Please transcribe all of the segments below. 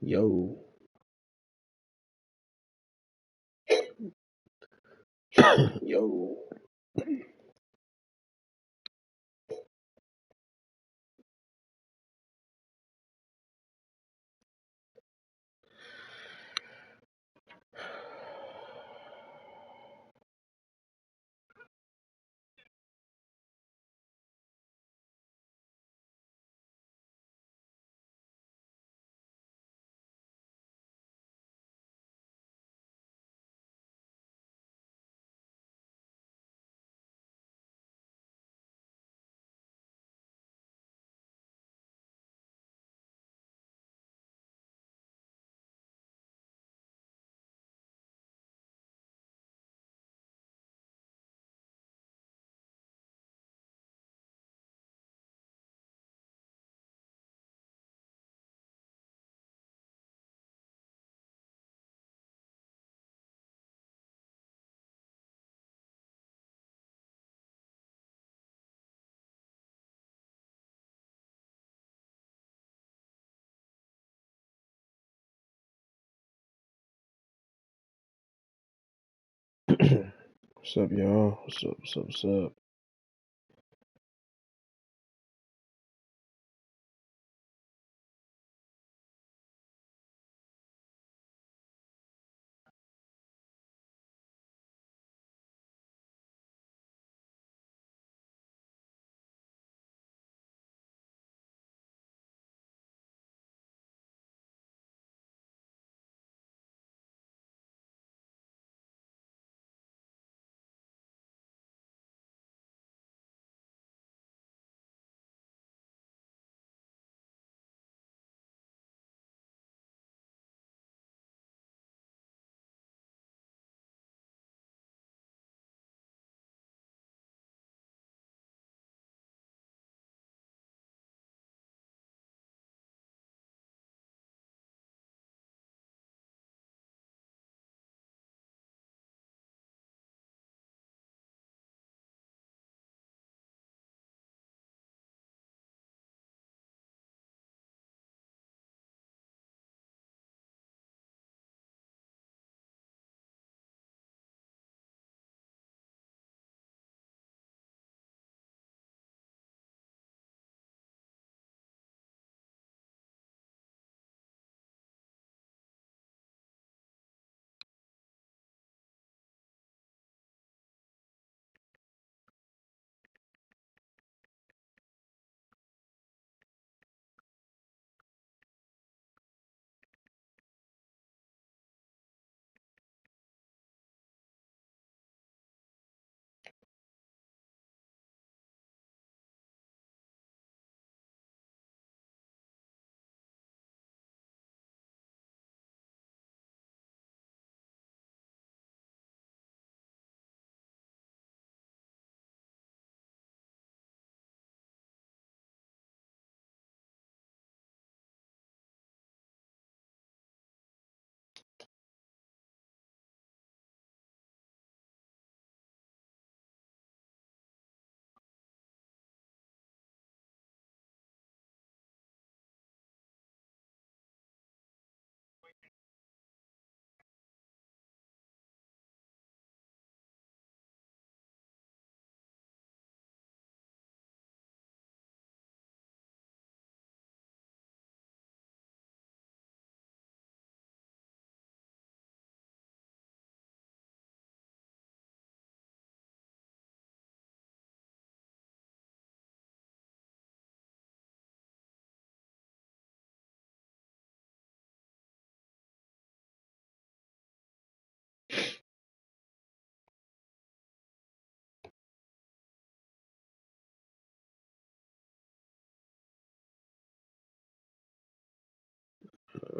Yo, yo. What's up, y'all? What's up? What's up? What's up?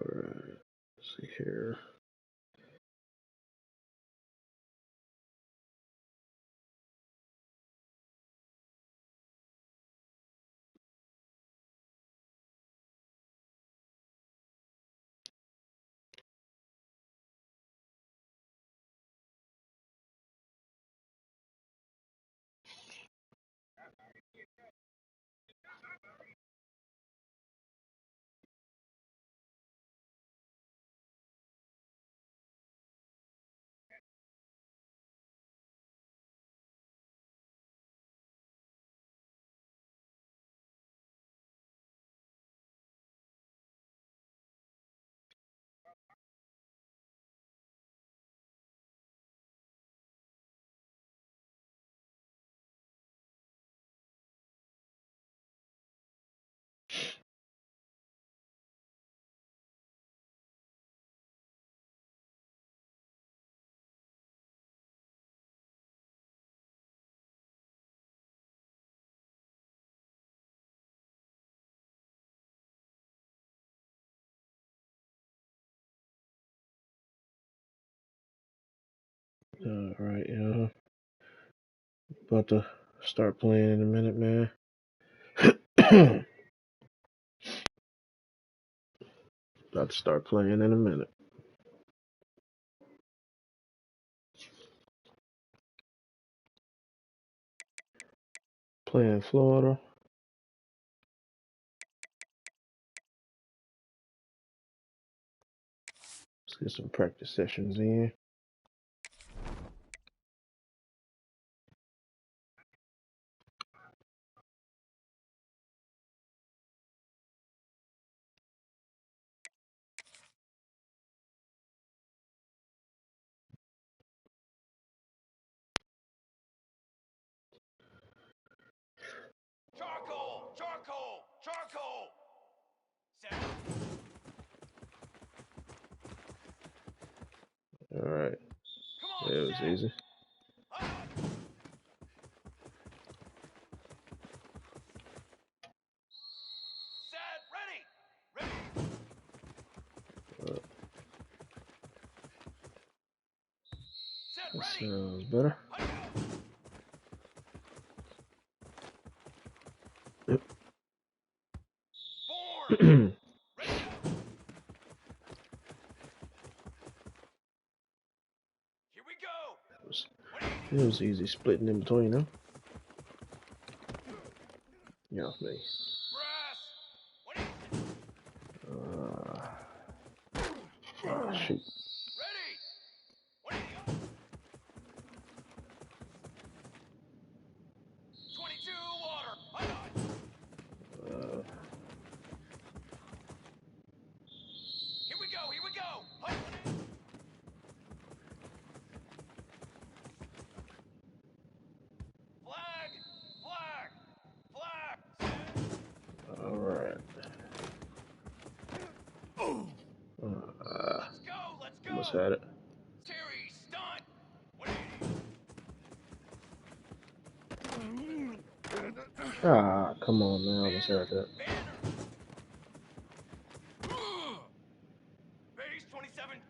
Alright, let's see here. Alright, about to start playing in a minute, man. About to start playing in a minute. Playing Florida. Let's get some practice sessions in. Charcoal! Charcoal! Charcoal! Alright. Come on, It was set. easy. Set, ready! Ready! Set, That ready! sounds better. Form! Ready, go! Here we go! It was easy splitting in between them. Yeah, me. Brass! Shoot. Ready! Go! 22 water! Here we go! Here we go! Flag! Flag! Flag! Alright. Let's go! Let's go! Almost had it. Terry, stunt! 180. Ah, come on now. Almost had that. Base 27.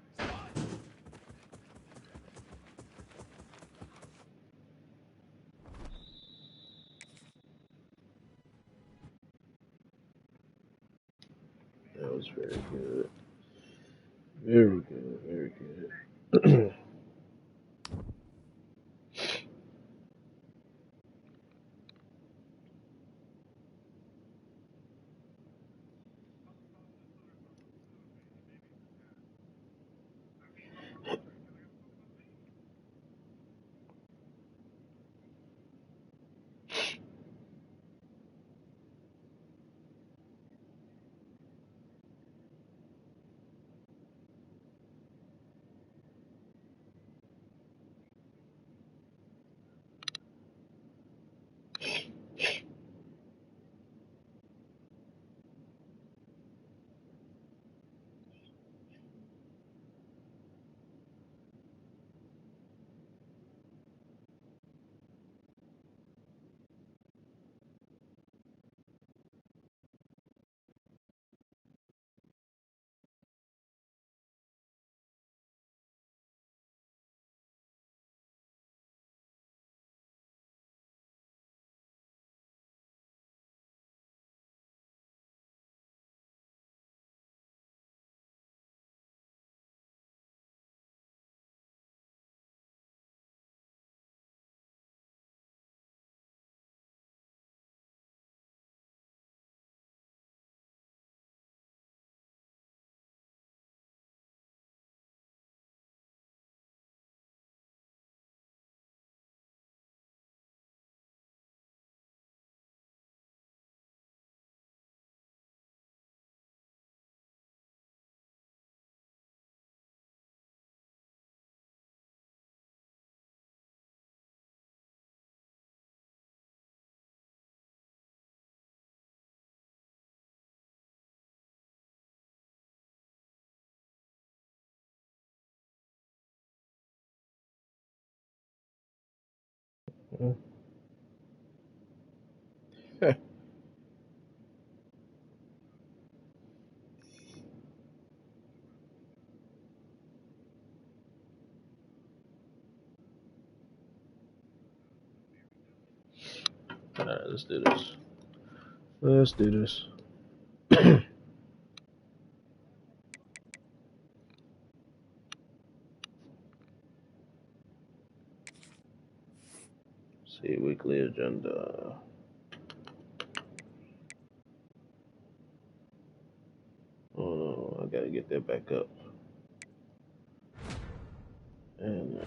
That was very good. Very good. Very good. Mm. Alright, let's do this. Let's do this. See, weekly agenda. Oh, I gotta get that back up. And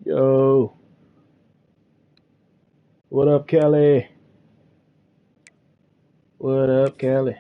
yo, what up, Kelly? What up, Kelly?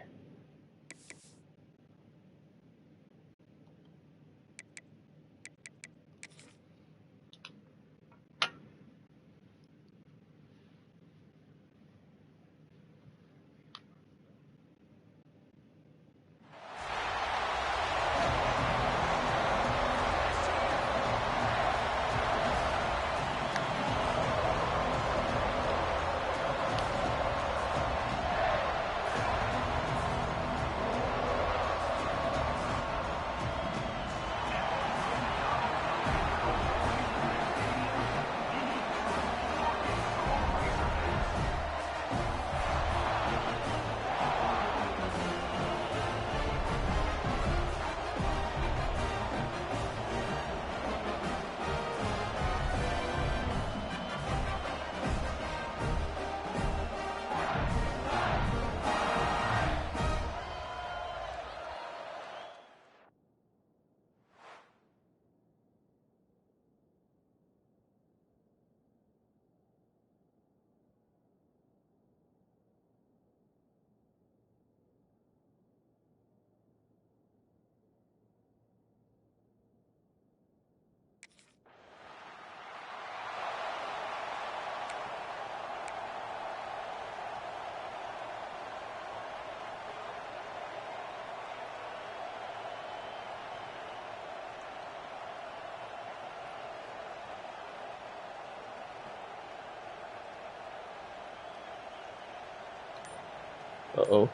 Uh-oh.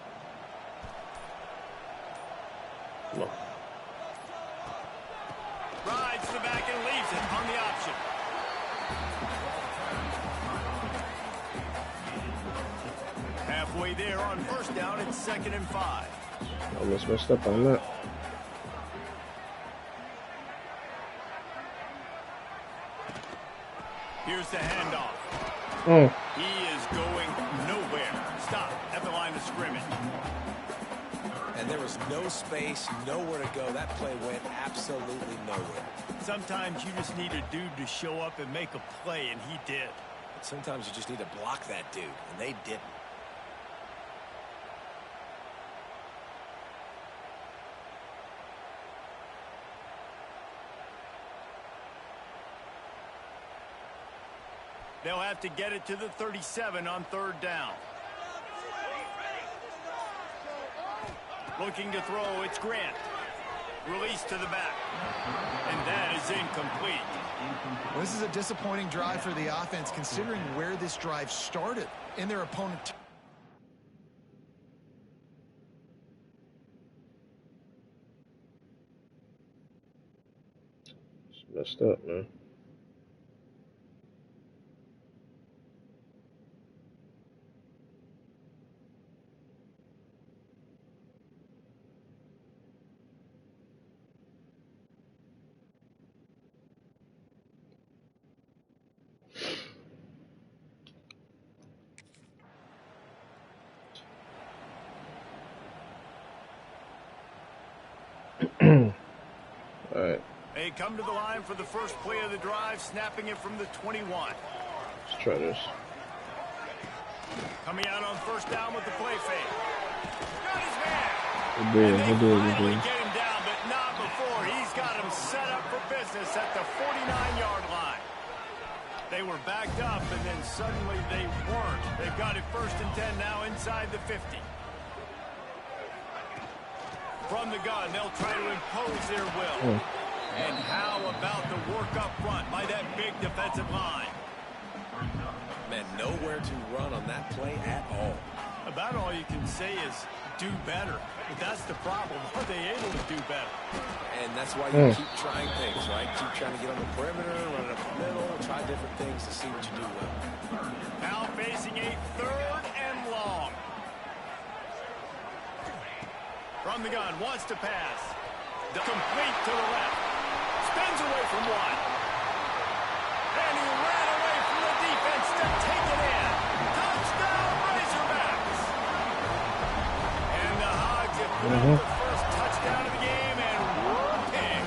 Come on. Rides to the back and leaves it on the option. Halfway there on first down, it's 2nd and 5. Almost messed up on that. Here's the handoff. Mm. He is going nowhere. Stop at the line of scrimmage. And there was no space, nowhere to go. That play went absolutely nowhere. Sometimes you just need a dude to show up and make a play, and he did. But sometimes you just need to block that dude, and they didn't. They'll have to get it to the 37 on 3rd down. Looking to throw, it's Grant. Release to the back. And that is incomplete. Well, this is a disappointing drive for the offense, considering where this drive started in their opponent. It's messed up, man. All right. They come to the line for the first play of the drive, snapping it from the 21. Let's try this. Coming out on first down with the play fake. Got his man. We're And doing, they finally get him down, but not before. He's got him set up for business at the 49-yard line. They were backed up, and then suddenly they weren't. They've got it 1st and 10 now inside the 50. From the gun, they'll try to impose their will. And how about the work up front by that big defensive line? Man, nowhere to run on that play at all. About all you can say is do better. But that's the problem. Are they able to do better? And that's why you keep trying things, right? Keep trying to get on the perimeter, run it up the middle, try different things to see what you do well. Now facing a 3rd and long. From the gun, wants to pass. Complete to the left. Spins away from one. And he ran away from the defense to take it in. Touchdown, Razorbacks. And the Hogs have put up the first touchdown of the game, and Woo Pig.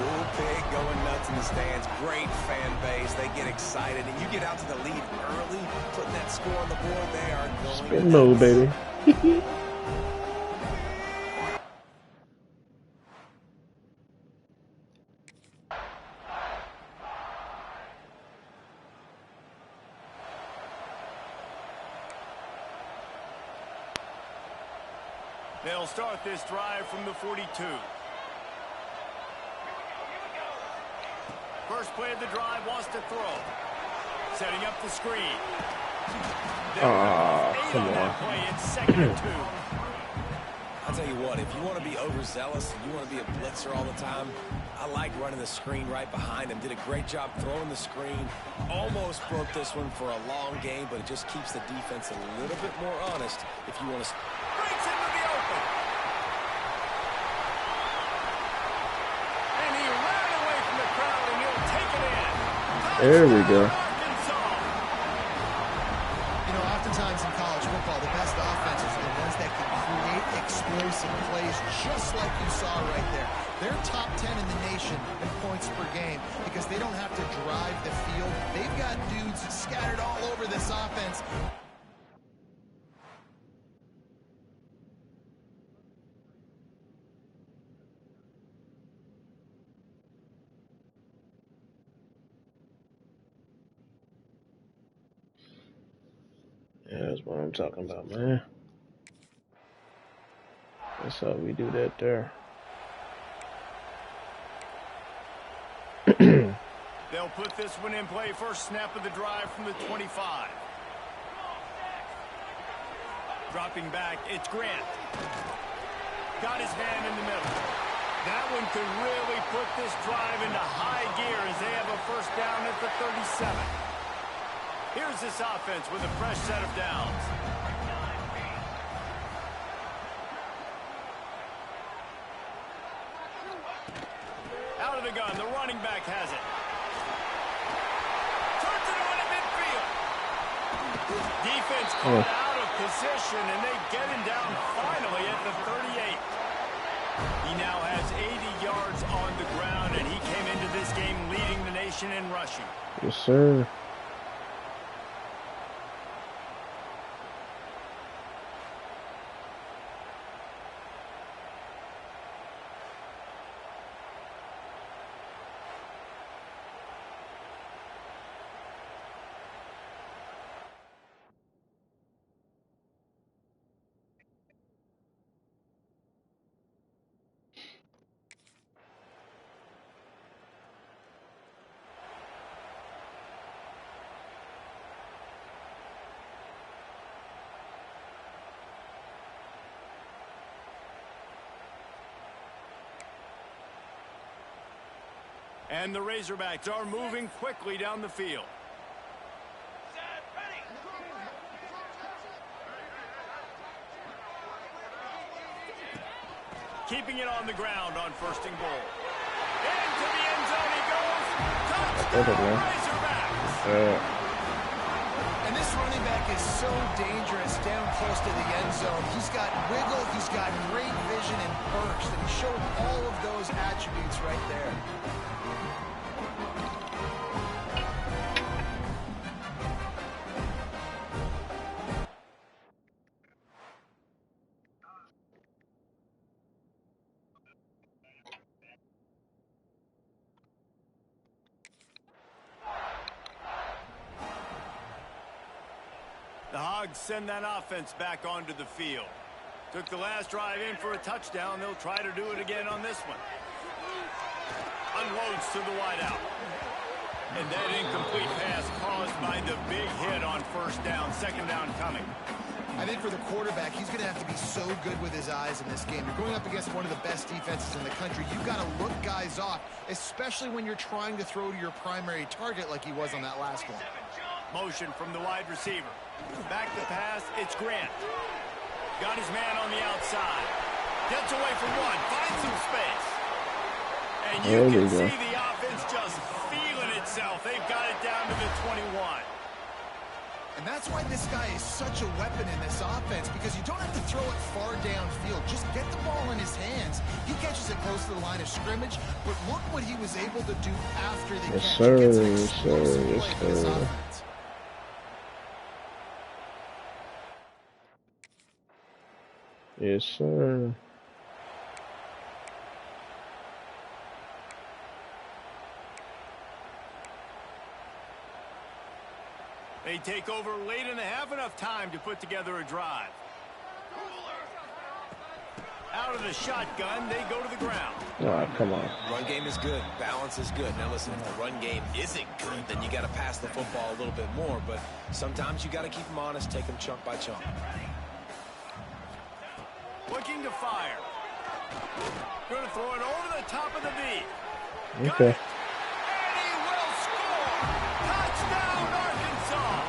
Woo Pig going nuts in the stands. Great fan base. They get excited, and you get out to the lead early, putting that score on the board. They are going spin mode, baby. They'll start this drive from the 42. First play of the drive, wants to throw. Setting up the screen. Come on. Play. It's 2nd and 2. I'll tell you what, if you want to be overzealous and you want to be a blitzer all the time, I like running the screen right behind him. Did a great job throwing the screen. Almost broke this one for a long game, but it just keeps the defense a little bit more honest if you want to... Breaks into the open. And he ran away from the crowd, and he'll take it in. There we go. You know, oftentimes in college football, the best offenses are the ones that can create explosive plays, just like you saw right there. They're top 10 in the nation in points per game because they don't have to drive the field. They've got dudes scattered all over this offense. Yeah, that's what I'm talking about, man. That's how we do that there. They'll put this one in play. First snap of the drive from the 25. Dropping back, it's Grant. Got his hand in the middle. That one could really put this drive into high gear as they have a first down at the 37. Here's this offense with a fresh set of downs. Out of the gun, the running back has it. Turns it on in midfield. Defense caught out of position, and they get him down finally at the 38. He now has 80 yards on the ground, and he came into this game leading the nation in rushing. Yes, sir. And the Razorbacks are moving quickly down the field. Keeping it on the ground on 1st and goal. Into the end zone he goes. Touchdown, Razorbacks. And this running back is so dangerous down close to the end zone. He's got wiggle, he's got great vision and burst, and he showed all of those attributes right there. The Hogs send that offense back onto the field. Took the last drive in for a touchdown. They'll try to do it again on this one. Unloads to the wideout. And that incomplete pass caused by the big hit on 1st down, 2nd down coming. I think for the quarterback, he's going to have to be so good with his eyes in this game. You're going up against one of the best defenses in the country. You've got to look guys off, especially when you're trying to throw to your primary target like he was on that last one. Motion from the wide receiver. Back to pass, it's Grant. Got his man on the outside. Gets away from one, finds some space. And you can see the offense just feeling itself. They've got it down to the 21. And that's why this guy is such a weapon in this offense, because you don't have to throw it far downfield. Just get the ball in his hands. He catches it close to the line of scrimmage, but look what he was able to do after the catch. Sir, he gets an explosive play for this offense. Yes, sir. They take over late in the half, enough time to put together a drive. Out of the shotgun, they go to the ground. Oh, come on. Run game is good. Balance is good. Now listen, if the run game isn't good, then you got to pass the football a little bit more. But sometimes you got to keep them honest, take them chunk by chunk. Looking to fire. Going to throw it over the top of the V. Okay. And he will score. Touchdown, Arkansas.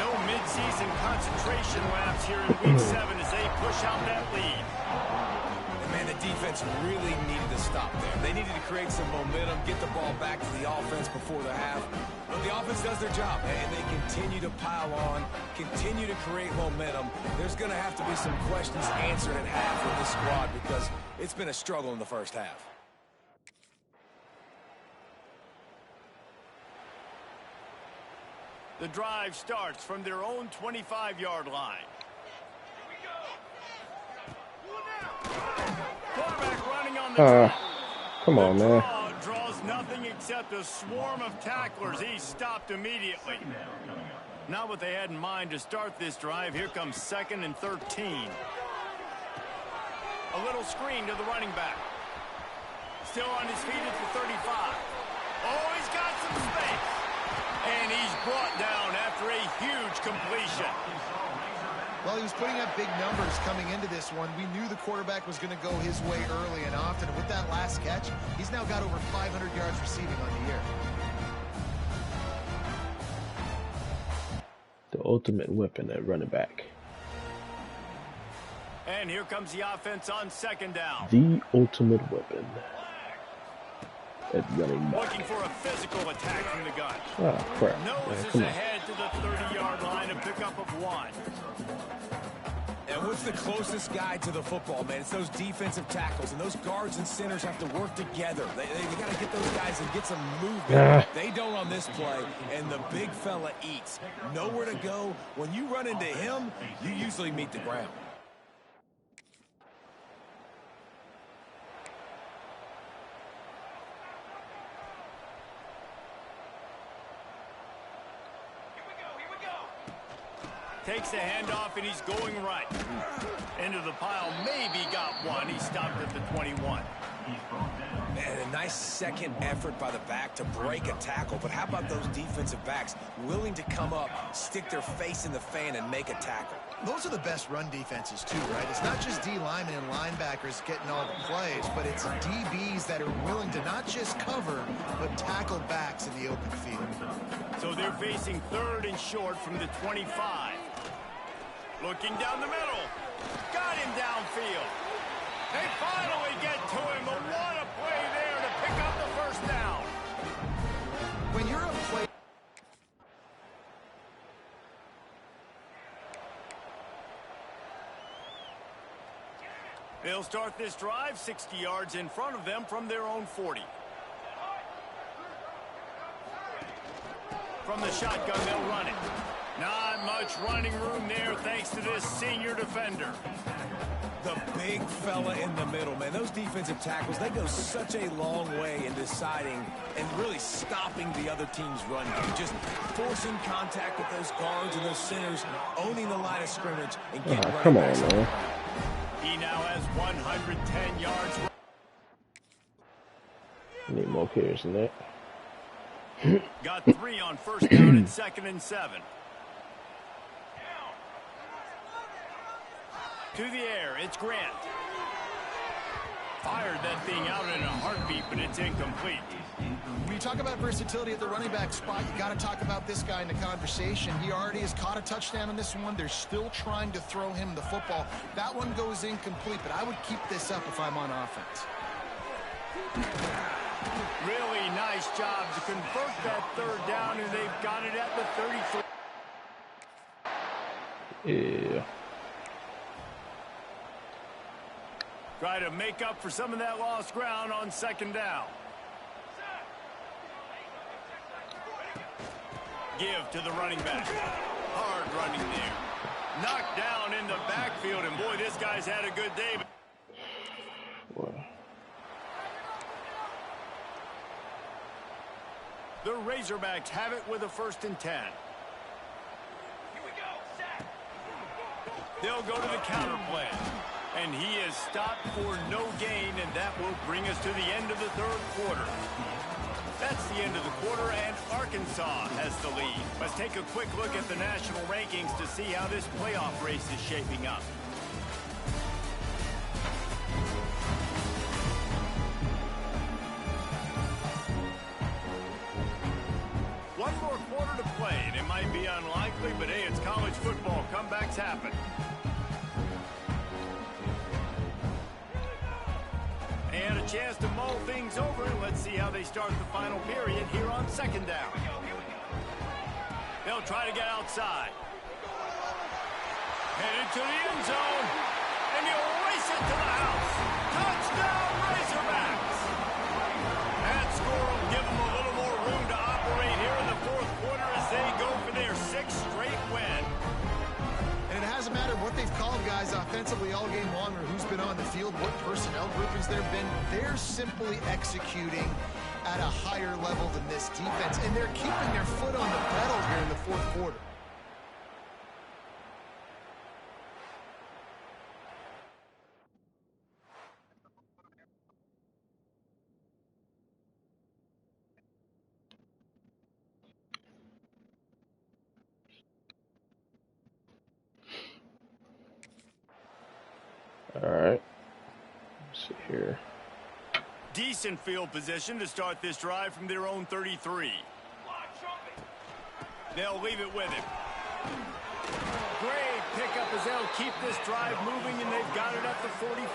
No midseason concentration laps here in Week 7 as they push out that lead. Man, the defense really needed to stop there. They needed to create some momentum, get the ball back to the offense before the half. But the offense does their job, and they continue to pile on, continue to create momentum. There's going to have to be some questions answered at half with this squad because it's been a struggle in the first half. The drive starts from their own 25-yard line. Quarterback running on the come on, man. Draws nothing except a swarm of tacklers. He's stopped immediately. Not what they had in mind to start this drive. Here comes 2nd and 13. A little screen to the running back. Still on his feet at the 35. Oh, he's got some space. And he's brought down after a huge completion. Well, he was putting up big numbers coming into this one. We knew the quarterback was going to go his way early and often. And with that last catch, he's now got over 500 yards receiving on the year. The ultimate weapon at running back. And here comes the offense on 2nd down. The ultimate weapon at running back. Looking for a physical attack from the gun. Oh, crap. Noses ahead to the 30-yard line, a pickup of 1. And what's the closest guy to the football, man? It's those defensive tackles, and those guards and centers have to work together. They got to get those guys and get some movement. They don't on this play, and the big fella eats. Nowhere to go. When you run into him, you usually meet the ground. Takes the handoff, and he's going right. Into the pile, maybe got one. He stopped at the 21. And a nice second effort by the back to break a tackle. But how about those defensive backs willing to come up, stick their face in the fan, and make a tackle? Those are the best run defenses, too, right? It's not just D linemen and linebackers getting all the plays, but it's DBs that are willing to not just cover, but tackle backs in the open field. So they're facing 3rd and short from the 25. Looking down the middle. Got him downfield. They finally get to him, but what a play there to pick up the first down. When you're a play... They'll start this drive 60 yards in front of them from their own 40. From the shotgun, they'll run it. Not much running room there thanks to this senior defender. The big fella in the middle, man. Those defensive tackles, they go such a long way in deciding and really stopping the other team's run game. Just forcing contact with those guards and those centers, owning the line of scrimmage, and getting running come on, backs. man. He now has 110 yards. Need more carries than that. Got 3 on first down and 2nd and 7. To the air, it's Grant. Fired that thing out in a heartbeat, but it's incomplete. When you talk about versatility at the running back spot, you got to talk about this guy in the conversation. He already has caught a touchdown on this one. They're still trying to throw him the football. That one goes incomplete, but I would keep this up if I'm on offense. Really nice job to convert that 3rd down, and they've got it at the 33. Yeah. Try to make up for some of that lost ground on 2nd down. Give to the running back. Hard running there. Knocked down in the backfield, and boy, this guy's had a good day. Wow. The Razorbacks have it with a 1st and 10. They'll go to the counter play. And he is stopped for no gain, and that will bring us to the end of the 3rd quarter. That's the end of the quarter, and Arkansas has the lead. Let's take a quick look at the national rankings to see how this playoff race is shaping up. One more quarter to play, and it might be unlikely, but hey, it's college football. Comebacks happen. And a chance to mull things over. Let's see how they start the final period here on 2nd down. They'll try to get outside. Headed to the end zone. And he'll race it to the house. Touchdown, Razorbacks. That score will give them a little more room to operate here in the 4th quarter as they go for their 6th straight win. And it hasn't mattered what they've called guys offensively all game long or who's been on the field, what personnel groupings there have been. They're simply executing at a higher level than this defense, and they're keeping their foot on the pedal here in the 4th quarter. All right. Let's see here. Decent field position to start this drive from their own 33. They'll leave it with him. Great pickup as they'll keep this drive moving, and they've got it at the 45.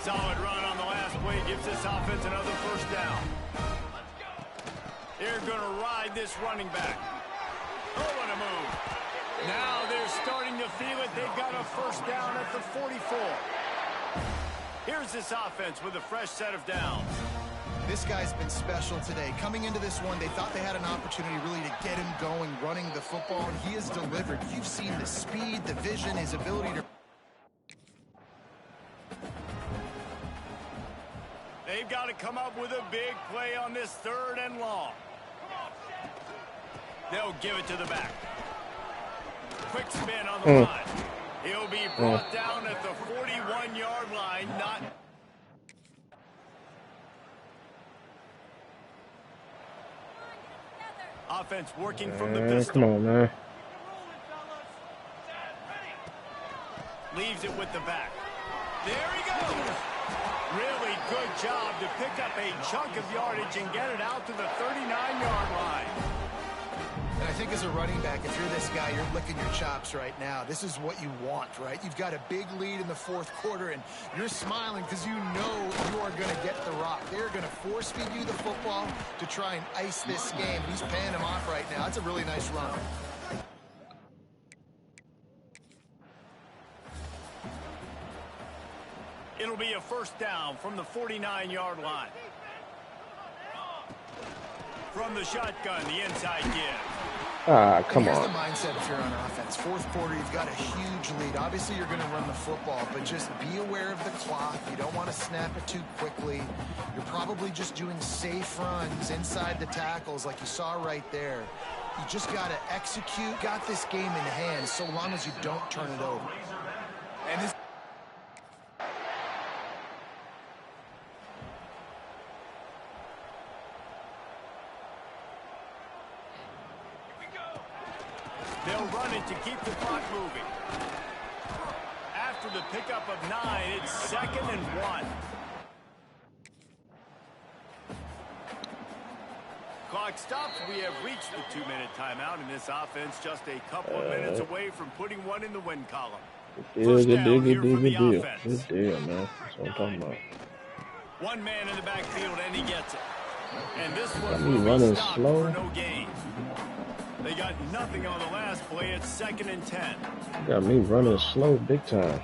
Solid run on the last play gives this offense another 1st down. They're going to ride this running back. Oh, what a move. Now they're starting to feel it. They've got a 1st down at the 44. Here's this offense with a fresh set of downs. This guy's been special today. Coming into this one, they thought they had an opportunity really to get him going, running the football, and he has delivered. You've seen the speed, the vision, his ability to... They've got to come up with a big play on this 3rd and long. They'll give it to the back. Quick spin on the line. He'll be brought down at the 41-yard line. Offense working from the Come pistol. on, man. Leaves it with the back. There he goes. Really good job to pick up a chunk of yardage and get it out to the 39-yard line. And I think as a running back, if you're this guy, you're licking your chops right now. This is what you want, right? You've got a big lead in the fourth quarter, and you're smiling because you know you are going to get the rock. They're going to force-feed you the football to try and ice this game. He's paying him off right now. That's a really nice run. It'll be a first down from the 49-yard line. From the shotgun, the inside give. Come Here's on. the mindset if you're on offense. Fourth quarter, you've got a huge lead. Obviously, you're going to run the football, but just be aware of the clock. You don't want to snap it too quickly. You're probably just doing safe runs inside the tackles like you saw right there. You just got to execute. Got this game in hand so long as you don't turn it over. And this They'll run it to keep the clock moving. After the pickup of 9, it's 2nd and 1. Clock stops. We have reached the 2-minute timeout, and this offense just a couple of minutes away from putting one in the win column. First down here for the offense. Good deal, man. That's what I'm talking about. One man in the backfield, and he gets it. And this Got one me will be running stopped slow. for no gain. They got nothing on the last play. It's 2nd and 10. Got me running slow big time.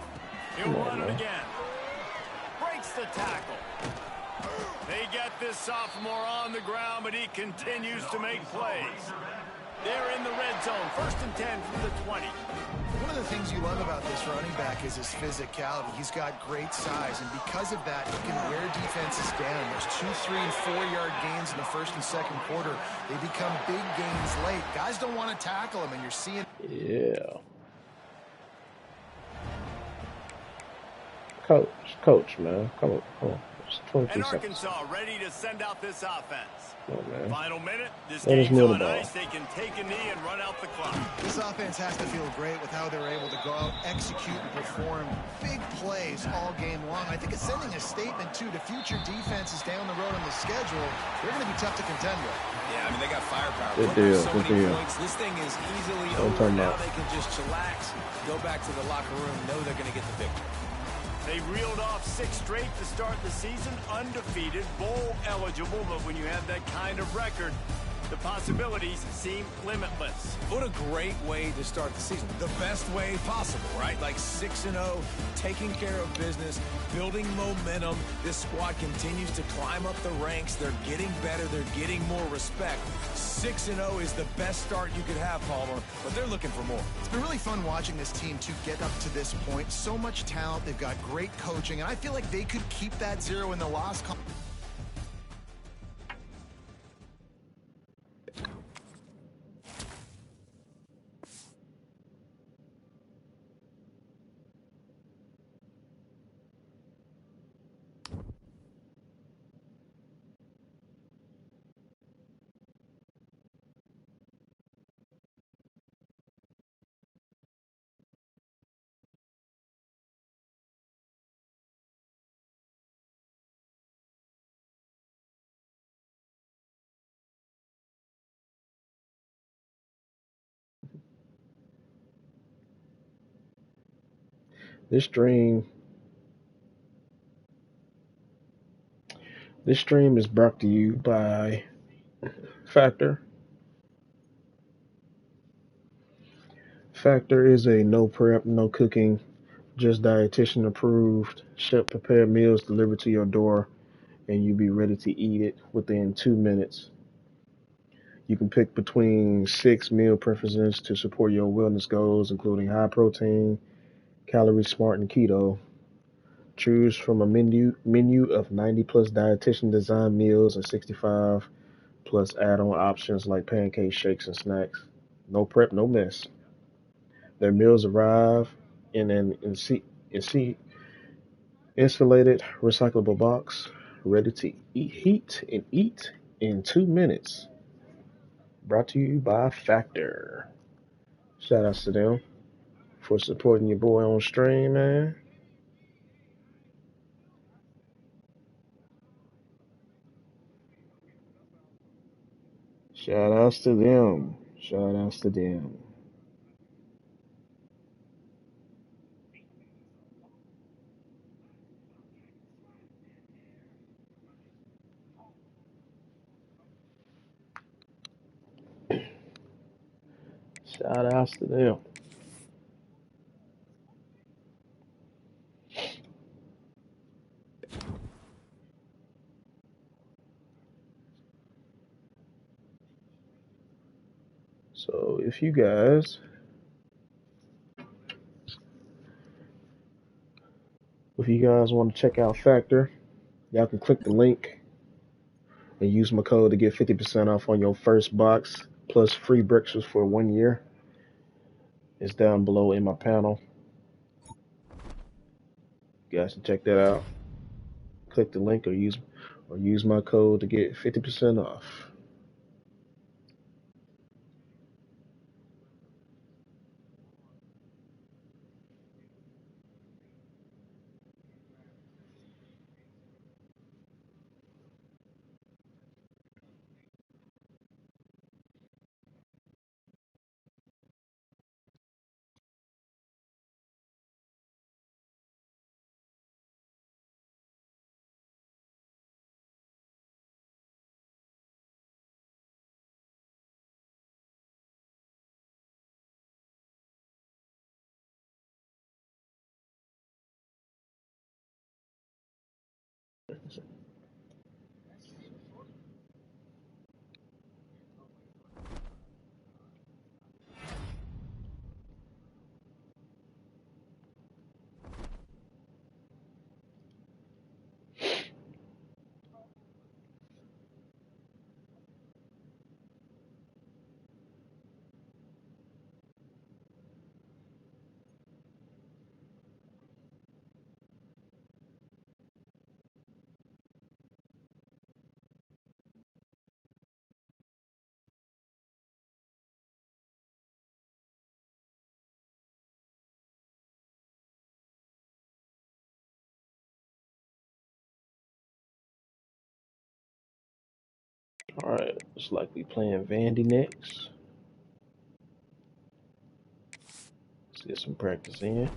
He'll Come on, run it man. again. Breaks the tackle. They get this sophomore on the ground, but he continues to make plays. They're in the red zone. 1st and 10 from the 20. One of the things you love about this running back is his physicality. He's got great size, and because of that, he can wear defenses down. There's 2, 3, and 4-yard gains in the first and second quarter. They become big gains late. Guys don't want to tackle him, and you're seeing... Yeah. Coach, man. Come on. It's 23 And seconds. Arkansas ready to send out this offense. Come on, man. Final minute. This Let us game's know the on ball. ice. They can take a knee and run out the clock. This offense has to feel great with how they're able to go out, execute, and perform big plays all game long. I think it's sending a statement, too, to future defenses down the road on the schedule. They're going to be tough to contend with. Yeah, I mean, they got firepower. Good Put up deal, so good many deal. points. This thing is easily Don't over. turn Now up. they can just chillax, go back to the locker room, know they're going to get the victory. They reeled off 6 straight to start the season, undefeated, bowl eligible, but when you have that kind of record, the possibilities seem limitless. What a great way to start the season. The best way possible, right? Like 6-0, taking care of business, building momentum. This squad continues to climb up the ranks. They're getting better. They're getting more respect. 6-0 is the best start you could have, Palmer, but they're looking for more. It's been really fun watching this team to get up to this point. So much talent. They've got great coaching, and I feel like they could keep that 0 in the loss column. This stream is brought to you by Factor. Factor is a no prep, no cooking, just dietitian approved, chef prepared meals delivered to your door, and you be ready to eat it within 2 minutes. You can pick between 6 meal preferences to support your wellness goals, including high protein, calorie smart, and keto. Choose from a menu of 90 plus dietitian designed meals and 65 plus add-on options like pancakes, shakes, and snacks. No prep, no mess. Their meals arrive in an insulated recyclable box, ready to eat in 2 minutes. Brought to you by Factor. Shout outs to them for supporting your boy on stream, man. Shout outs to them. Shout outs to them. Shout outs to them. So if you guys want to check out Factor, y'all can click the link and use my code to get 50% off on your first box plus free breakfast for 1 year. It's down below in my panel. You guys can check that out. Click the link or use my code to get 50% off. All right, looks like we playing Vandy next. Let's get some practice in.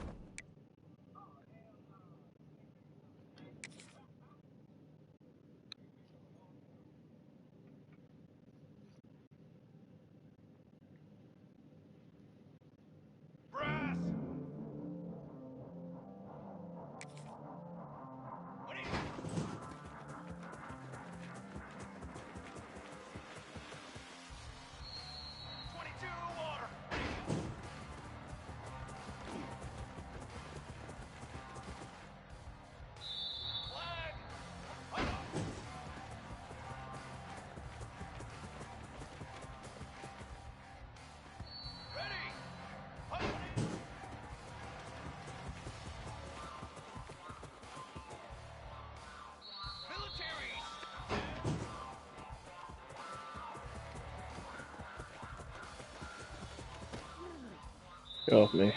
Get off me.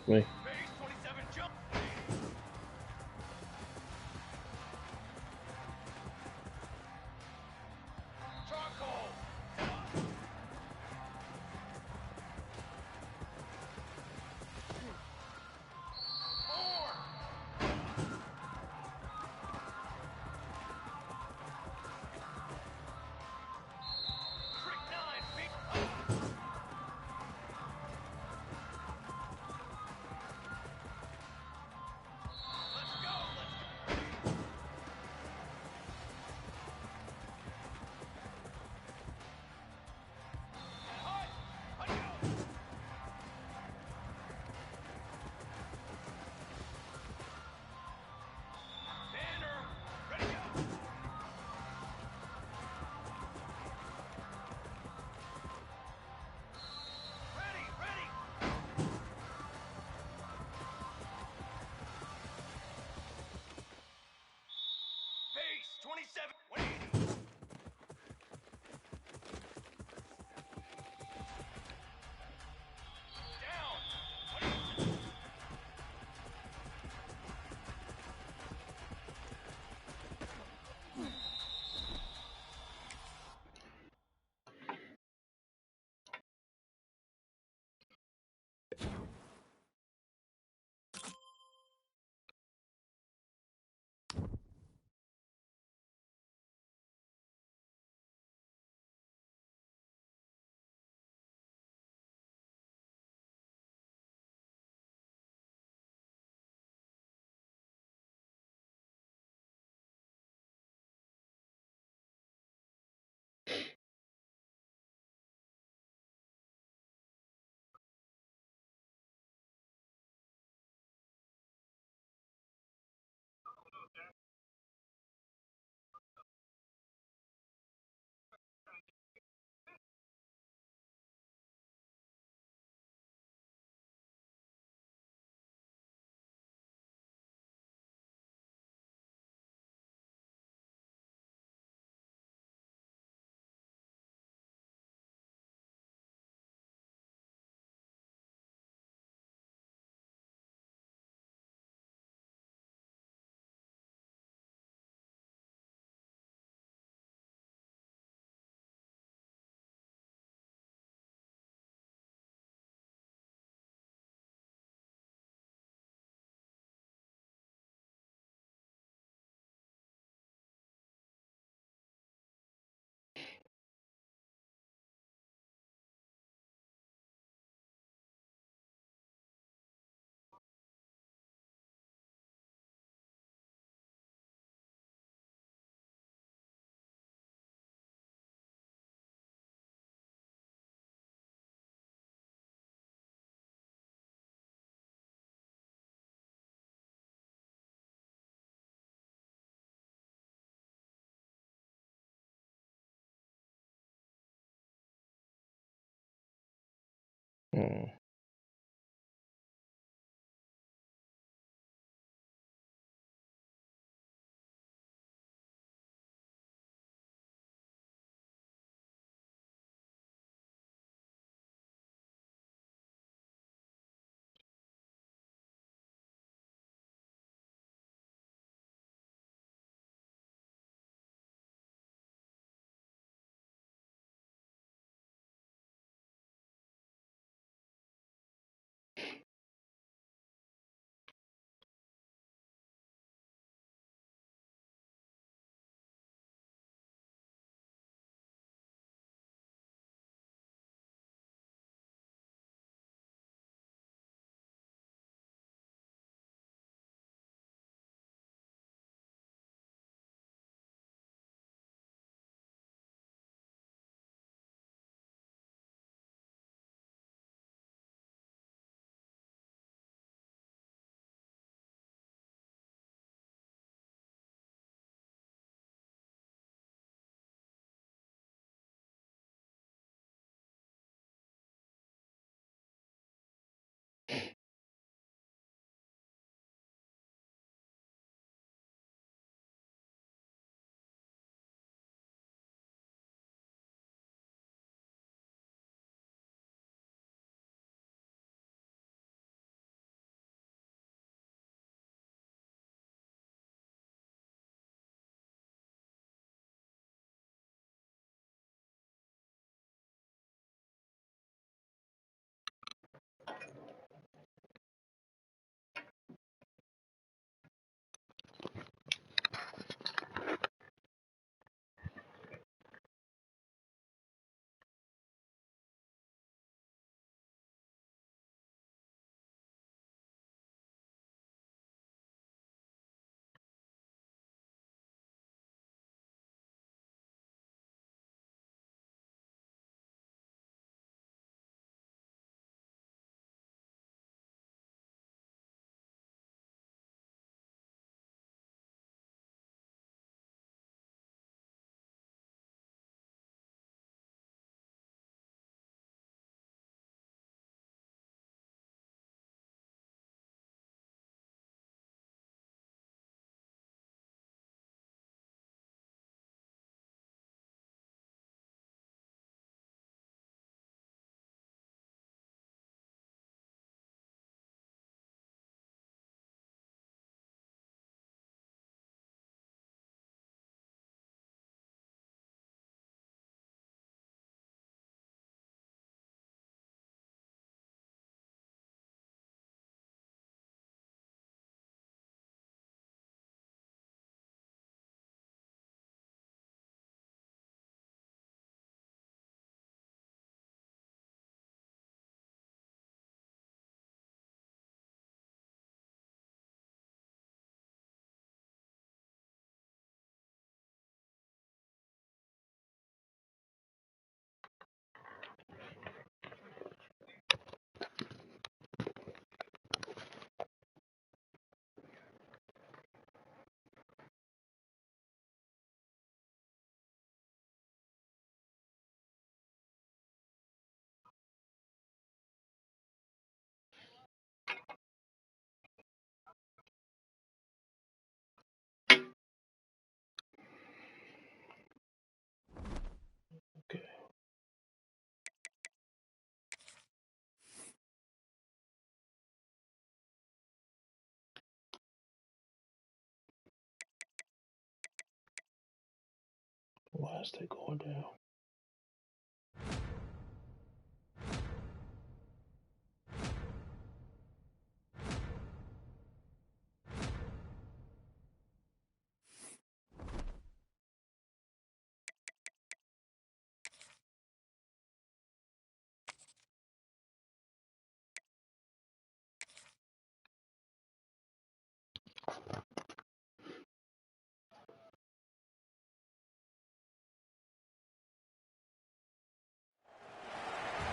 Me. 27. Wait. Down. 20. Hmm. Why is they going down?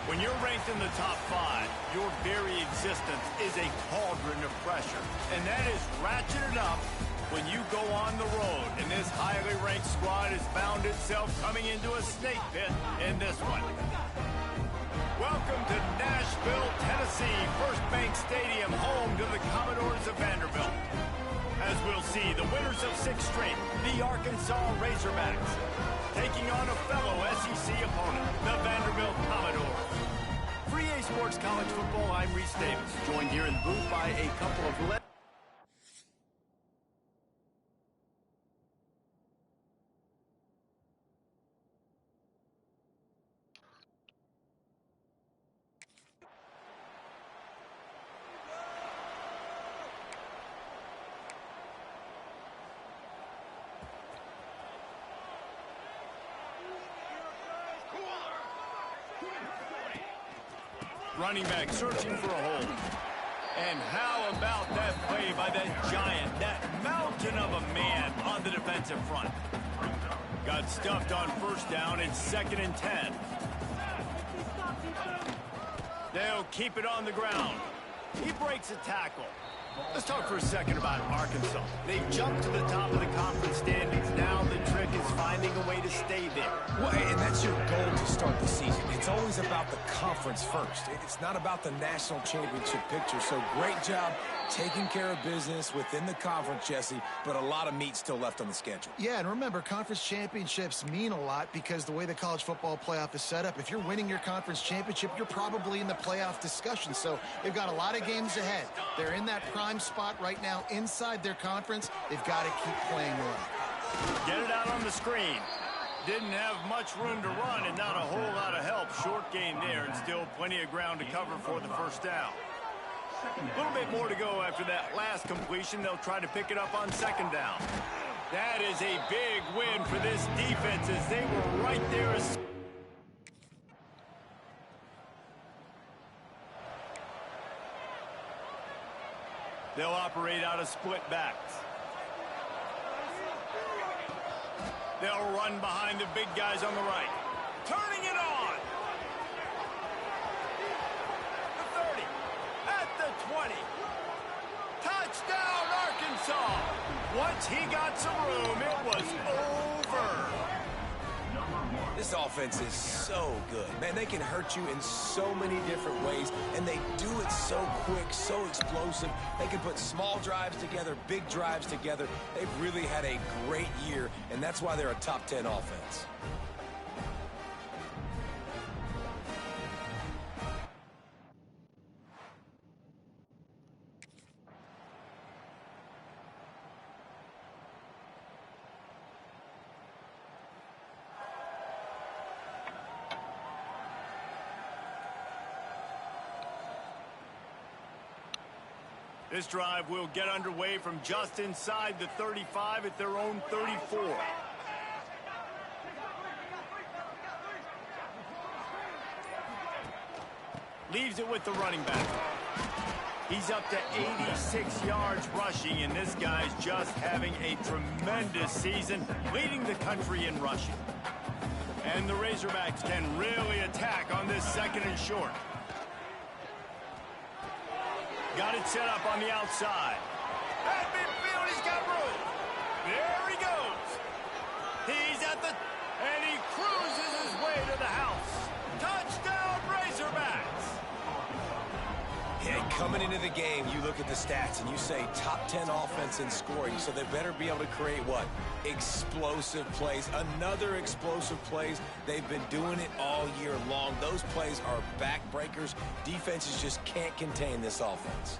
When you're ranked in the top 5, your very existence is a cauldron of pressure. And that is ratcheted up when you go on the road. And this highly ranked squad has found itself coming into a snake pit in this one. Welcome to Nashville, Tennessee, First Bank Stadium, home to the Commodores of Vanderbilt. As we'll see, the winners of 6 straight, the Arkansas Razorbacks, taking on a fellow SEC opponent, the Vanderbilt Commodores. For EA Sports College Football, I'm Reese Davis, joined here in the booth by a couple of running back searching for a hole. And how about that play by that giant, that mountain of a man on the defensive front? Got stuffed on first down and 2nd and 10. They'll keep it on the ground. He breaks a tackle. Let's talk for a second about Arkansas. They've jumped to the top of the conference standings. Now the trick is finding a way to stay there. Well, and that's your goal to start the season. It's always about the conference first. It's not about the national championship picture. So great job taking care of business within the conference, Jesse, but a lot of meat still left on the schedule. Yeah, and remember, conference championships mean a lot because the way the college football playoff is set up, if you're winning your conference championship, you're probably in the playoff discussion. So they've got a lot of games ahead. They're in that prime spot right now inside their conference. They've got to keep playing well. Get it out on the screen. Didn't have much room to run and not a whole lot of help. Short gain there and still plenty of ground to cover for the first down. A little bit more to go after that last completion. They'll try to pick it up on 2nd down. That is a big win for this defense as they were right there. They'll operate out of split backs. They'll run behind the big guys on the right. Turning it on. The 30. At the 20. Touchdown, Arkansas. Once he got some room, it was over. This offense is so good. Man, they can hurt you in so many different ways, and they do it so quick, so explosive. They can put small drives together, big drives together. They've really had a great year, and that's why they're a top 10 offense. This drive will get underway from just inside the 35 at their own 34. Leaves it with the running back. He's up to 86 yards rushing, and this guy's just having a tremendous season, leading the country in rushing. And the Razorbacks can really attack on this 2nd and short. Got it set up on the outside. At midfield, he's got room. There he goes. He's at the... and he cruises his way to the house. Touchdown, Razorbacks. Yeah, coming into the game, you look at the stats and you say top 10 offense in scoring, so they better be able to create what? Explosive plays. Another explosive plays. They've been doing it all year long. Those plays are backbreakers. Defenses just can't contain this offense.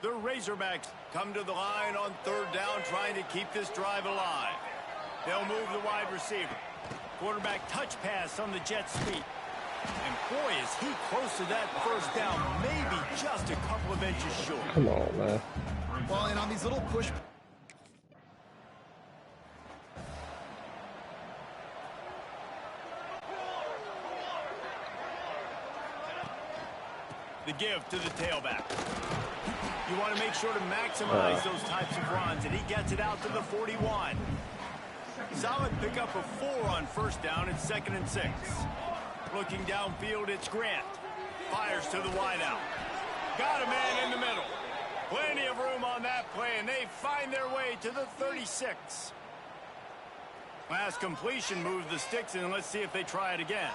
The Razorbacks come to the line on third down, trying to keep this drive alive. They'll move the wide receiver. Quarterback touch pass on the Jets' feet. And boy, is he close to that first down, maybe just a couple of inches short. Come on, man. Well, and on these little push... The give to the tailback. You want to make sure to maximize those types of runs, and he gets it out to the 41. Solid pickup of 4 on first down. It's 2nd and 6. Looking downfield, it's Grant. Fires to the wideout. Got a man in the middle. Plenty of room on that play, and they find their way to the 36. Last completion moves the sticks, and let's see if they try it again.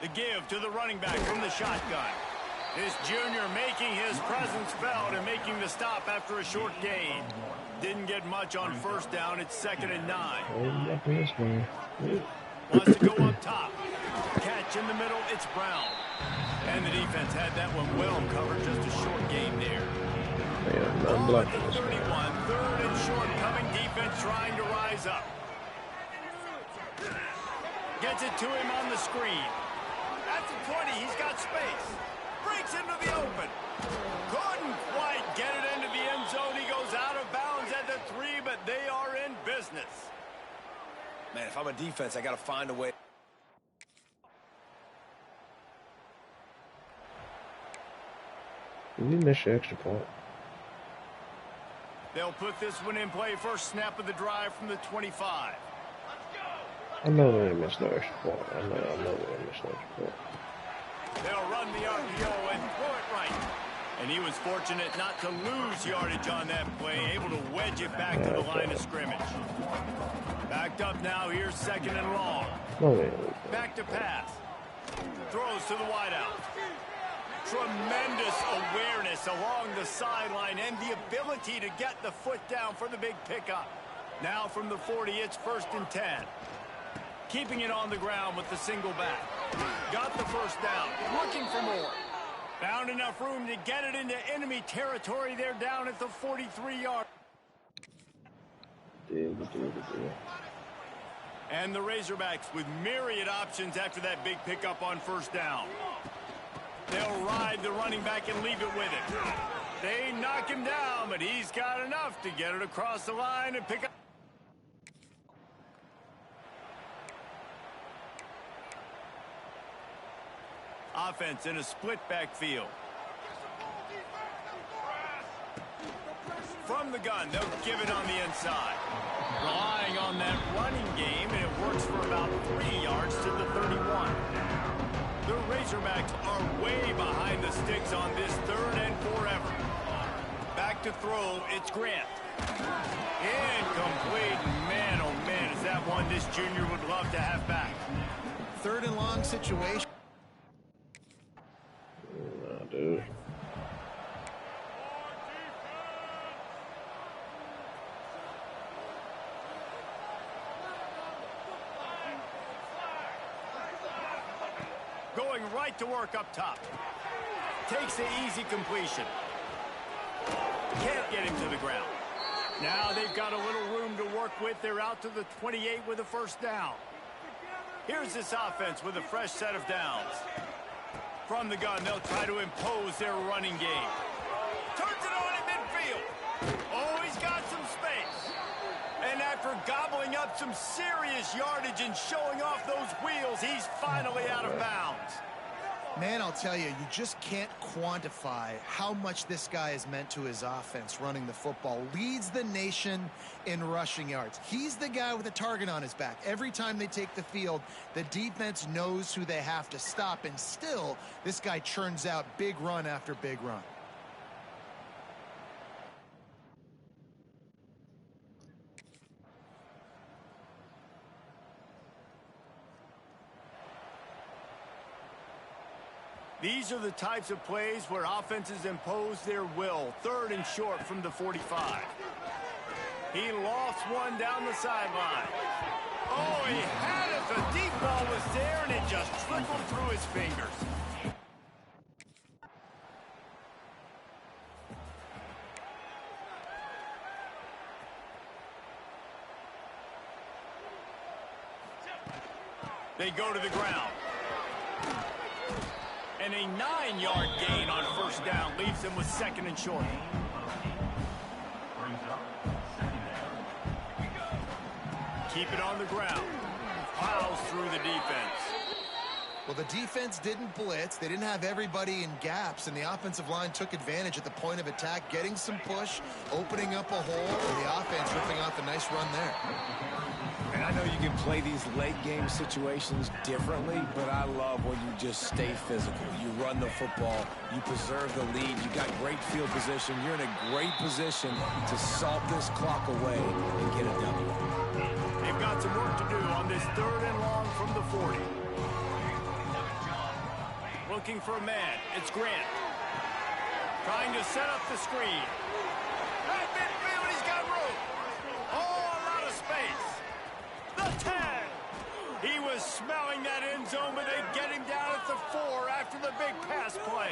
The give to the running back from the shotgun. This junior making his presence felt and making the stop after a short gain. Didn't get much on first down. It's 2nd and 9. Wants to go up top. Catch in the middle. It's Brown. And the defense had that one well covered. Just a short gain there. Ball at the 31. 3rd and short coming. Defense trying to rise up. Gets it to him on the screen. At the 20, he's got space. Breaks into the open. Couldn't quite get it into the end zone. He goes out of bounds at the 3, but they are in business. Man, if I'm a defense, I got to find a way. You miss your extra point. They'll put this one in play. First snap of the drive from the 25. I know they didn't miss no extra point. I know they didn't miss no extra point. They'll run the RPO and throw it right. And he was fortunate not to lose yardage on that play, able to wedge it back to the line of scrimmage. Backed up now, here's 2nd and long. Back to pass. Throws to the wideout. Tremendous awareness along the sideline and the ability to get the foot down for the big pickup. Now from the 40, it's 1st and 10. Keeping it on the ground with the single back. Got the first down. Looking for more. Found enough room to get it into enemy territory. They're down at the 43-yard. And the Razorbacks with myriad options after that big pickup on first down. They'll ride the running back and leave it with it. They knock him down, but he's got enough to get it across the line and pick up. Offense in a split backfield. From the gun, they'll give it on the inside. Relying on that running game, and it works for about 3 yards to the 31. The Razorbacks are way behind the sticks on this 3rd and forever. Back to throw, it's Grant. Incomplete. Man, oh man, is that one this junior would love to have back. 3rd and long situation. Dude. Going right to work up top. Takes the easy completion. Can't get him to the ground. Now they've got a little room to work with. They're out to the 28 with a first down. Here's this offense with a fresh set of downs. From the gun, they'll try to impose their running game. Turns it on in midfield. Oh, he's got some space. And after gobbling up some serious yardage and showing off those wheels, he's finally out of bounds. Man, I'll tell you, you just can't quantify how much this guy has meant to his offense running the football. Leads the nation in rushing yards. He's the guy with a target on his back. Every time they take the field, the defense knows who they have to stop, and still, this guy churns out big run after big run. These are the types of plays where offenses impose their will. 3rd and short from the 45. He lost one down the sideline. Oh, he had it. The deep ball was there, and it just trickled through his fingers. They go to the ground. And a 9-yard gain on first down leaves them with 2nd and short. Keep it on the ground. Plows through the defense. Well, the defense didn't blitz. They didn't have everybody in gaps, and the offensive line took advantage at the point of attack, getting some push, opening up a hole, and the offense ripping off a nice run there. And I know you can play these late-game situations differently, but I love when you just stay physical. You run the football. You preserve the lead. You got great field position. You're in a great position to salt this clock away and get a W. They've got some work to do on this 3rd and long from the 40. Looking for a man. It's Grant. Trying to set up the screen. Right midfield, he's got room. Oh, a lot of space. The 10. He was smelling that end zone, but they get him down at the 4 after the big pass play.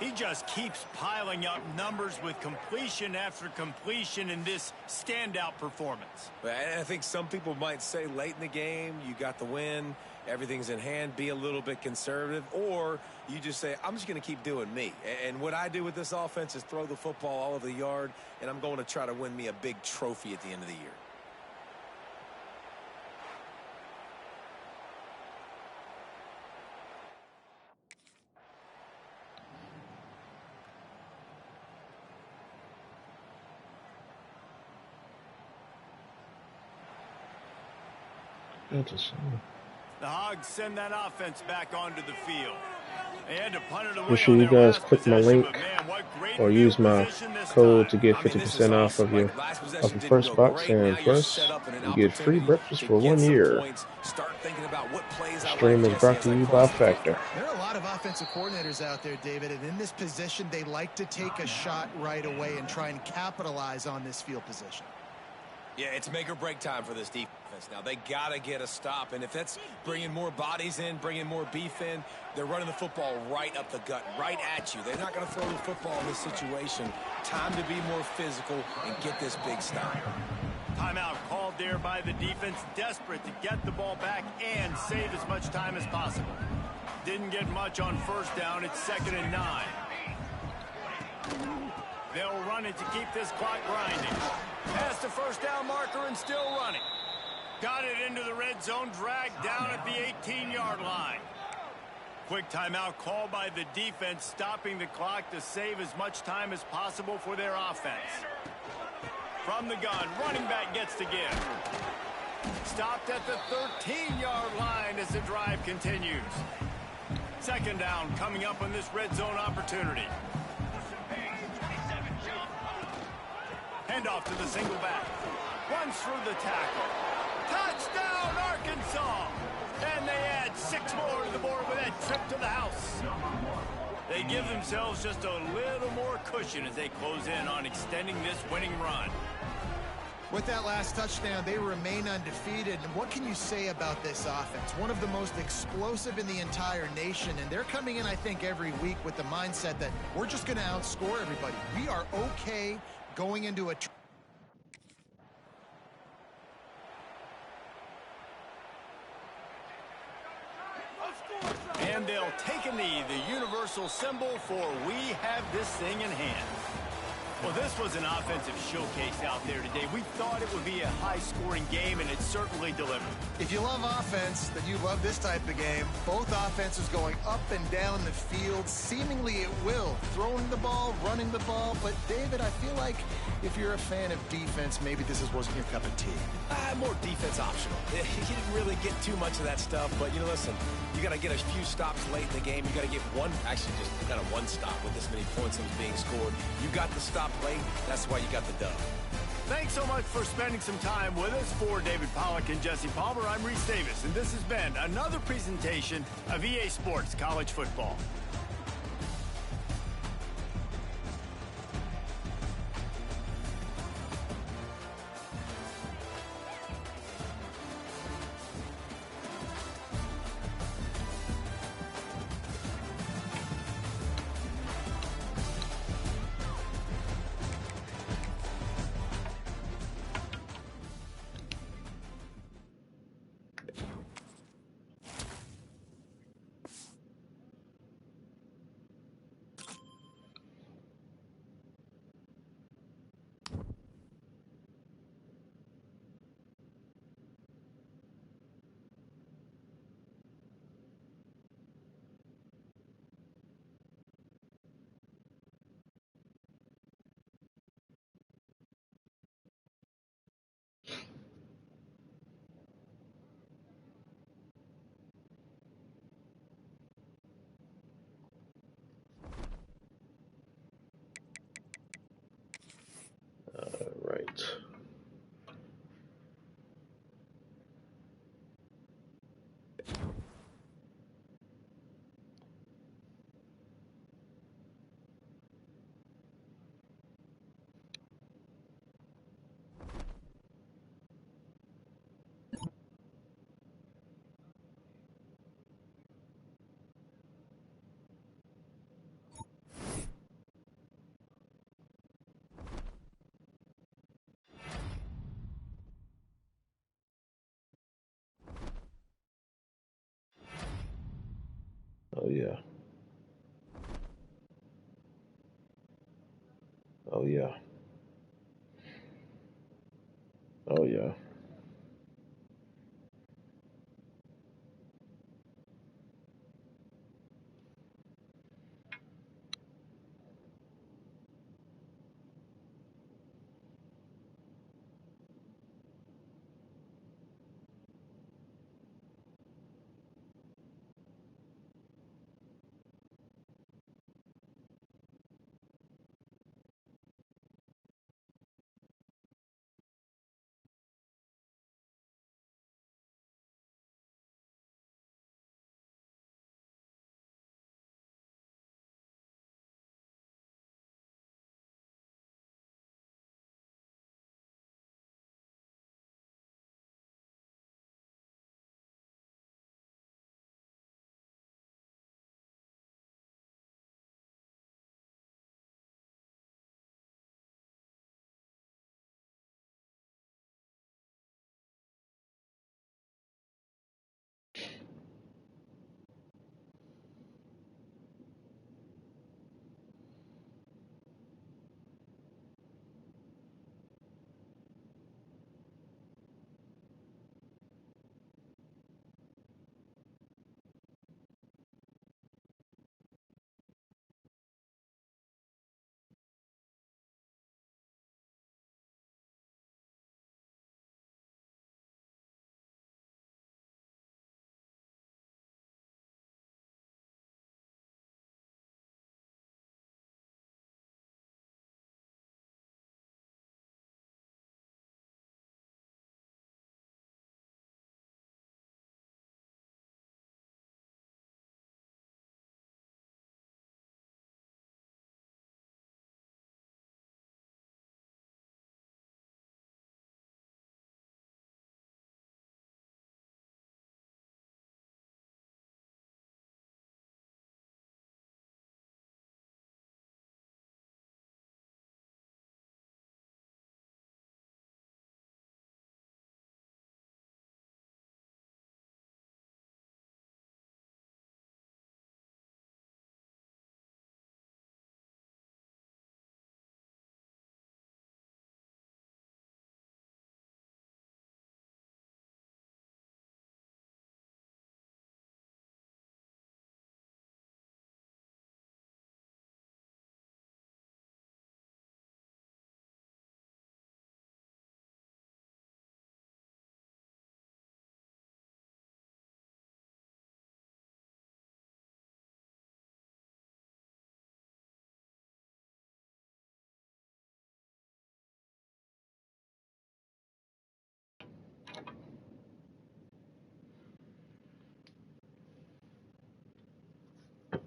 He just keeps piling up numbers with completion after completion in this standout performance. I think some people might say late in the game, you got the win, everything's in hand, be a little bit conservative, or you just say, I'm just going to keep doing me. And what I do with this offense is throw the football all over the yard, and I'm going to try to win me a big trophy at the end of the year. Interesting. The Hogs send that offense back onto the field. They had to punt it away. Make sure you guys click my link or use my code to get 50% off of your first box, and plus you get free breakfast for 1 year. Stream is brought to you by Factor. There are a lot of offensive coordinators out there, David, and in this position, they like to take a shot right away and try and capitalize on this field position. Yeah, it's make or break time for this defense. Now, they got to get a stop, and if that's bringing more bodies in, bringing more beef in, they're running the football right up the gut, right at you. They're not going to throw the football in this situation. Time to be more physical and get this big stop. Timeout called there by the defense, desperate to get the ball back and save as much time as possible. Didn't get much on first down. It's 2nd and 9. They'll run it to keep this clock grinding. Past the first down marker and still running. Got it into the red zone, dragged down at the 18-yard line. Quick timeout called by the defense, stopping the clock to save as much time as possible for their offense. From the gun, running back gets to give. Stopped at the 13-yard line as the drive continues. 2nd down coming up on this red zone opportunity. Handoff to the single back. Runs through the tackle. Touchdown, Arkansas! And they add 6 more to the board with that trip to the house. They give themselves just a little more cushion as they close in on extending this winning run. With that last touchdown, they remain undefeated. And what can you say about this offense? One of the most explosive in the entire nation. And they're coming in, I think, every week with the mindset that we're just going to outscore everybody. We are okay going into a... And they'll take a knee, the universal symbol for we have this thing in hand. Well, this was an offensive showcase out there today. We thought it would be a high-scoring game, and it certainly delivered. If you love offense, then you love this type of game. Both offenses going up and down the field, seemingly at will. Throwing the ball, running the ball. But, David, I feel like if you're a fan of defense, maybe this wasn't your cup of tea. More defense optional. You didn't really get too much of that stuff, but, you know, listen, you got to get a few stops late in the game. You got to get one, actually just kind of one stop with this many points that was being scored. You got the stop late. That's why you got the dub. Thanks so much for spending some time with us. For David Pollack and Jesse Palmer, I'm Reese Davis, and this has been another presentation of EA Sports College Football. Oh yeah. Oh yeah. Oh yeah.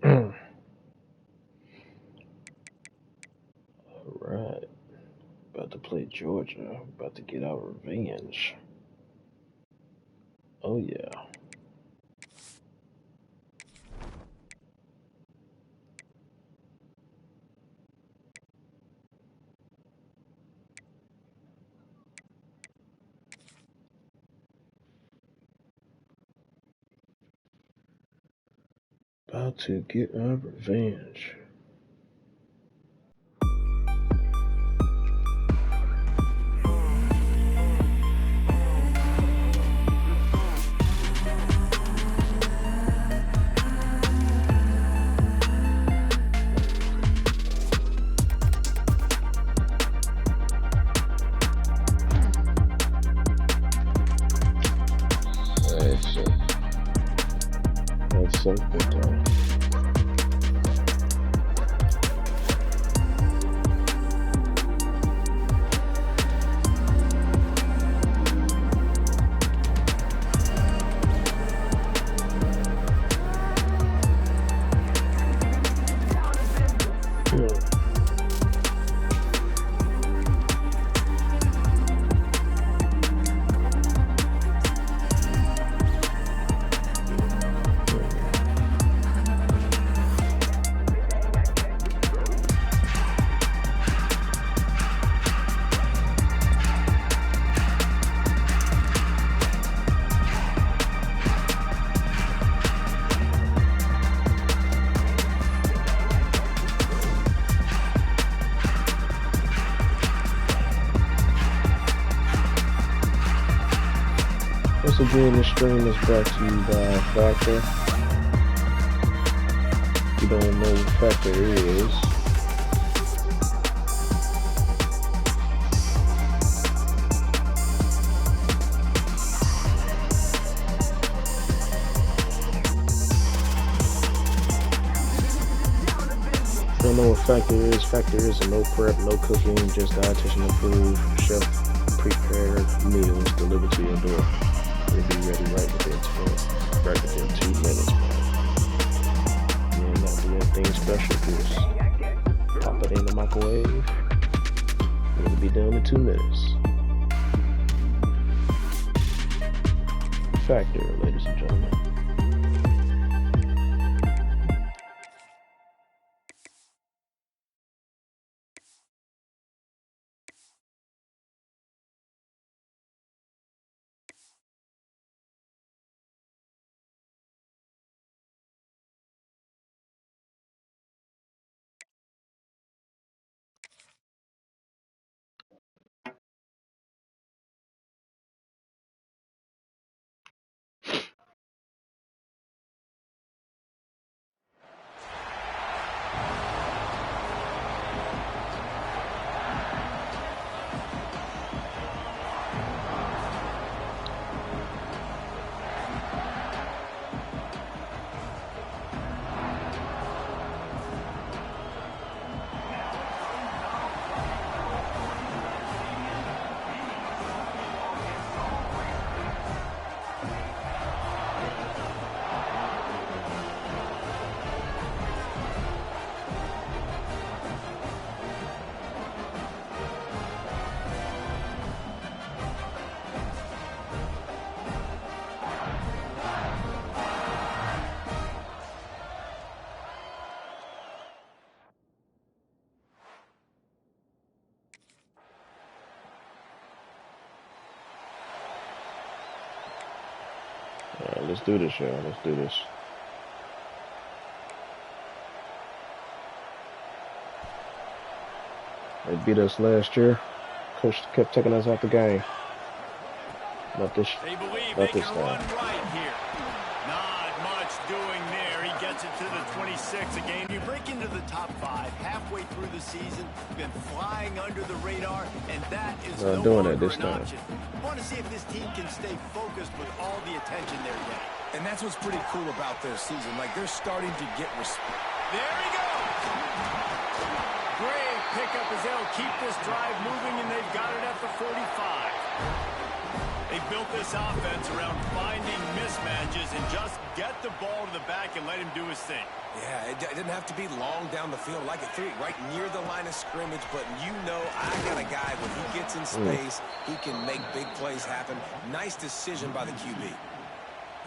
All right. About to play Georgia. About to get our revenge. Oh yeah. About to get our revenge. That's so good though. again, this stream is brought to you by Factor. If you don't know what Factor is, if you don't know what Factor is a no prep, no cooking, just dietitian approved, chef prepared meals delivered to your door. It'll be ready right within 2 minutes. You ain't got to do anything special. Just pop it in the microwave. It'll be done in 2 minutes. Factor, ladies and gentlemen. Alright, let's do this, y'all. Let's do this. They beat us last year. Coach kept taking us out the game. Not this They believe not they this can time. run right here. Not much doing there. He gets it to the 26 a game. You break into the top 5 halfway through the season. Been flying under the radar, and that is Not no doing it longer this an time. option. Want to see if this team can stay focused with all the attention they're getting. And that's what's pretty cool about their season. Like, they're starting to get respect. There he goes. Great pickup as they'll keep this drive moving, and they've got it at the 45. They built this offense around finding mismatches and just get the ball to the back and let him do his thing. Yeah, it didn't have to be long down the field. Like it threw it right near the line of scrimmage, but you know I got a guy, when he gets in space, he can make big plays happen. Nice decision by the QB.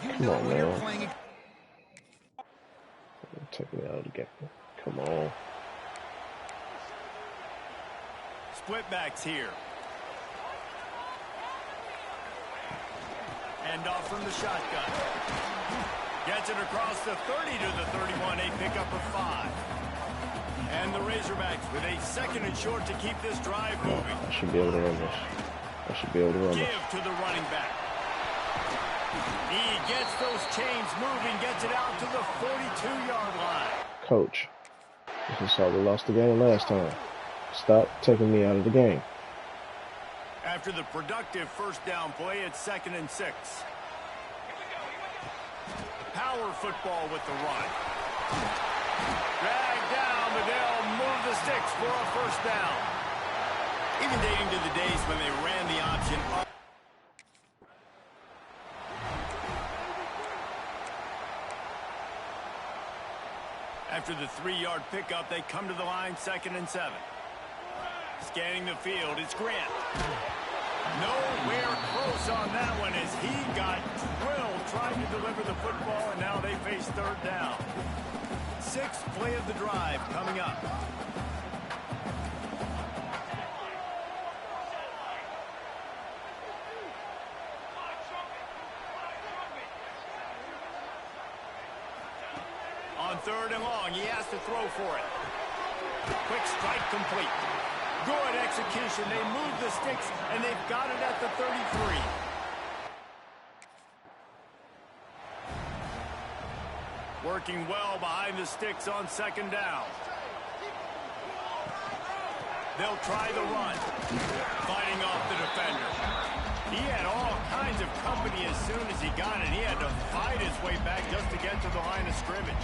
You Come know on, when you're man. playing Take me out of the game. Come on. Split backs here. End off from the shotgun. Gets it across the 30 to the 31, a pickup of 5. And the Razorbacks with a second and short to keep this drive moving. I should be able to run this. I should be able to run this. Give to the running back. He gets those chains moving, gets it out to the 42-yard line. Coach, this is how we lost the game last time. Stop taking me out of the game. After the productive first down play, it's 2nd and 6. Power football with the run. Dragged down, but they'll move the sticks for a first down. Even dating to the days when they ran the option up. After the 3-yard pickup, they come to the line, 2nd and 7. Scanning the field, it's Grant. Nowhere close on that one as he got drilled trying to deliver the football, and now they face 3rd down. 6th play of the drive coming up. On 3rd and long, he has to throw for it. Quick strike complete. Good execution. They move the sticks, and they've got it at the 33. Working well behind the sticks on second down. They'll try the run. Fighting off the defender. He had all kinds of company as soon as he got it. He had to fight his way back just to get to the line of scrimmage.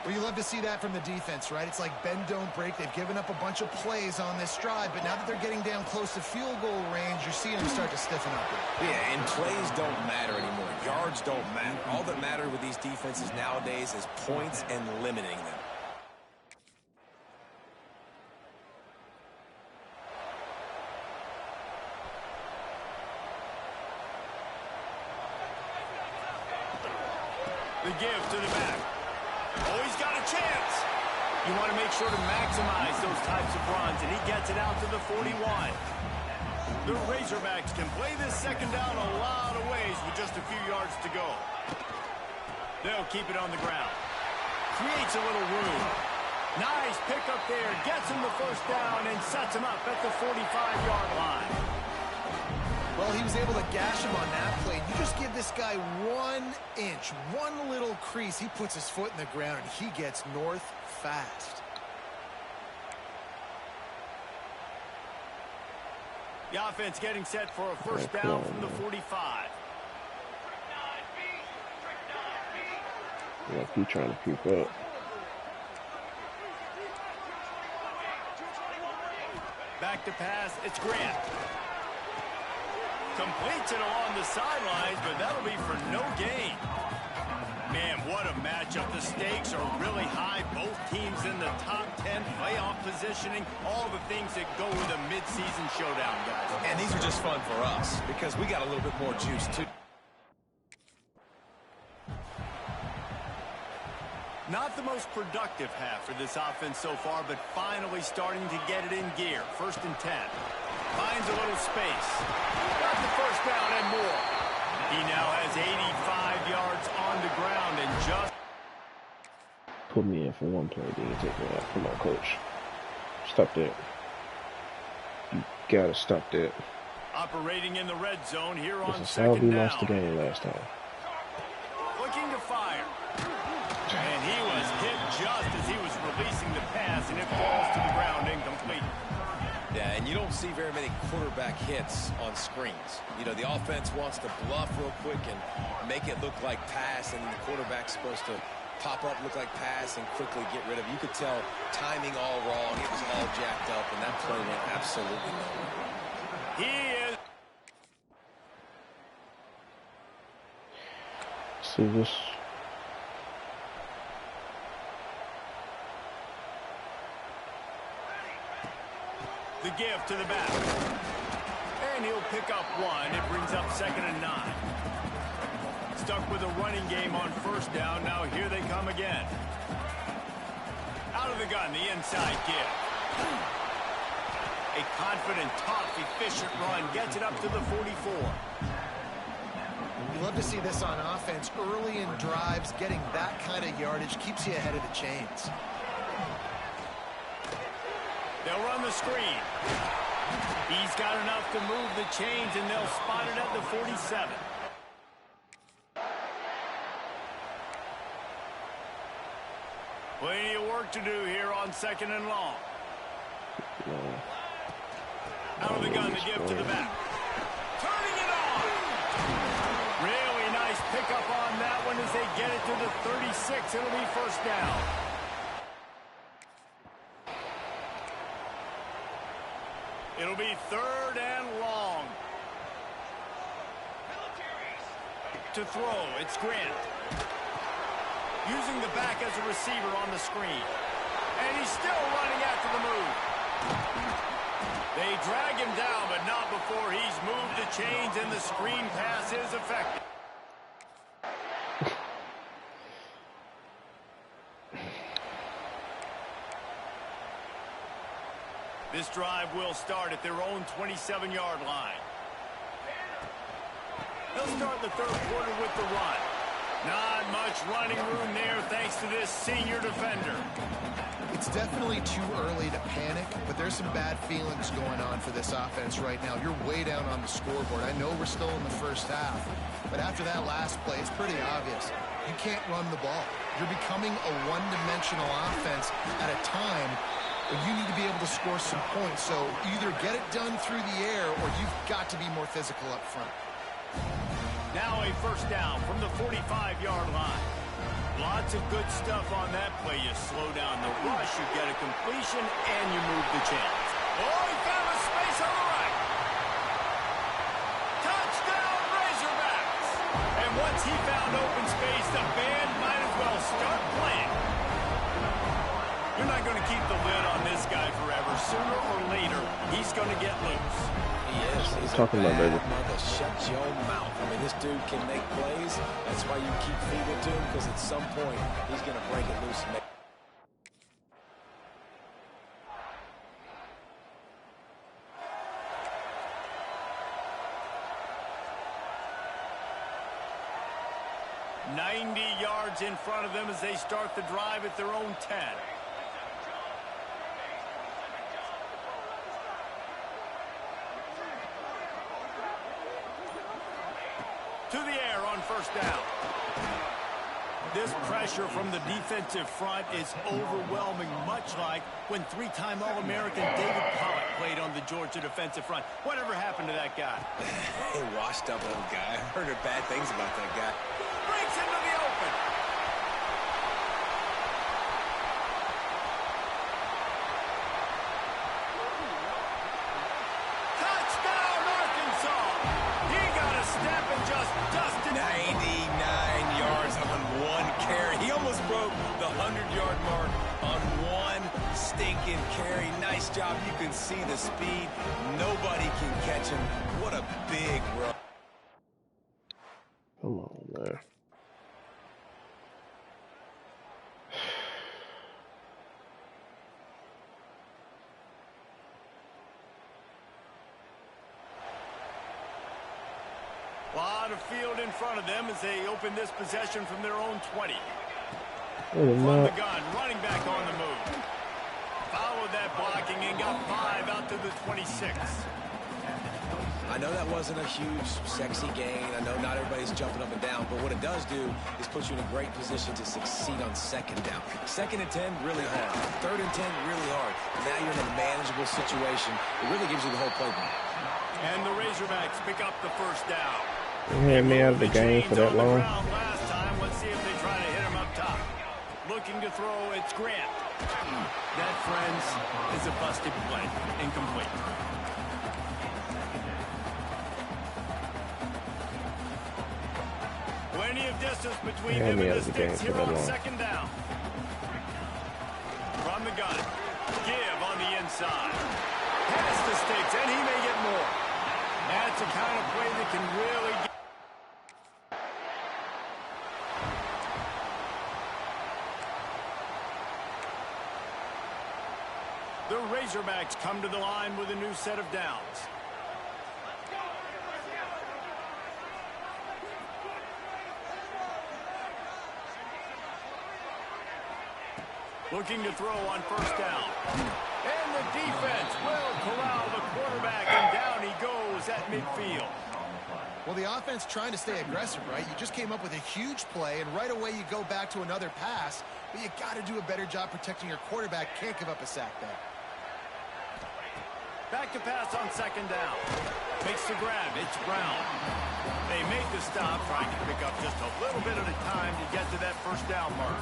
Well, you love to see that from the defense, right? It's like bend, don't break. They've given up a bunch of plays on this drive, but now that they're getting down close to field goal range, you're seeing them start to stiffen up. Yeah, and plays don't matter anymore. Yards don't matter. All that matters with these defenses nowadays is points and limiting them. The give to the back. Oh, he's got a chance. You want to make sure to maximize those types of runs, and he gets it out to the 41. The Razorbacks can play this second down a lot of ways with just a few yards to go. They'll keep it on the ground. Creates a little room. Nice pickup there. Gets him the first down and sets him up at the 45-yard line. Well, he was able to gash him on that play. You just give this guy 1 inch, one little crease. He puts his foot in the ground, and he gets north fast. The offense getting set for a first down from the 45. Yeah, keep trying to keep up. Back to pass. It's Grant. Completes it along the sidelines, but that'll be for no gain. Man, what a matchup. The stakes are really high. Both teams in the top 10, playoff positioning, all the things that go with a midseason showdown, guys. And these are just fun for us because we got a little bit more juice, too. Not the most productive half for this offense so far, but finally starting to get it in gear. 1st and 10. Finds a little space. Got the first down and more. He now has 85 yards on the ground and just... Put me in for one play, then you take me out. Come on, coach. Stop that. You gotta stop that. Operating in the red zone here on This is how we second down. lost the game last time. Looking to fire. And he was hit just as he was releasing the pass, and it falls to the ground incomplete. Yeah, and you don't see very many quarterback hits on screens. You know, the offense wants to bluff real quick and make it look like pass, and the quarterback's supposed to pop up, look like pass, and quickly get rid of it. You could tell timing all wrong. It was all jacked up, and that play went absolutely nowhere. He is... See this? The give to the back. And he'll pick up one. It brings up 2nd and 9. Stuck with a running game on first down. Now here they come again. Out of the gun, the inside give. A confident, tough, efficient run. Gets it up to the 44. You love to see this on offense. Early in drives, getting that kind of yardage keeps you ahead of the chains. They'll run the screen. He's got enough to move the chains, and they'll spot it at the 47. Plenty of work to do here on 2nd and long. Out of the gun, the give to the back. Turning it on. Really nice pickup on that one as they get it to the 36. It'll be first down. It'll be 3rd and long. To throw, it's Grant. Using the back as a receiver on the screen. And he's still running after the move. They drag him down, but not before he's moved the chains, and the screen pass is effective. This drive will start at their own 27-yard line. They'll start the 3rd quarter with the run. Not much running room there thanks to this senior defender. It's definitely too early to panic, but there's some bad feelings going on for this offense right now. You're way down on the scoreboard. I know we're still in the first half, but after that last play, it's pretty obvious. You can't run the ball. You're becoming a one-dimensional offense at a time when you need to be able to score some points. So either get it done through the air or you've got to be more physical up front. Now a first down from the 45-yard line. Lots of good stuff on that play. You slow down the rush, you get a completion, and you move the chains. Oh, he found a space on the right. Touchdown, Razorbacks! And once he found open space, the band might as well start playing. You're not going to keep the lid on this guy forever. Sooner or later, he's going to get loose. He is. He's talking about, baby. Mother, shut your mouth. I mean, this dude can make plays. That's why you keep feeding it to him, because at some point, he's going to break it loose and make. "90 yards in front of them as they start the drive at their own 10. To the air on first down. This pressure from the defensive front is overwhelming, much like when three-time All-American David Pollock played on the Georgia defensive front. Whatever happened to that guy? Hey, washed up old guy. I've heard bad things about that guy. Breaks into the open. Touchdown, Arkansas! He got a step and just dusted. 99 yards on one carry. He almost broke the 100-yard mark on one stinking carry. Nice job. You can see the speed. Nobody can catch him. What a big run. Come on, man. A lot of field in front of them as they open this possession from their own 20. From the gun, running back on the move. Followed that blocking and got 5 out to the 26. I know that wasn't a huge, sexy gain. I know not everybody's jumping up and down, but what it does do is put you in a great position to succeed on second down. Second and 10, really hard. Third and 10, really hard. Now you're in a manageable situation. It really gives you the whole playbook. And the Razorbacks pick up the first down. They had me out of the game for that long. Last time, let's see if they try to hit him up top. Looking to throw, it's Grant. That, friends, is a busted play. Incomplete. Plenty of distance between them and the sticks here on second down. From the gun. Give on the inside. Past the sticks, and he may get more. That's a kind of play that can really get. The Razorbacks come to the line with a new set of downs. Looking to throw on first down. And the defense will corral the quarterback, and down he goes at midfield. Well, the offense trying to stay aggressive, right? You just came up with a huge play, and right away you go back to another pass, but you got to do a better job protecting your quarterback. Can't give up a sack there. Back to pass on second down. Makes the grab. It's Brown. They make the stop, trying to pick up just a little bit at a time to get to that first down mark.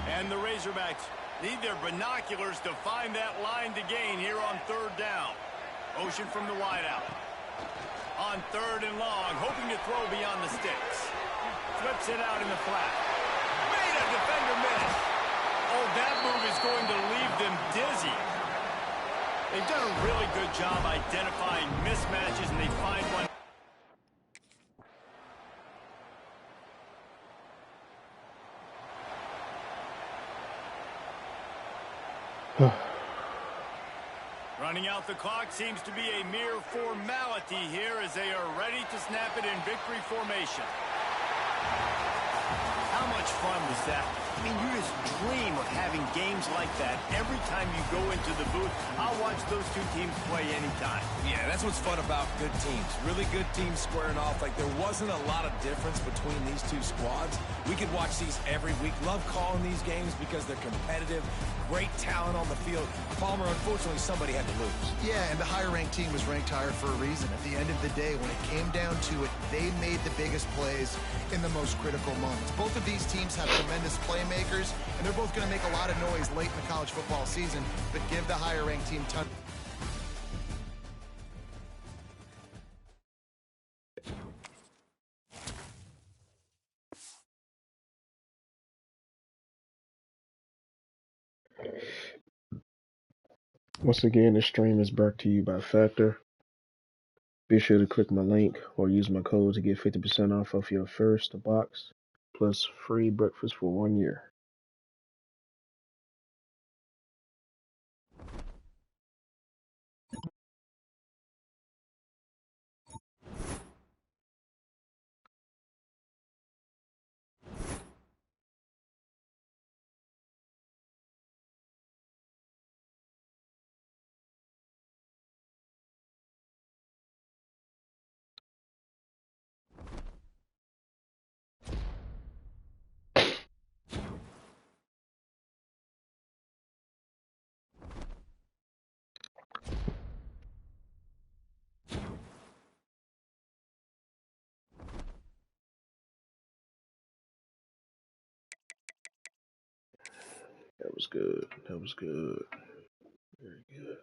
And the Razorbacks need their binoculars to find that line to gain here on third down. Motion from the wideout. On third and long, hoping to throw beyond the sticks. Flips it out in the flat. Made a defender miss. Oh, that move is going to leave them dizzy. They've done a really good job identifying mismatches, and they find one. Running out the clock seems to be a mere formality here as they are ready to snap it in victory formation. fun was that? I mean, you just dream of having games like that every time you go into the booth. I'll watch those two teams play anytime. Yeah, that's what's fun about good teams. Really good teams squaring off. Like, there wasn't a lot of difference between these two squads. We could watch these every week. Love calling these games because they're competitive. Great talent on the field. Palmer, unfortunately, somebody had to lose. Yeah, and the higher-ranked team was ranked higher for a reason. At the end of the day, when it came down to it, they made the biggest plays in the most critical moments. Both of these teams have tremendous playmakers, and they're both going to make a lot of noise late in the college football season, but give the higher-ranked team ton. Once again, this stream is brought to you by Factor. Be sure to click my link or use my code to get 50% off of your first box, plus free breakfast for 1 year. That was good. That was good. Very good.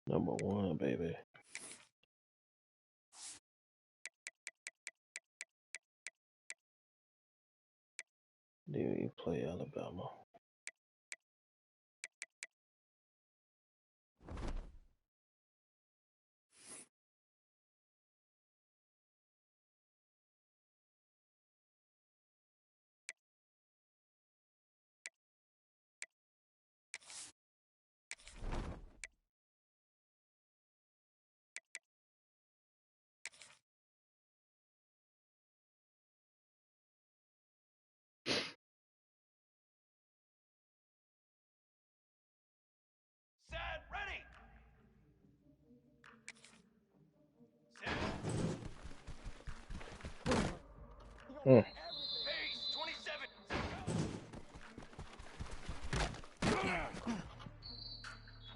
Number one, baby. Then you play Alabama. Set, ready. Mm. Pace, 27.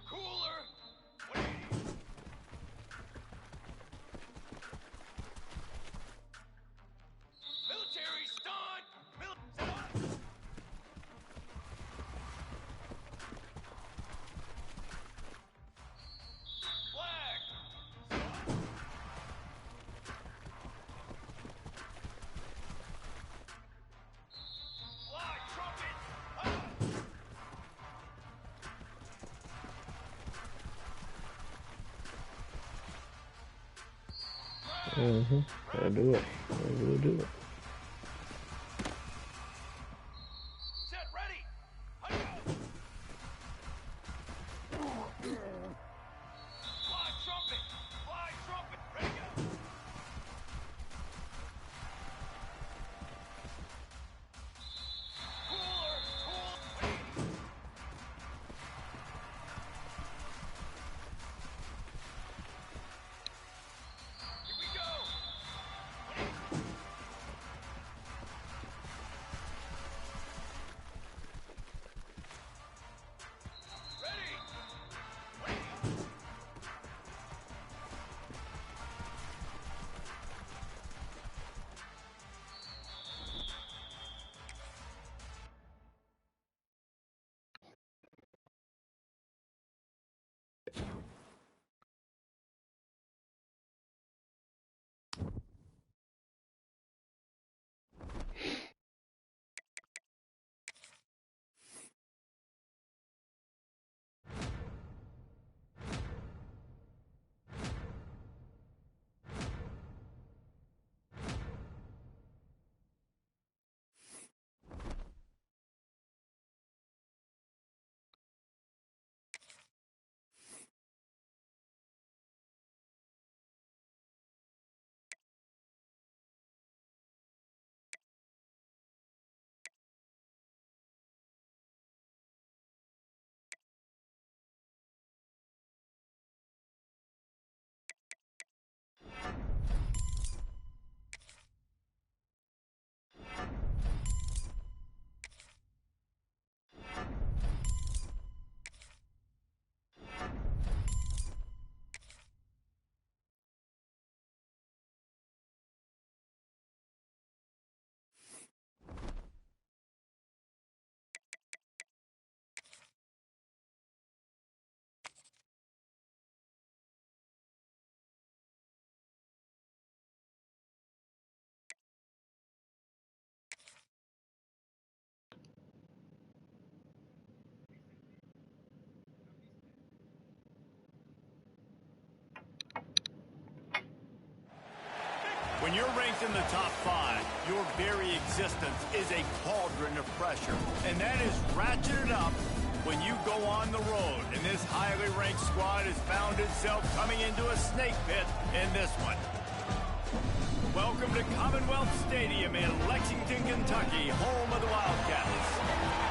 Cooler. 180. Military stunt. Flag. Fly, trumpet. That'll do it. That will do it. Set, ready. Fly, trumpet. Fly, trumpet. Ready, go. Cooler, cool. 180. Here we go. When you're ranked in the top 5, your very existence is a cauldron of pressure. And that is ratcheted up when you go on the road. And this highly ranked squad has found itself coming into a snake pit in this one. Welcome to Commonwealth Stadium in Lexington, Kentucky, home of the Wildcats.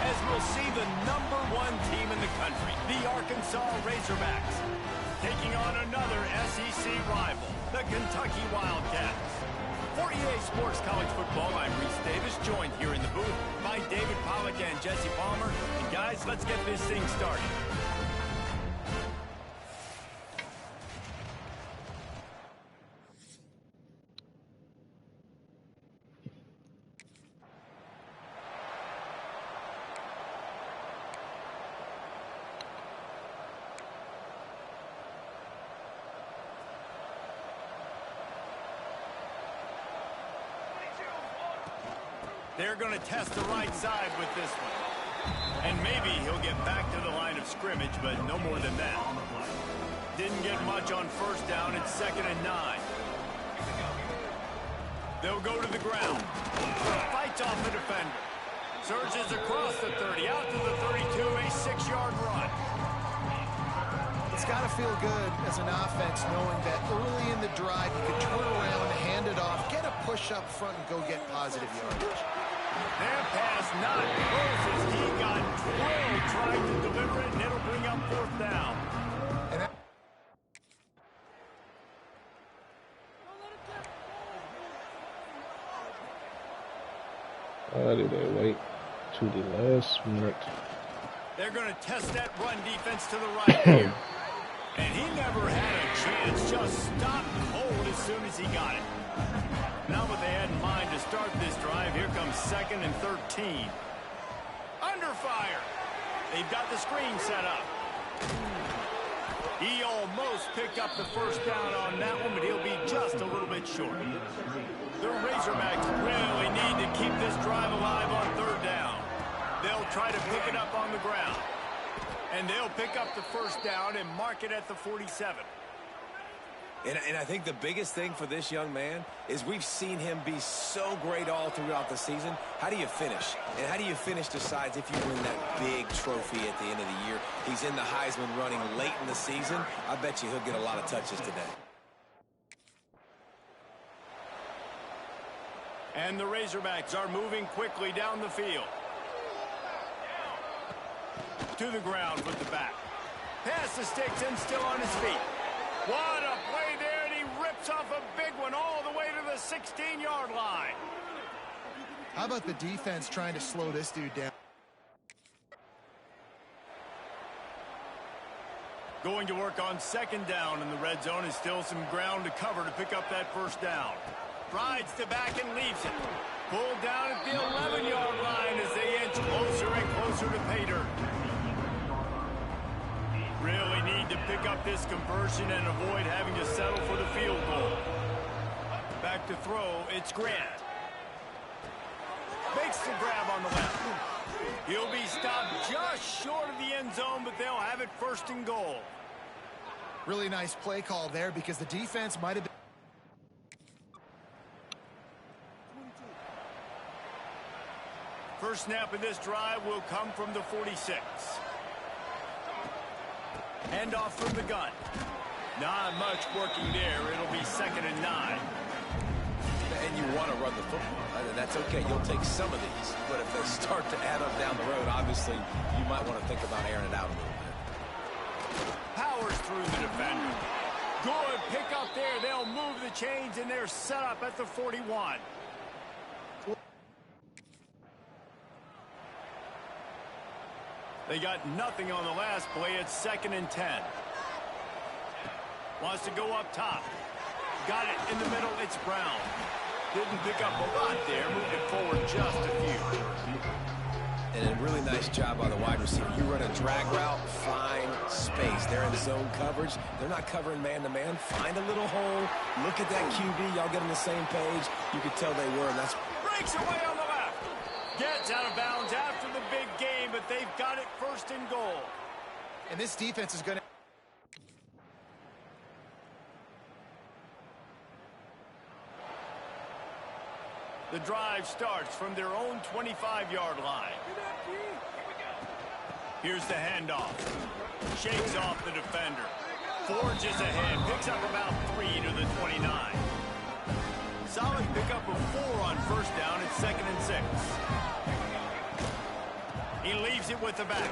As we'll see the #1 team in the country, the Arkansas Razorbacks, taking on another SEC rival, the Kentucky Wildcats. For EA Sports College Football, I'm Reese Davis, joined here in the booth by David Pollack and Jesse Palmer. And guys, let's get this thing started. They're going to test the right side with this one. And maybe he'll get back to the line of scrimmage, but no more than that. Didn't get much on first down. It's 2nd and 9. They'll go to the ground. Fights off the defender. Surges across the 30, out to the 32, a 6-yard run. It's got to feel good as an offense knowing that early in the drive you can turn around, hand it off, get a push up front, and go get positive yardage. Their pass not close as he got drilled trying to deliver it, and it'll bring up 4th down. Why did they wait to the last minute? They're going to test that run defense to the right here. And he never had a chance, just stopped cold as soon as he got it. Not what they had in mind to start this drive. Here comes 2nd and 13. Under fire. They've got the screen set up. He almost picked up the first down on that one, but he'll be just a little bit short. The Razorbacks really need to keep this drive alive on 3rd down. They'll try to pick it up on the ground. And they'll pick up the first down and mark it at the 47. And I think the biggest thing for this young man is we've seen him be so great all throughout the season. How do you finish? And how do you finish decides if you win that big trophy at the end of the year. He's in the Heisman running late in the season. I bet you he'll get a lot of touches today. And the Razorbacks are moving quickly down the field. To the ground with the back. Pass the sticks and still on his feet. What a play there, and he rips off a big one all the way to the 16-yard line. How about the defense trying to slow this dude down? Going to work on 2nd down in the red zone, is still some ground to cover to pick up that first down. Rides to back and leaves it. Pulled down at the 11-yard line as they inch closer and closer to pay dirt. Really need to pick up this conversion and avoid having to settle for the field goal. Back to throw, it's Grant. Makes the grab on the left. He'll be stopped just short of the end zone, but they'll have it first and goal. Really nice play call there because the defense might have been. First snap of this drive will come from the 46. Hand off from the gun. Not much working there. It'll be 2nd and 9. And you want to run the football. That's okay. You'll take some of these. But if they start to add up down the road, obviously, you might want to think about airing it out a little bit. Powers through the defender. Good pick up there. They'll move the chains, and they're set up at the 41. They got nothing on the last play. It's 2nd and 10. Wants to go up top. Got it in the middle. It's Brown. Didn't pick up a lot there. Moved it forward just a few. And a really nice job by the wide receiver. You run a drag route, find space. They're in zone coverage. They're not covering man-to-man. Find a little hole. Look at that QB. Y'all get on the same page. You could tell they were, and that's... Breaks away on the left. Gets out of bounds after the big game, but they've got it first and goal. And this defense is going to... The drive starts from their own 25-yard line. Here's the handoff. Shakes off the defender. Forges ahead. Picks up about 3 to the 29. Solid pickup of 4 on first down. It's 2nd and 6. He leaves it with the back.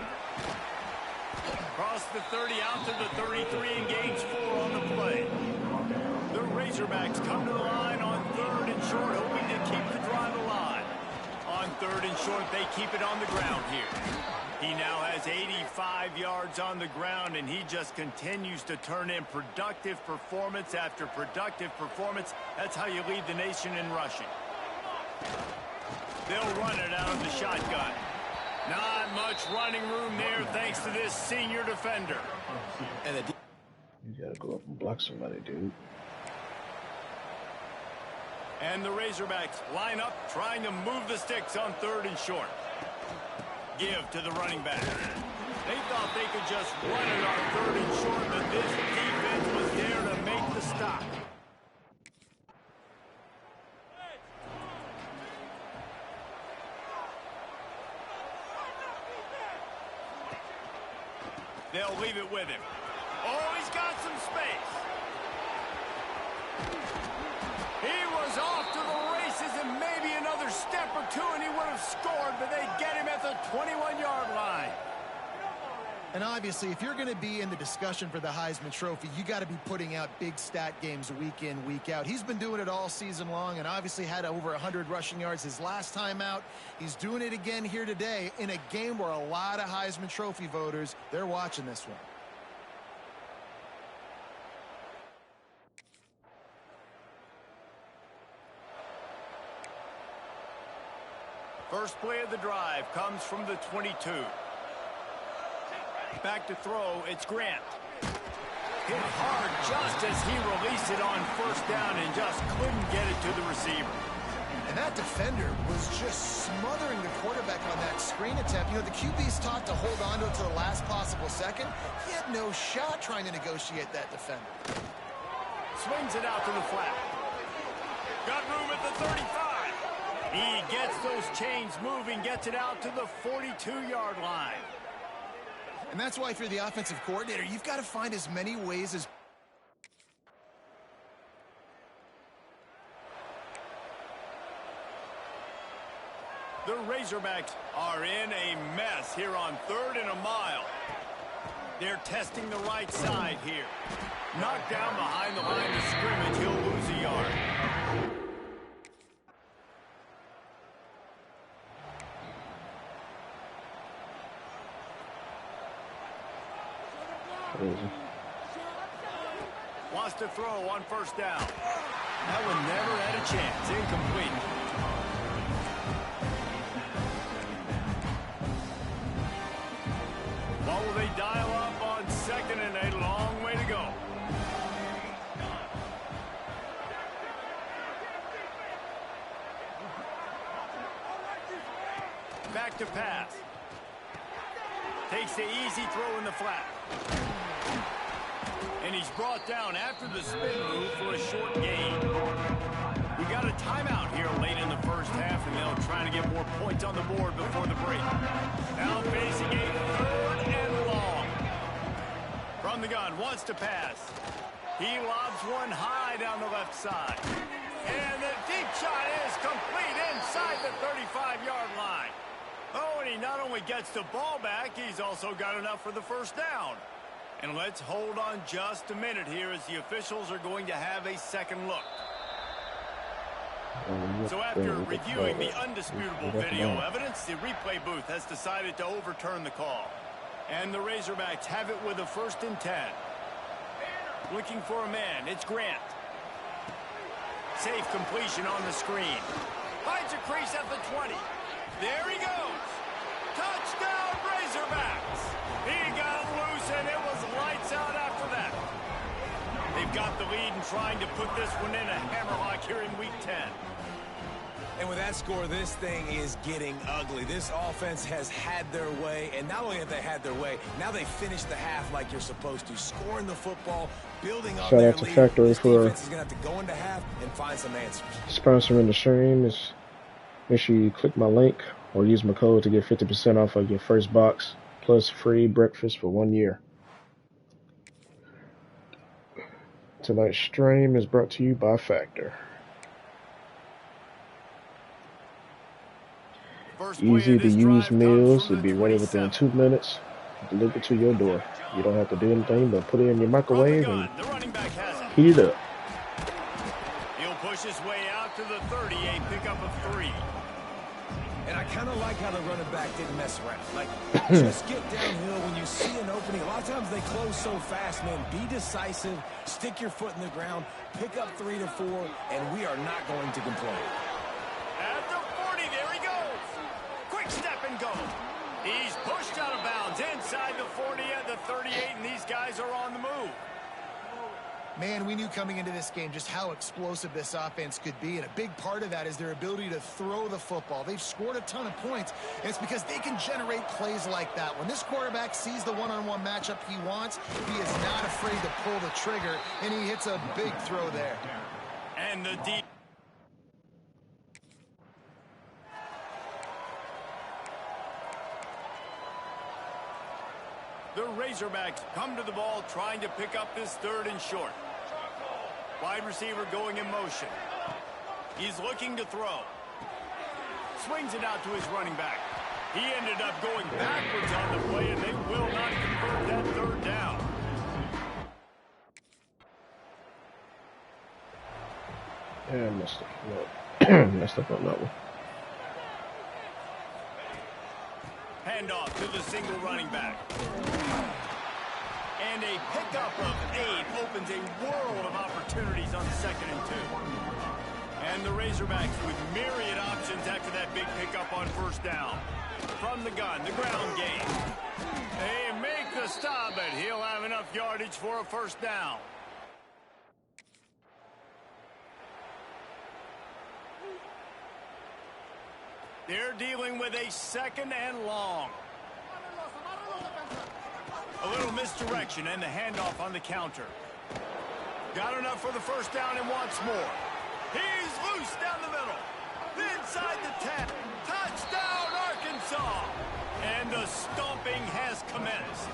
Across the 30 out to the 33 and gains 4 on the play. The Razorbacks come to the line on 3rd and short, hoping to keep the drive alive. On 3rd and short, they keep it on the ground here. He now has 85 yards on the ground, and he just continues to turn in productive performance after productive performance. That's how you lead the nation in rushing. They'll run it out of the shotgun. Not much running room there thanks to this senior defender. And You gotta go up and block somebody, dude. And the Razorbacks line up, trying to move the sticks on 3rd and short. Give to the running back. They thought they could just run it on 3rd and short, but this defense was there to make the stop. They'll leave it with him. Oh, he's got some space. He was off to the races and maybe another step or two and he would have scored, but they get him at the 21-yard line. And obviously, if you're going to be in the discussion for the Heisman Trophy, you got to be putting out big stat games week in, week out. He's been doing it all season long and obviously had over 100 rushing yards his last time out. He's doing it again here today in a game where a lot of Heisman Trophy voters, they're watching this one. First play of the drive comes from the 22. Back to throw, it's Grant. Hit hard just as he released it on first down and just couldn't get it to the receiver. And that defender was just smothering the quarterback on that screen attempt. You know, the QB's taught to hold on to it to the last possible second. He had no shot trying to negotiate that defender. Swings it out to the flat. Got room at the 35. He gets those chains moving, gets it out to the 42-yard line. And that's why if you're the offensive coordinator, you've got to find as many ways as... The Razorbacks are in a mess here on 3rd and a mile. They're testing the right side here. Knocked down behind the line of scrimmage, he'll lose a yard. Wants to throw on first down. That one never had a chance. Incomplete. What will they dial up on 2nd and 8? Long back to pass. Takes the easy throw in the flat. And he's brought down after the spin move for a short gain. We got a timeout here late in the first half, and they'll try to get more points on the board before the break. Now facing a 3rd and long. From the gun, wants to pass. He lobs one high down the left side. And the deep shot is complete inside the 35-yard line. Oh, and he not only gets the ball back, he's also got enough for the first down. And let's hold on just a minute here as the officials are going to have a second look. So after reviewing the undisputable video evidence, the replay booth has decided to overturn the call. And the Razorbacks have it with a 1st and 10. Looking for a man, it's Grant. Safe completion on the screen. Finds a crease at the 20. There he goes. Touchdown, Razorbacks. He got loose, and it was lights out after that. They've got the lead and trying to put this one in a hammerlock here in Week 10. And with that score, this thing is getting ugly. This offense has had their way, and not only have they had their way, now they finish the half like you're supposed to, scoring the football, building up their lead. Factory this for defense is going to have to go into half and find some answers. Sponsoring the stream is make sure you click my link or use my code to get 50% off of your first box plus free breakfast for 1 year. Tonight's stream is brought to you by Factor. Easy to use meals to be ready within 2 minutes, delivered to your door. You don't have to do anything but put it in your microwave and heat it up. He'll push his way out to the 30, a pickup of 3. And I kind of like how the running back didn't mess around. Like, just get downhill when you see an opening. A lot of times they close so fast, man. Be decisive, stick your foot in the ground, pick up 3 to 4, and we are not going to complain. At the 40, there he goes. Quick step and go. He's pushed out of bounds inside the 40 at the 38, and these guys are on the move. Man, we knew coming into this game just how explosive this offense could be, and a big part of that is their ability to throw the football. They've scored a ton of points, and it's because they can generate plays like that. When this quarterback sees the one-on-one matchup he wants, he is not afraid to pull the trigger, and he hits a big throw there. And the deep. The Razorbacks come to the ball trying to pick up this 3rd and short. Wide receiver going in motion. He's looking to throw. Swings it out to his running back. He ended up going backwards on the play, and they will not convert that 3rd down. Yeah, messed up on that one. Handoff to the single running back. And a pickup of 8 opens a world of opportunities on 2nd and 2. And the Razorbacks with myriad options after that big pickup on 1st down. From the gun, the ground game. They make the stop, but he'll have enough yardage for a 1st down. They're dealing with a 2nd and long. A little misdirection and the handoff on the counter. Got enough for the 1st down and wants more. He's loose down the middle. Inside the 10. Touchdown, Arkansas. And the stomping has commenced.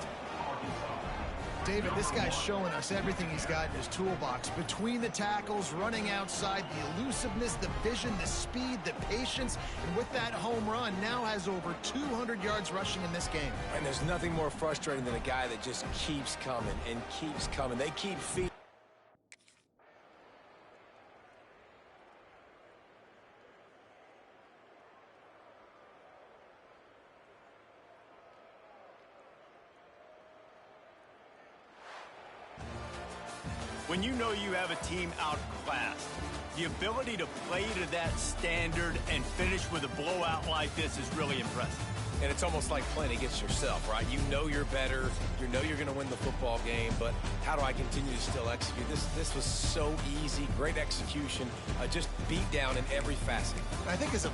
David, this guy's showing us everything he's got in his toolbox. Between the tackles, running outside, the elusiveness, the vision, the speed, the patience, and with that home run, now has over 200 yards rushing in this game. And there's nothing more frustrating than a guy that just keeps coming and keeps coming. They keep feeding. When you know you have a team outclassed, the ability to play to that standard and finish with a blowout like this is really impressive. And it's almost like playing against yourself, right? You know you're better. You know you're going to win the football game, but how do I continue to still execute? This was so easy. Great execution. Just beat down in every facet. I think as a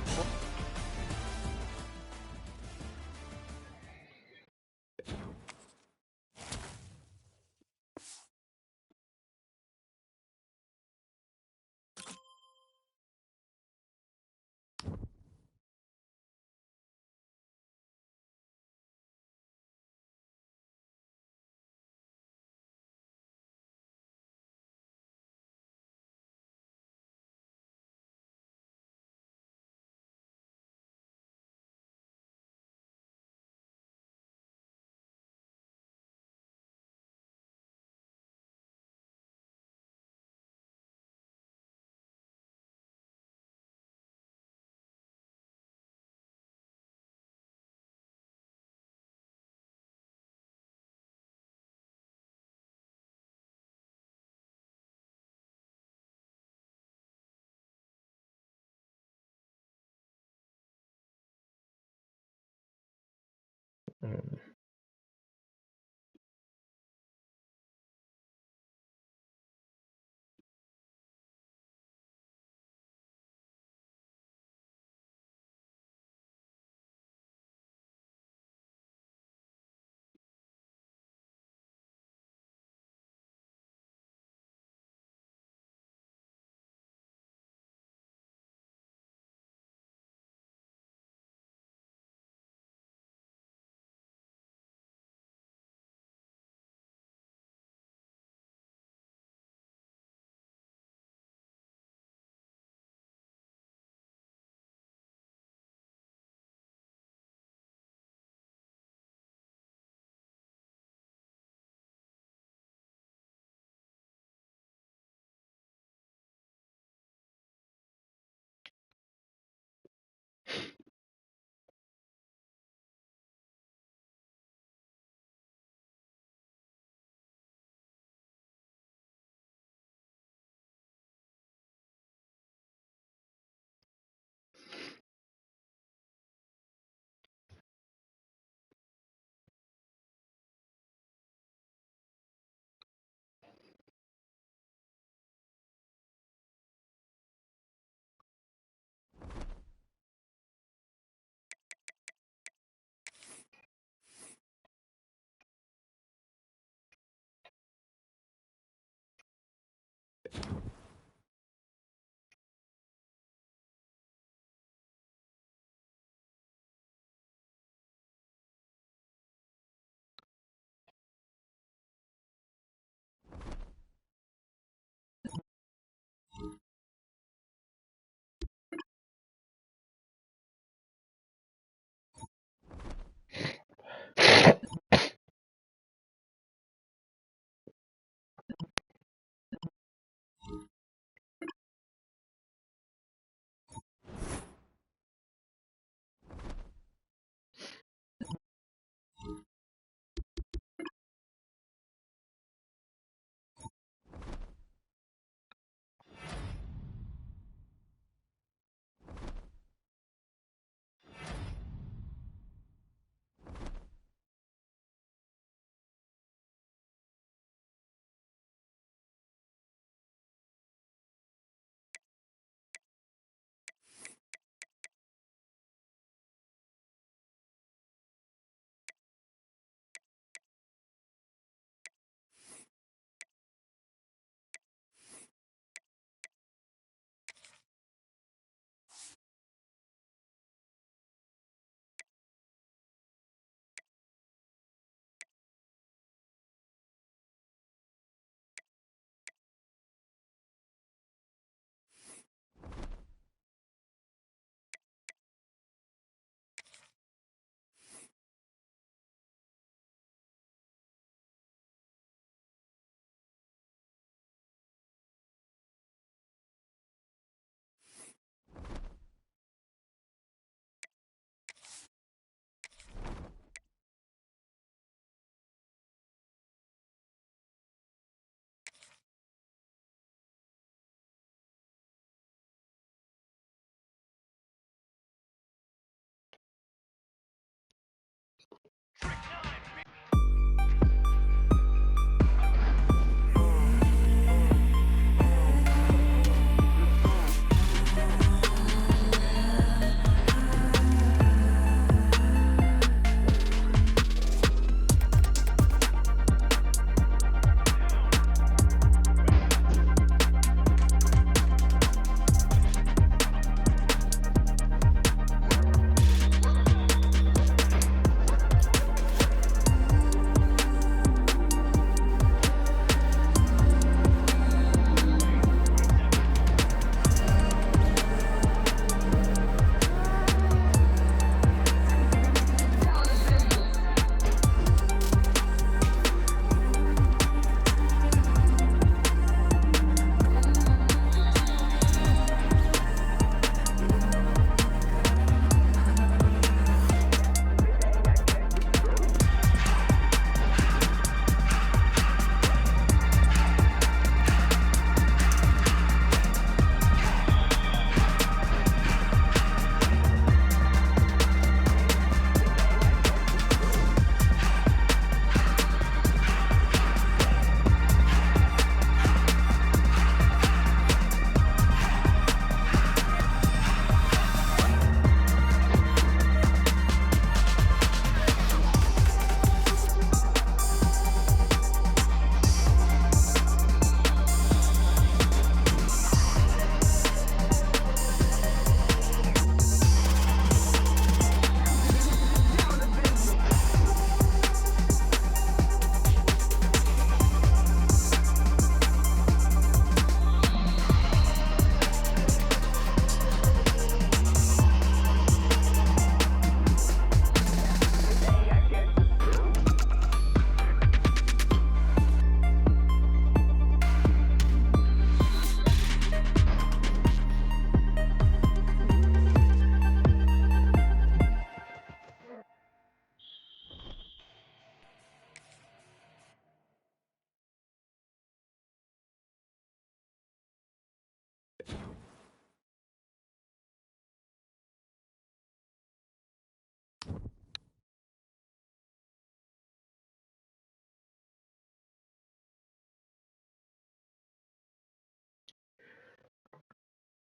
Um,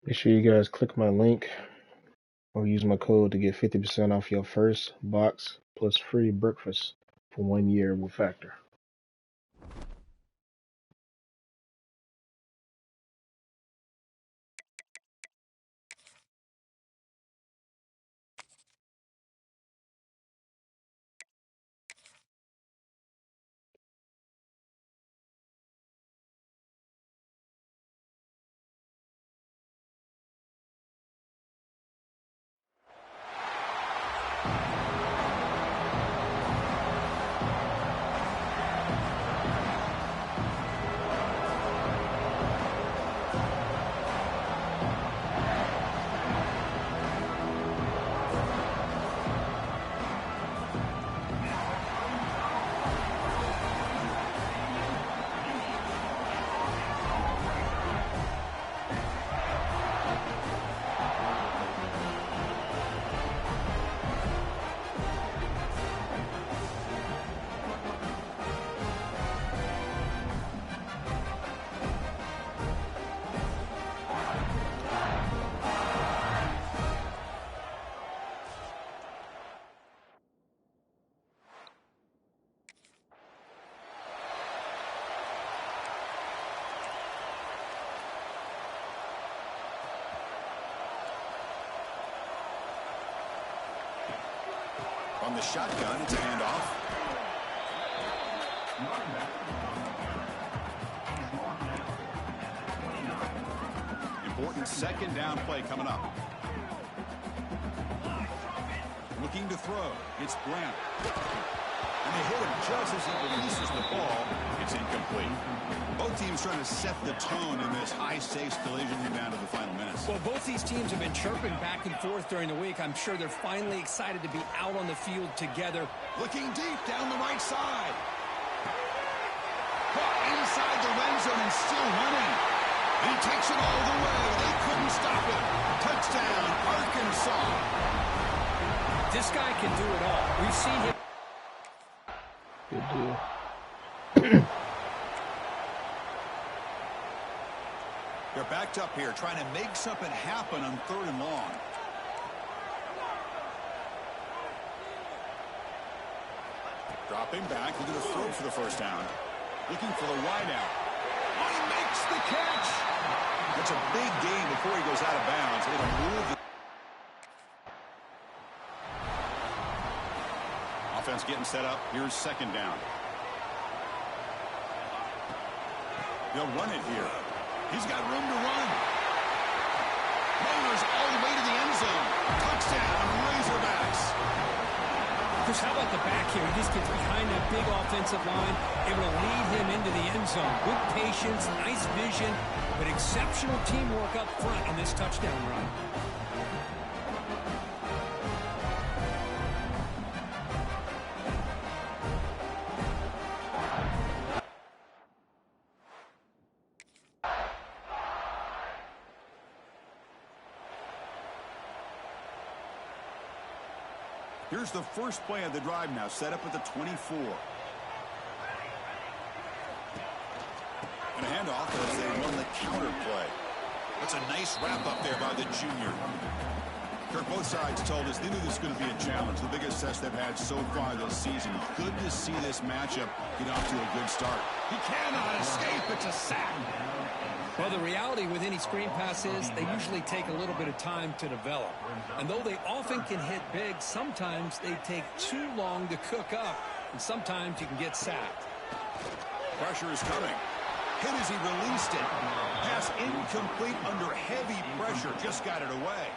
Make sure you guys click my link or use my code to get 50% off your first box plus free breakfast for 1 year with Factor. On the shotgun, it's a handoff. Important second down play coming up. Looking to throw. It's Blount. And they hit him just as he releases the ball. It's incomplete. Both teams trying to set the tone in this high-stakes collision here down to the final minutes. Well, both these teams have been chirping back and forth during the week. I'm sure they're finally excited to be out on the field together. Looking deep down the right side. Caught inside the red zone and still running. He takes it all the way. They couldn't stop it. Touchdown, Arkansas. This guy can do it all. We've seen him. Good deal. They're backed up here trying to make something happen on 3rd and long. Dropping back, looking to throw for the first down. Looking for the wide out. Oh, he makes the catch. That's a big gain before he goes out of bounds. It'll move the offense getting set up. Here's 2nd down. They'll run it here. He's got room to run. Motors all the way to the end zone. Touchdown, Razorbacks. Chris, how about the back here? He just gets behind that big offensive line, able to lead him into the end zone. Good patience, nice vision, but exceptional teamwork up front on this touchdown run. Here's the first play of the drive now, set up at the 24. And a handoff as they run the counter play. That's a nice wrap up there by the junior. Kirk, both sides told us they knew this was going to be a challenge, the biggest test they've had so far this season. Good to see this matchup get off to a good start. He cannot escape. It's a sack. Well, the reality with any screen pass is they usually take a little bit of time to develop. And though they often can hit big, sometimes they take too long to cook up. And sometimes you can get sacked. Pressure is coming. Hit as he released it. Pass incomplete under heavy pressure. Just got it away.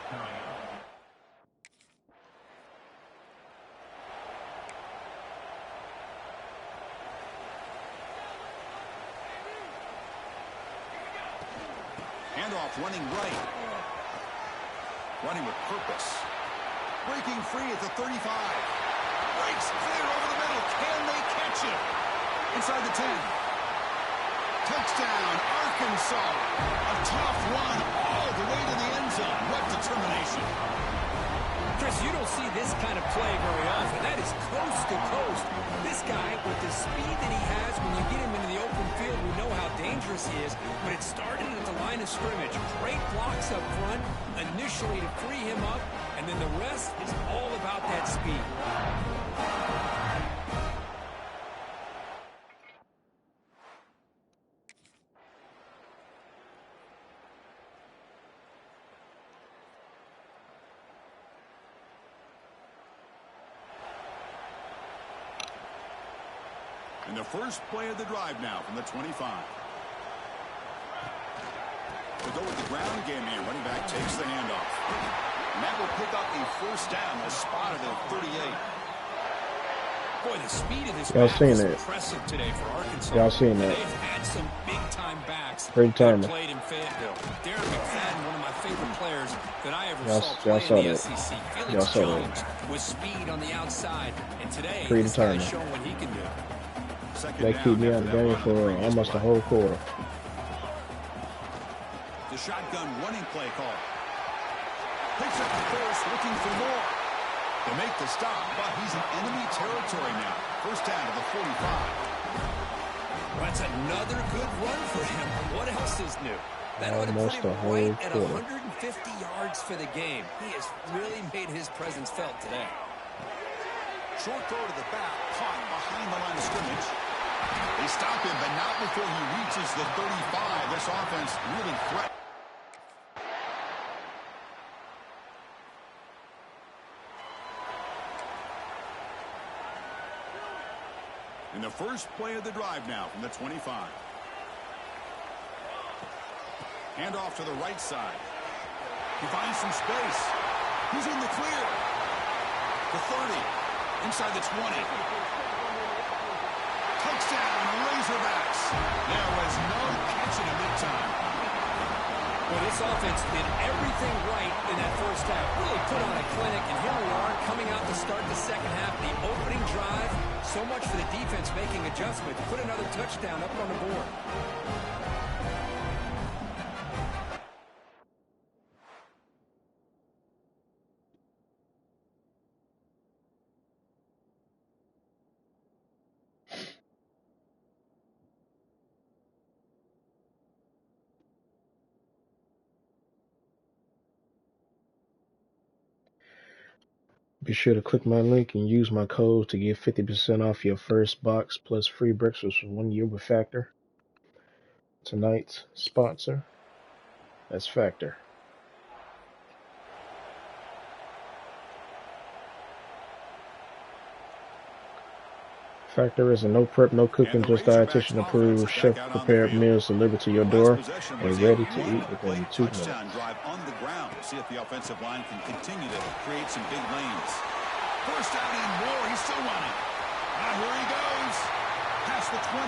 Handoff running right. Running with purpose. Breaking free at the 35. Breaks clear over the middle. Can they catch him? Inside the 10. Touchdown, Arkansas. A tough run all the way to the end zone. What determination. Chris, you don't see this kind of play very often. That is coast to coast. This guy, with the speed that he has, when you get him into the open field, we know how dangerous he is, but it started at the line of scrimmage. Great blocks up front, initially to free him up, and then the rest is all about that speed. And the first play of the drive now from the 25. To go with the ground game here, running back takes the handoff. And that will pick up a first down. They'll spot it at 38. Boy, the speed of this Y'all back seen is it. impressive today for Arkansas. Y'all seen that. They've had some big-time backs Great timing. that played in Fayetteville. Darren McFadden, one of my favorite players that I ever Y'all saw play saw in the that. SEC. Y'all Felix saw Jones that. with speed on the outside. And today, Great this guy's timing. showing what he can do. Second They down keep me out after of the that game run on for previous almost the play. whole quarter. The shotgun running play call. Picks up the first, looking for more. They make the stop, but he's in enemy territory now. First down to the 45. Well, that's another good run for him. What else is new? That ought to put Almost him a whole right at quarter. 150 yards for the game. He has really made his presence felt today. Short throw to the back, caught behind the line of scrimmage. They stop him, but not before he reaches the 35. This offense really threat. In the first play of the drive now from the 25. Hand off to the right side. He finds some space. He's in the clear. The 30. Inside the 20. Touchdown, Razorbacks. There was no catching him that time. Well, this offense did everything right in that first half. Really put on a clinic, and here we are coming out to start the second half. The opening drive, so much for the defense making adjustments. Put another touchdown up on the board. Be sure to click my link and use my code to get 50% off your first box plus free breakfast for 1 year with Factor. Tonight's sponsor, that's Factor. Factor is a no prep, no cooking, just dietitian approved, chef prepared meals delivered to your door and ready to eat within 2 minutes. Drive on the ground. See if the offensive line can continue to create some big lanes. First down and more. He's still running. Now here he goes. Past the 20.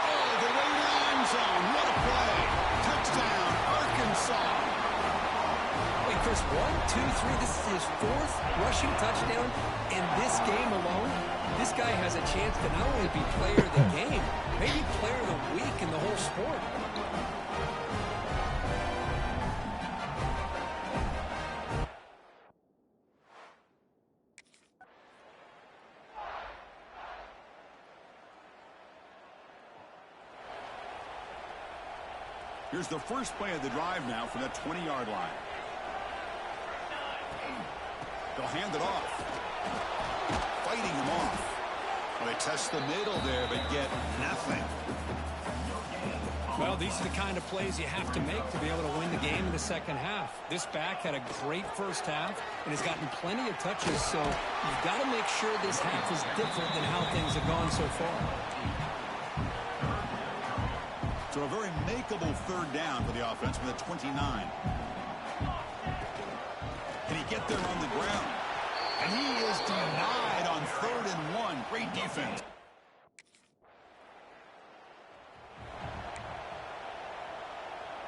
All the way to the end zone. What a play. Touchdown, Arkansas. Wait, Chris, 1, 2, 3. This is his fourth rushing touchdown in this game alone. This guy has a chance to not only be player of the game, maybe player of the week in the whole sport. Here's the first play of the drive now from the 20-yard line. They'll hand it off. Fighting him off. Well, they test the middle there, but get nothing. Well, these are the kind of plays you have to make to be able to win the game in the second half. This back had a great first half and has gotten plenty of touches, so you've got to make sure this half is different than how things have gone so far. So a very makeable third down for the offense from the 29. Can he get there on the ground? And he is denied on 3rd and 1. Great defense.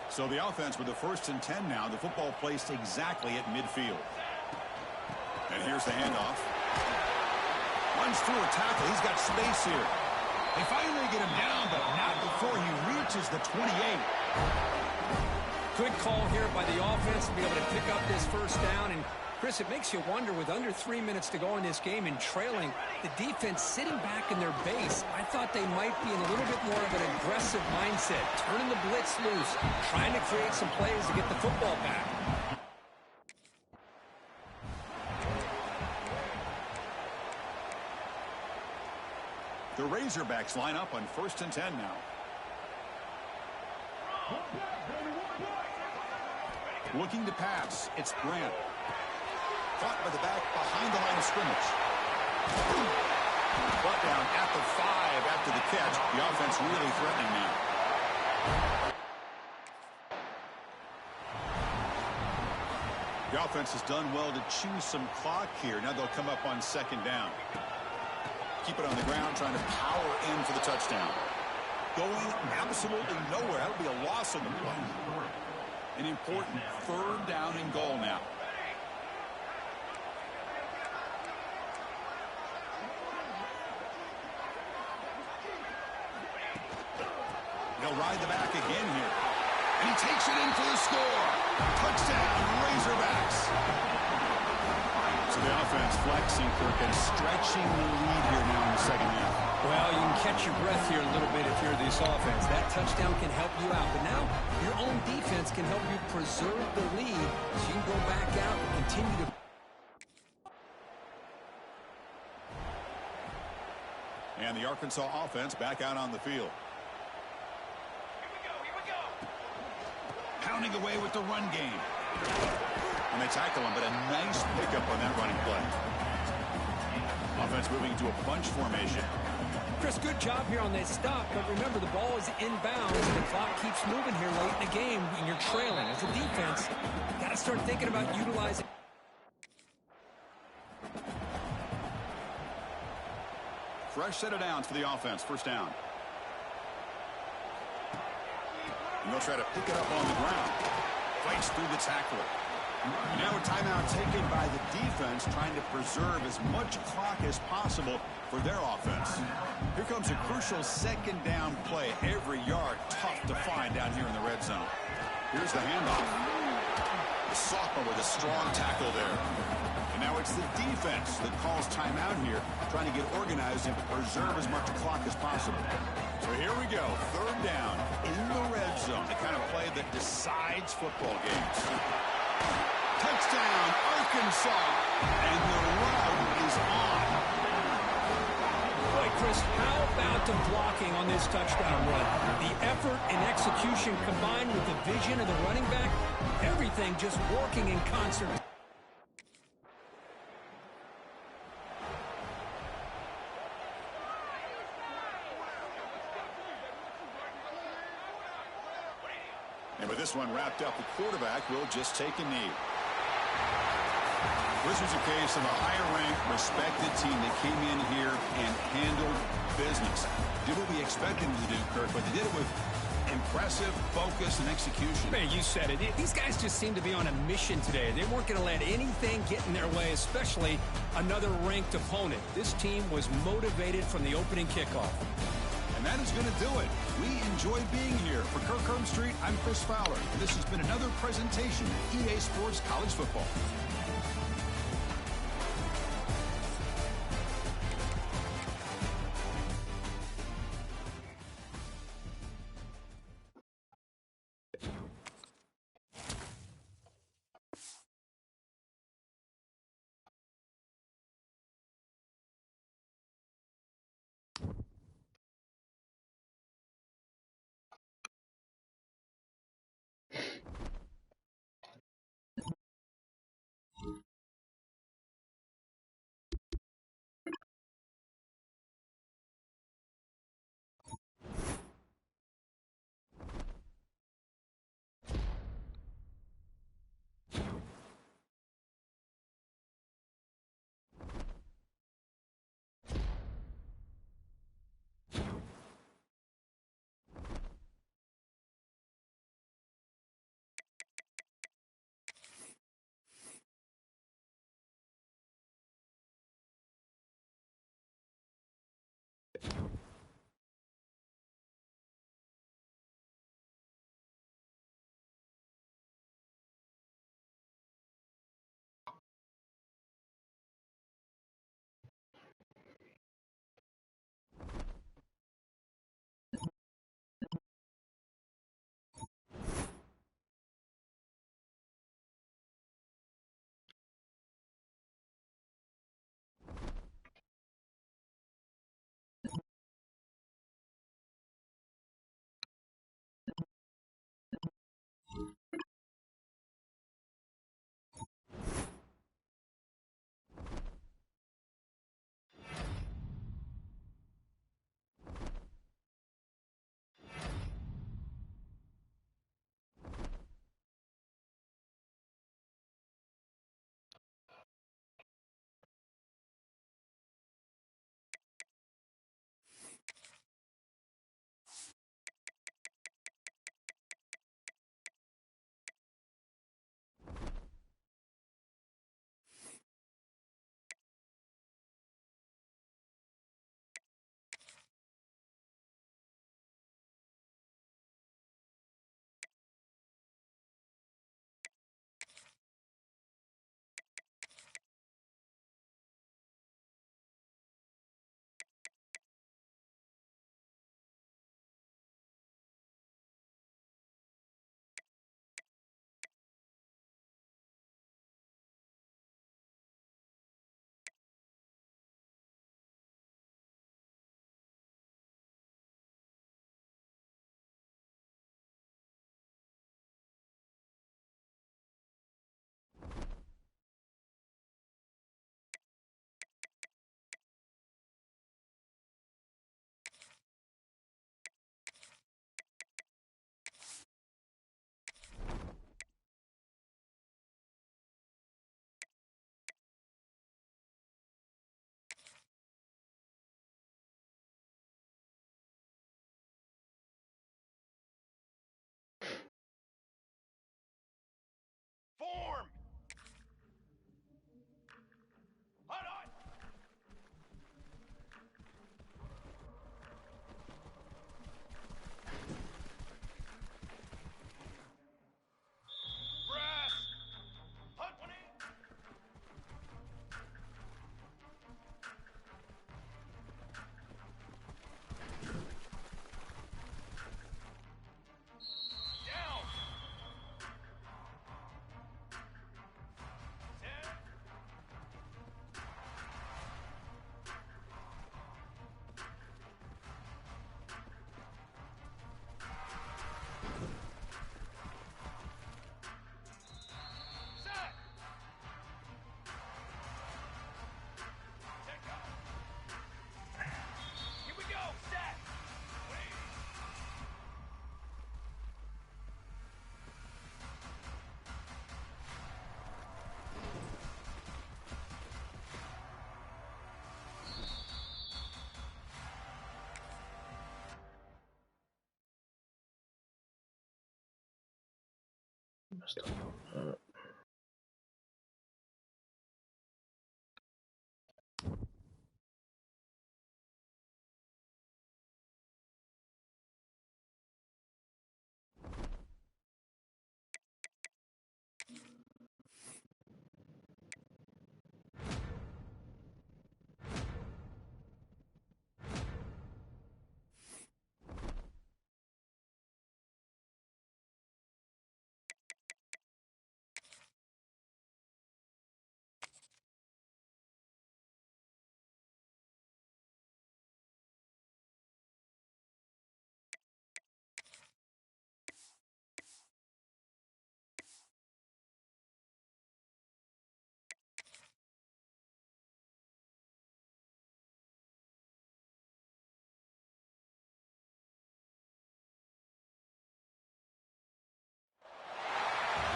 So the offense with the 1st and 10 now. The football placed exactly at midfield. And here's the handoff. Runs through a tackle. He's got space here. They finally get him down, but not before he reaches the 28. Good call here by the offense to be able to pick up this first down. And, Chris, it makes you wonder, with under 3 minutes to go in this game and trailing, the defense sitting back in their base. I thought they might be in a little bit more of an aggressive mindset, turning the blitz loose, trying to create some plays to get the football back. The Razorbacks line up on 1st and 10 now. Looking to pass. It's Grant. Caught by the back behind the line of scrimmage. Brought down at the 5 after the catch. The offense really threatening now. The offense has done well to chew some clock here. Now they'll come up on 2nd down. Keep it on the ground, trying to power in for the touchdown. Going absolutely nowhere. That'll be a loss on the play. An important 3rd down and goal now. They'll ride the back again here. And he takes it in for the score. Touchdown, Razorbacks. So the offense flexing, Kirk, and stretching the lead here now in the 2nd half. Well, you can catch your breath here a little bit if you're this offense. That touchdown can help you out. But now your own defense can help you preserve the lead so you can go back out and continue to... And the Arkansas offense back out on the field. Pounding away with the run game. And they tackle him, but a nice pickup on that running play. Offense moving into a bunch formation. Chris, good job here on that stop, but remember, the ball is inbounds, and the clock keeps moving here late in the game, and you're trailing. As a defense, you got to start thinking about utilizing... Fresh set of downs for the offense. 1st down. And they'll try to pick it up on the ground. Fights through the tackler. Now a timeout taken by the defense, trying to preserve as much clock as possible for their offense. Here comes a crucial 2nd down play. Every yard tough to find down here in the red zone. Here's the handoff. The sophomore with a strong tackle there. And now it's the defense that calls timeout here, trying to get organized and preserve as much clock as possible. So here we go, 3rd down in the red zone, the kind of play that decides football games. Touchdown, Arkansas, and the route is on. Boy, Chris, how about the blocking on this touchdown run? The effort and execution combined with the vision of the running back, everything just working in concert. And with this one wrapped up, the quarterback will just take a knee. This was a case of a higher-ranked, respected team that came in here and handled business. Did what we expected them to do, Kirk, but they did it with impressive focus and execution. Man, you said it. These guys just seem to be on a mission today. They weren't going to let anything get in their way, especially another ranked opponent. This team was motivated from the opening kickoff. And that is going to do it. We enjoyed being here. For Kirk Street, I'm Chris Fowler. And this has been another presentation of EA Sports College Football.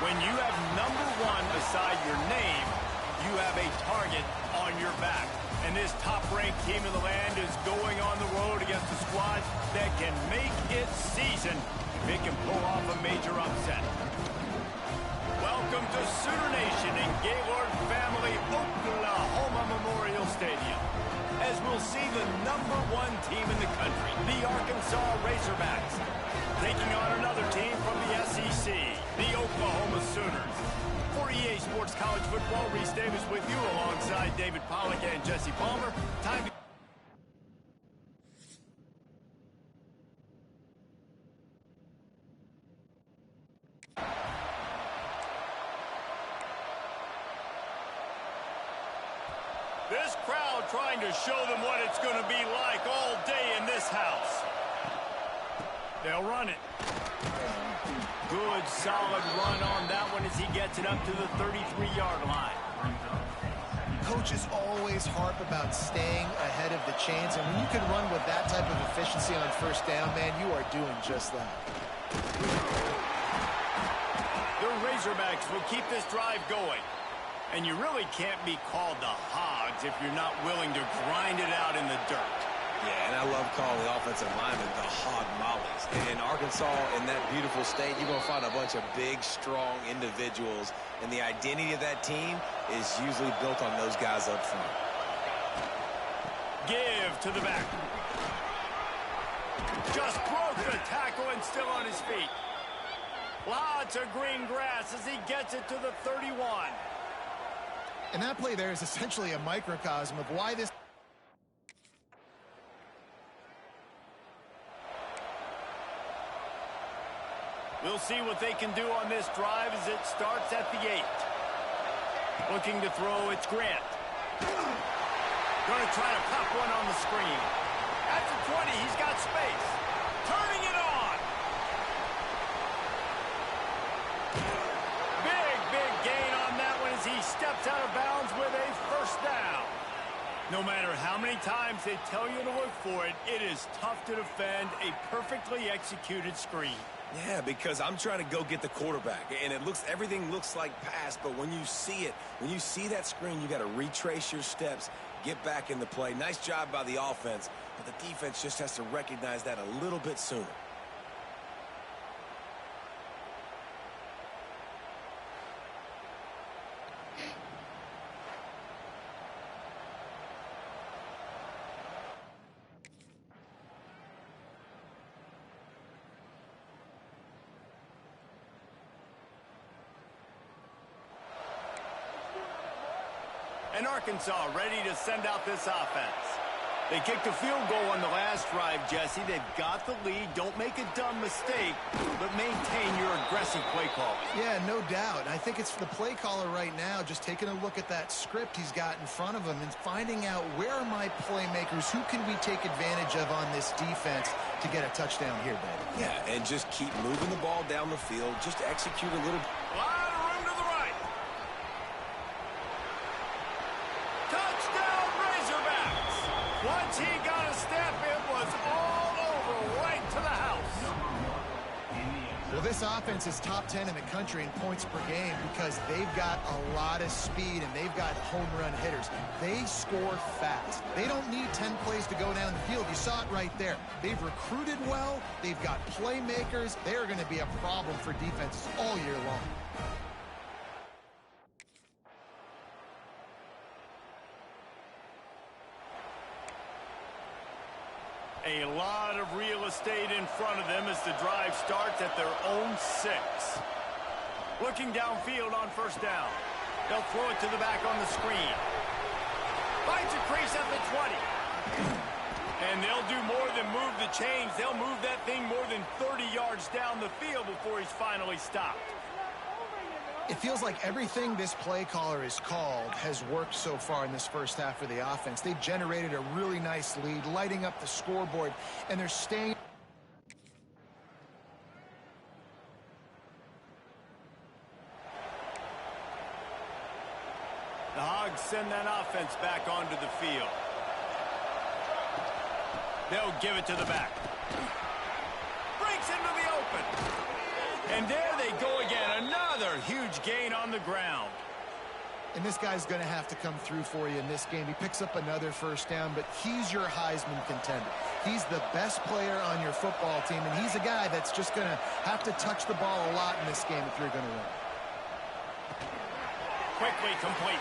When you have number 1 beside your name, you have a target on your back. And this top-ranked team in the land is going on the road against a squad that can make its season if it can pull off a major upset. Welcome to Sooner Nation in Gaylord Family Oklahoma Memorial Stadium, as we'll see the number 1 team in the country, the Arkansas Razorbacks, taking on another team from the SEC, the Oklahoma Sooners. For EA Sports College Football, Reese Davis with you alongside David Pollack and Jesse Palmer. Time to... This crowd trying to show them what it's going to be like all day in this house. They'll run it. Good, solid run on that one as he gets it up to the 33-yard line. Coaches always harp about staying ahead of the chains, and when you can run with that type of efficiency on first down, man, you are doing just that. The Razorbacks will keep this drive going. And you really can't be called the Hogs if you're not willing to grind it out in the dirt. Yeah, and I love calling the offensive linemen the hog mollies. In Arkansas, in that beautiful state, you're going to find a bunch of big, strong individuals, and the identity of that team is usually built on those guys up front. Give to the back. Just broke the tackle and still on his feet. Lots of green grass as he gets it to the 31. And that play there is essentially a microcosm of why this... We'll see what they can do on this drive as it starts at the 8. Looking to throw, it's Grant. Going to try to pop one on the screen. At the 20, he's got space. Turning it on. Big gain on that one as he steps out of bounds with a first down. No matter how many times they tell you to look for it, it is tough to defend a perfectly executed screen. Yeah, because I'm trying to go get the quarterback, and everything looks like pass, but when you see it, when you see that screen, you got to retrace your steps, get back in the play. Nice job by the offense, but the defense just has to recognize that a little bit sooner. And Arkansas ready to send out this offense. They kicked a field goal on the last drive, Jesse. They've got the lead. Don't make a dumb mistake, but maintain your aggressive play call. Yeah, no doubt. I think it's the play caller right now just taking a look at that script he's got in front of him and finding out where are my playmakers, who can we take advantage of on this defense to get a touchdown here, baby. Yeah, and just keep moving the ball down the field. Just execute a little. A lot of room to the right. Touchdown, Razorbacks. Once he got a step, it was all over, right to the house. Well, this offense is top 10 in the country in points per game because they've got a lot of speed and they've got home run hitters. They score fast. They don't need 10 plays to go down the field. You saw it right there. They've recruited well. They've got playmakers. They are going to be a problem for defenses all year long. A lot of real estate in front of them as the drive starts at their own 6. Looking downfield on first down. They'll throw it to the back on the screen. Finds a crease at the 20. And they'll do more than move the chains. They'll move that thing more than 30 yards down the field before he's finally stopped. It feels like everything this play caller has called has worked so far in this first half of the offense. They've generated a really nice lead, lighting up the scoreboard, and they're staying. The Hogs send that offense back onto the field. They'll give it to the back. Breaks into the open. And there they go again. Another huge gain on the ground. And this guy's going to have to come through for you in this game. He picks up another first down, but he's your Heisman contender. He's the best player on your football team, and he's a guy that's just going to have to touch the ball a lot in this game if you're going to win. Quickly complete.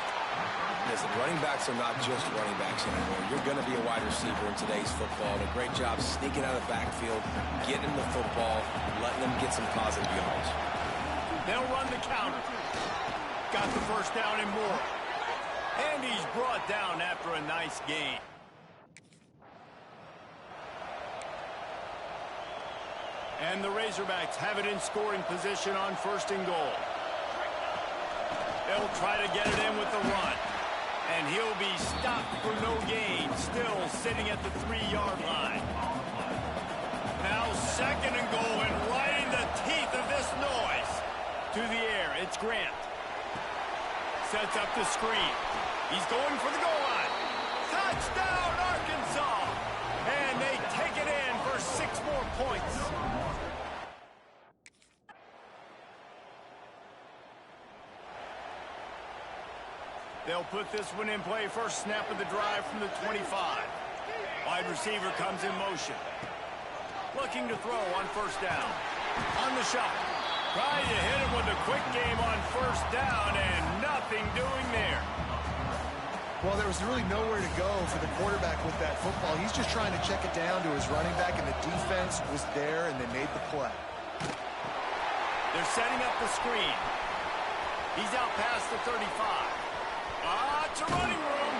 Listen, running backs are not just running backs anymore. You're going to be a wide receiver in today's football. And a great job sneaking out of the backfield, getting the football, letting them get some positive yards. They'll run the counter. Got the first down and more. And he's brought down after a nice gain. And the Razorbacks have it in scoring position on first and goal. They'll try to get it in with the run. And he'll be stopped for no gain, still sitting at the 3-yard line. Now second and goal, and right in the teeth of this noise. To the air, it's Grant. Sets up the screen. He's going for the goal line. Touchdown, Arkansas! And they take it in for 6 more points. They'll put this one in play. First snap of the drive from the 25. Wide receiver comes in motion. Looking to throw on first down. On the shot. Trying to hit him with a quick game on first down, and nothing doing there. Well, there was really nowhere to go for the quarterback with that football. He's just trying to check it down to his running back, and the defense was there, and they made the play. They're setting up the screen. He's out past the 35. It's a running room.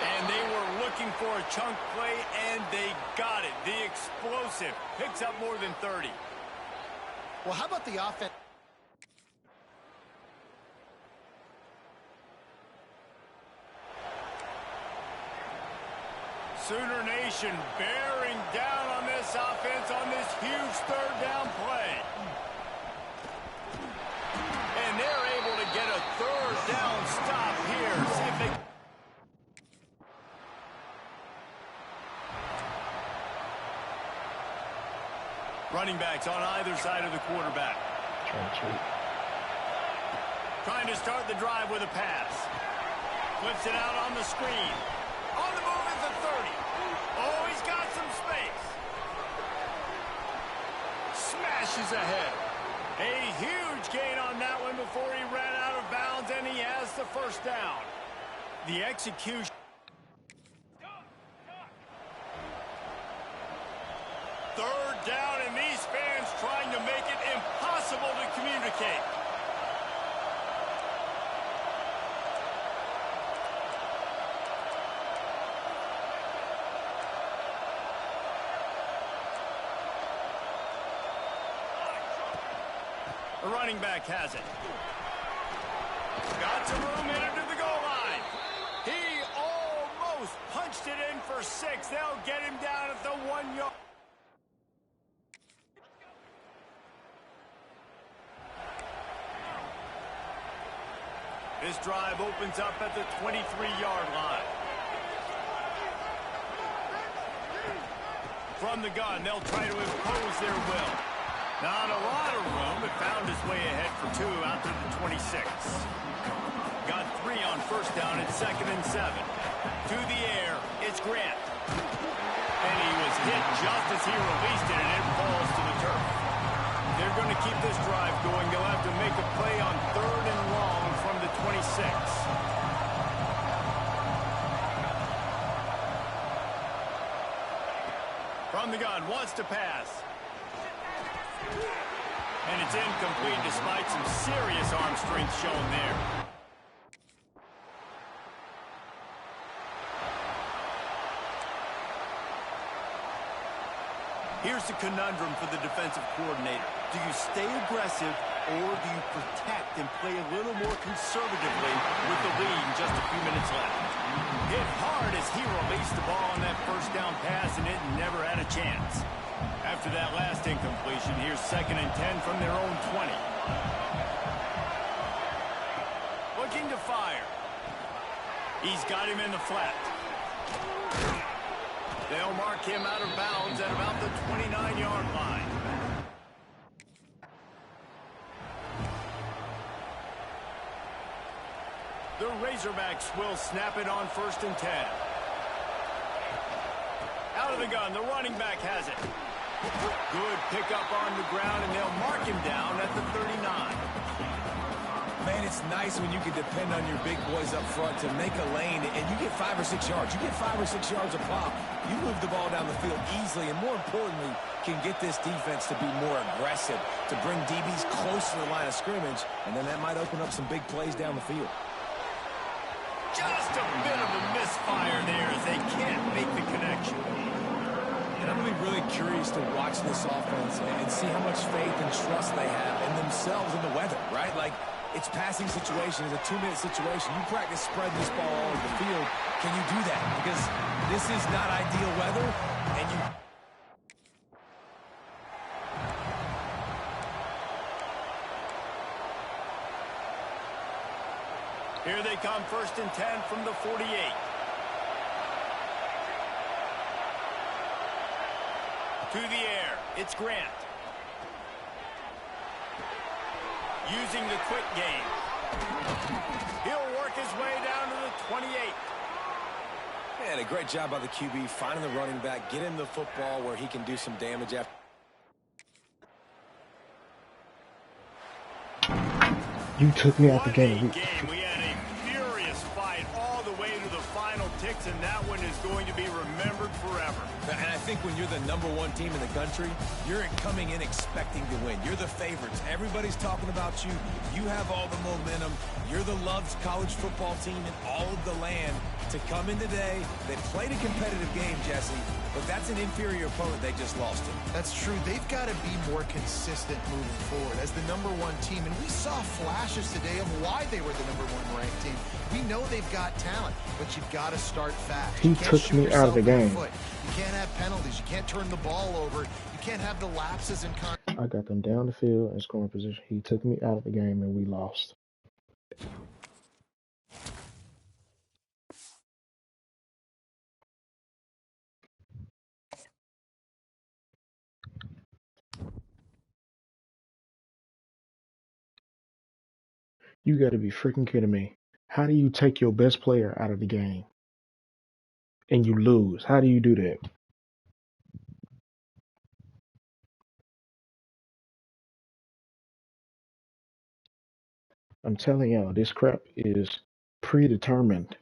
And they were looking for a chunk play, and they got it. The explosive picks up more than 30. Well, how about the offense? Sooner Nation bearing down on this offense on this huge third down play. And they're able to get a third down stop here. See if they... Running backs on either side of the quarterback. Trying to start the drive with a pass. Flips it out on the screen. On the move is the 30. Oh, he's got some space. Smashes ahead. A huge gain on that one before he ran out of bounds, and he has the first down. The execution. Third down, and these fans trying to make it impossible to communicate. The running back has it. Got some room in to the goal line. He almost punched it in for 6. They'll get him down at the 1 yard. This drive opens up at the 23-yard line. From the gun, they'll try to impose their will. Not a lot of room, but found his way ahead for 2 out to the 26. Got 3 on first down at 2nd and 7. To the air, it's Grant. And he was hit just as he released it, and it falls to the turf. They're going to keep this drive going. They'll have to make a play on 3rd and long from the 26. From the gun, wants to pass. And it's incomplete despite some serious arm strength shown there. Here's the conundrum for the defensive coordinator. Do you stay aggressive or do you protect and play a little more conservatively with the lead and just a few minutes left? Hit hard as he released the ball on that first down pass, and it never had a chance. After that last incompletion, here's 2nd and 10 from their own 20. Looking to fire. He's got him in the flat. They'll mark him out of bounds at about the 29-yard line. The Razorbacks will snap it on 1st and 10. Out of the gun, the running back has it. Good pickup on the ground, and they'll mark him down at the 39. Man, it's nice when you can depend on your big boys up front to make a lane, and you get 5 or 6 yards. You get 5 or 6 yards a pop. You move the ball down the field easily, and more importantly, can get this defense to be more aggressive, to bring DBs close to the line of scrimmage, and then that might open up some big plays down the field. Just a bit of a misfire there as they can't make the connection. And I'm going to be really curious to watch this offense and see how much faith and trust they have in themselves and the weather, right? Like, it's passing situation. It's a 2-minute situation. You practice spreading this ball all over the field. Can you do that? Because this is not ideal weather, and you... Here they come, 1st and 10 from the 48. To the air, it's Grant. Using the quick game. He'll work his way down to the 28. Man, a great job by the QB finding the running back, get him the football where he can do some damage after. You took me out the What a game. We had a furious fight all the way to the final ticks, and that one is going to be remembered forever. And I think when you're the #1 team in the country, you're coming in expecting to win. You're the favorites. Everybody's talking about you. You have all the momentum. You're the loved college football team in all of the land. To come in today, they played a competitive game, Jesse, but that's an inferior opponent they just lost to. That's true. They've got to be more consistent moving forward as the #1 team. And we saw flashes today of why they were the #1 ranked team. We know they've got talent, but you've got to start fast. He took me out of the game. You can't have penalties. You can't turn the ball over. You can't have the lapses in contact. I got them down the field in scoring position. He took me out of the game, and we lost. You got to be freaking kidding me. How do you take your best player out of the game and you lose? How do you do that? I'm telling y'all, this crap is predetermined.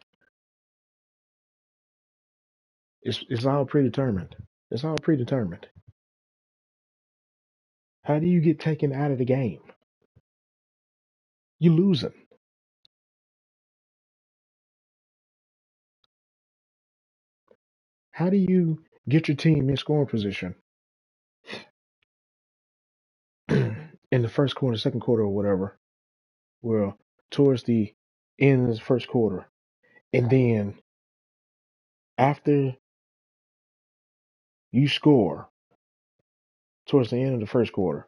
It's all predetermined. It's all predetermined. How do you get taken out of the game? You losing. How do you get your team in scoring position in the first quarter, second quarter, or whatever? Well, towards the end of the first quarter, and then after you score towards the end of the first quarter,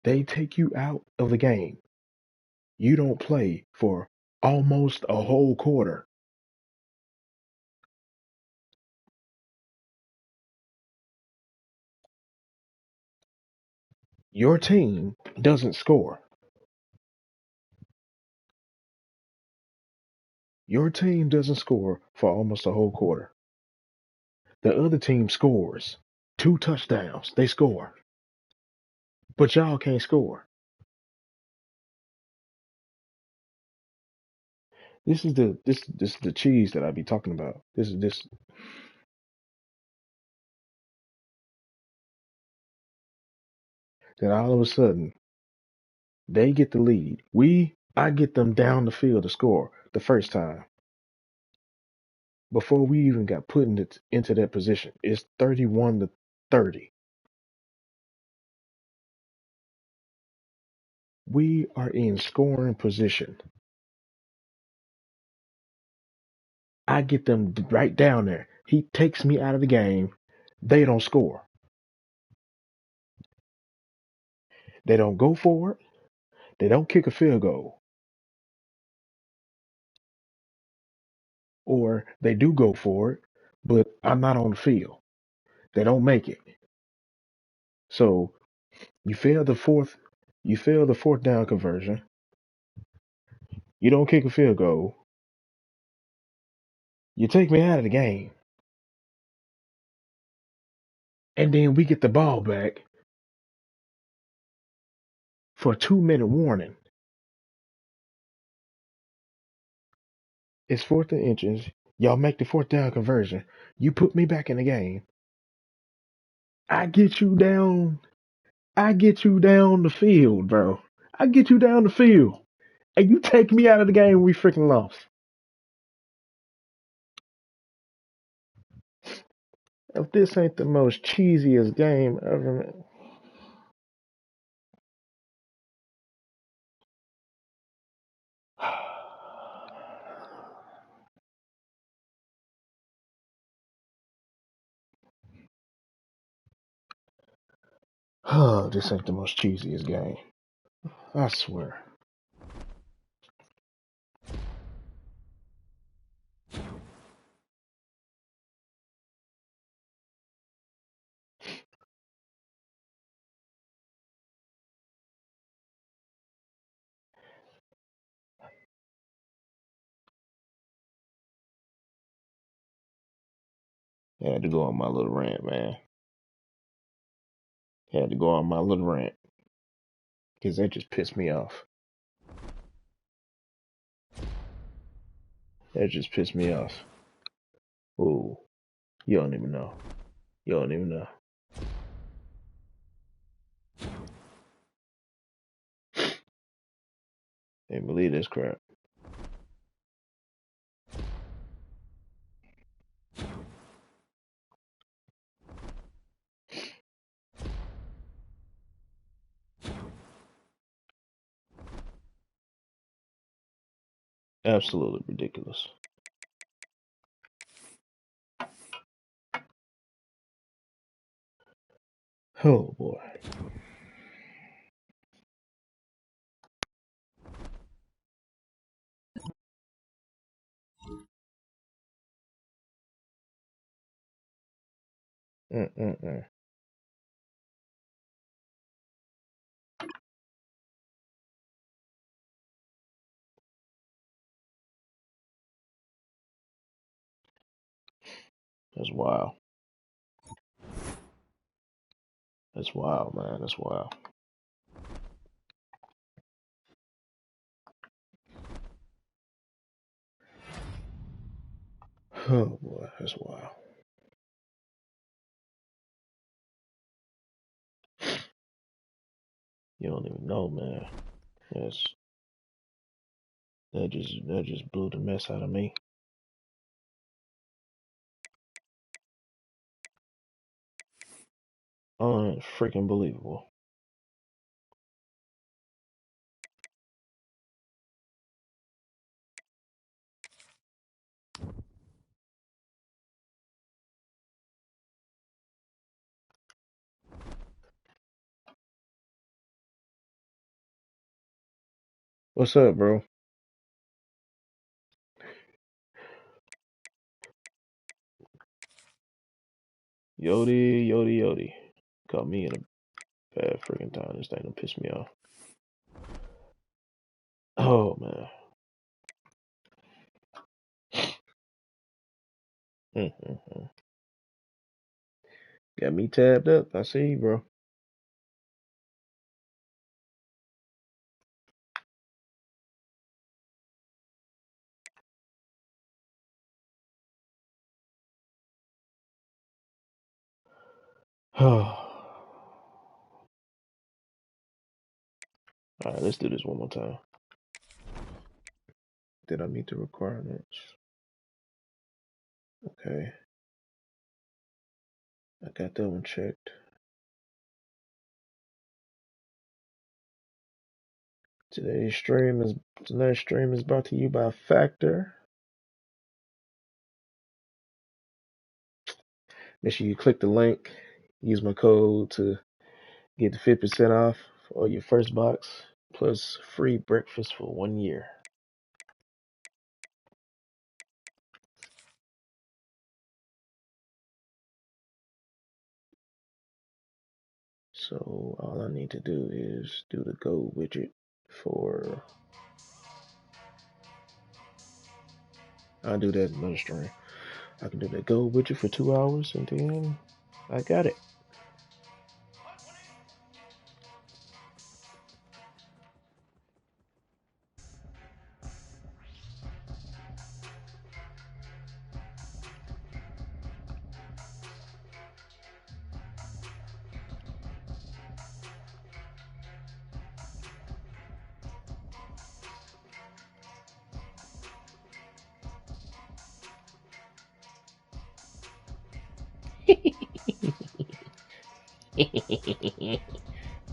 they take you out of the game. You don't play for almost a whole quarter. Your team doesn't score. Your team doesn't score for almost a whole quarter. The other team scores 2 touchdowns. They score. But y'all can't score. This is the cheese that I be talking about. This that all of a sudden they get the lead. I get them down the field to score the first time before we even got put into that position. It's 31-30. We are in scoring position. I get them right down there. He takes me out of the game. They don't score. They don't go for it. They don't kick a field goal. Or they do go for it, but I'm not on the field. They don't make it. So you fail the fourth down conversion. You don't kick a field goal. You take me out of the game. And then we get the ball back for a 2-minute warning. It's 4th and inches. Y'all make the fourth down conversion. You put me back in the game. I get you down. I get you down the field, bro. I get you down the field. And you take me out of the game, we freaking lost. If this ain't the most cheesiest game ever, man. Oh, this ain't the most cheesiest game. I swear. Had to go on my little rant, man. Had to go on my little rant. Because that just pissed me off. That just pissed me off. Ooh. You don't even know. You don't even know. Can't believe this crap. Absolutely ridiculous. Oh boy. Mm-mm-mm. That's wild. That's wild, man. That's wild. Oh boy, that's wild. You don't even know, man. Yes. That just blew the mess out of me. Unfreaking believable. What's up, bro? Yodi, Yodi, Yodi. Caught me in a bad freaking time. This thing done pissed me off. Oh man. Mm-hmm. Got me tabbed up. I see you, bro. All right, let's do this one more time. Did I meet the requirements? Okay. I got that one checked. Today's stream is brought to you by Factor. Make sure you click the link. Use my code to get the 50% off or your first box plus free breakfast for 1 year. So all I need to do is do the Go widget for. I'll do that in another stream. I can do the Go widget for 2 hours and then I got it.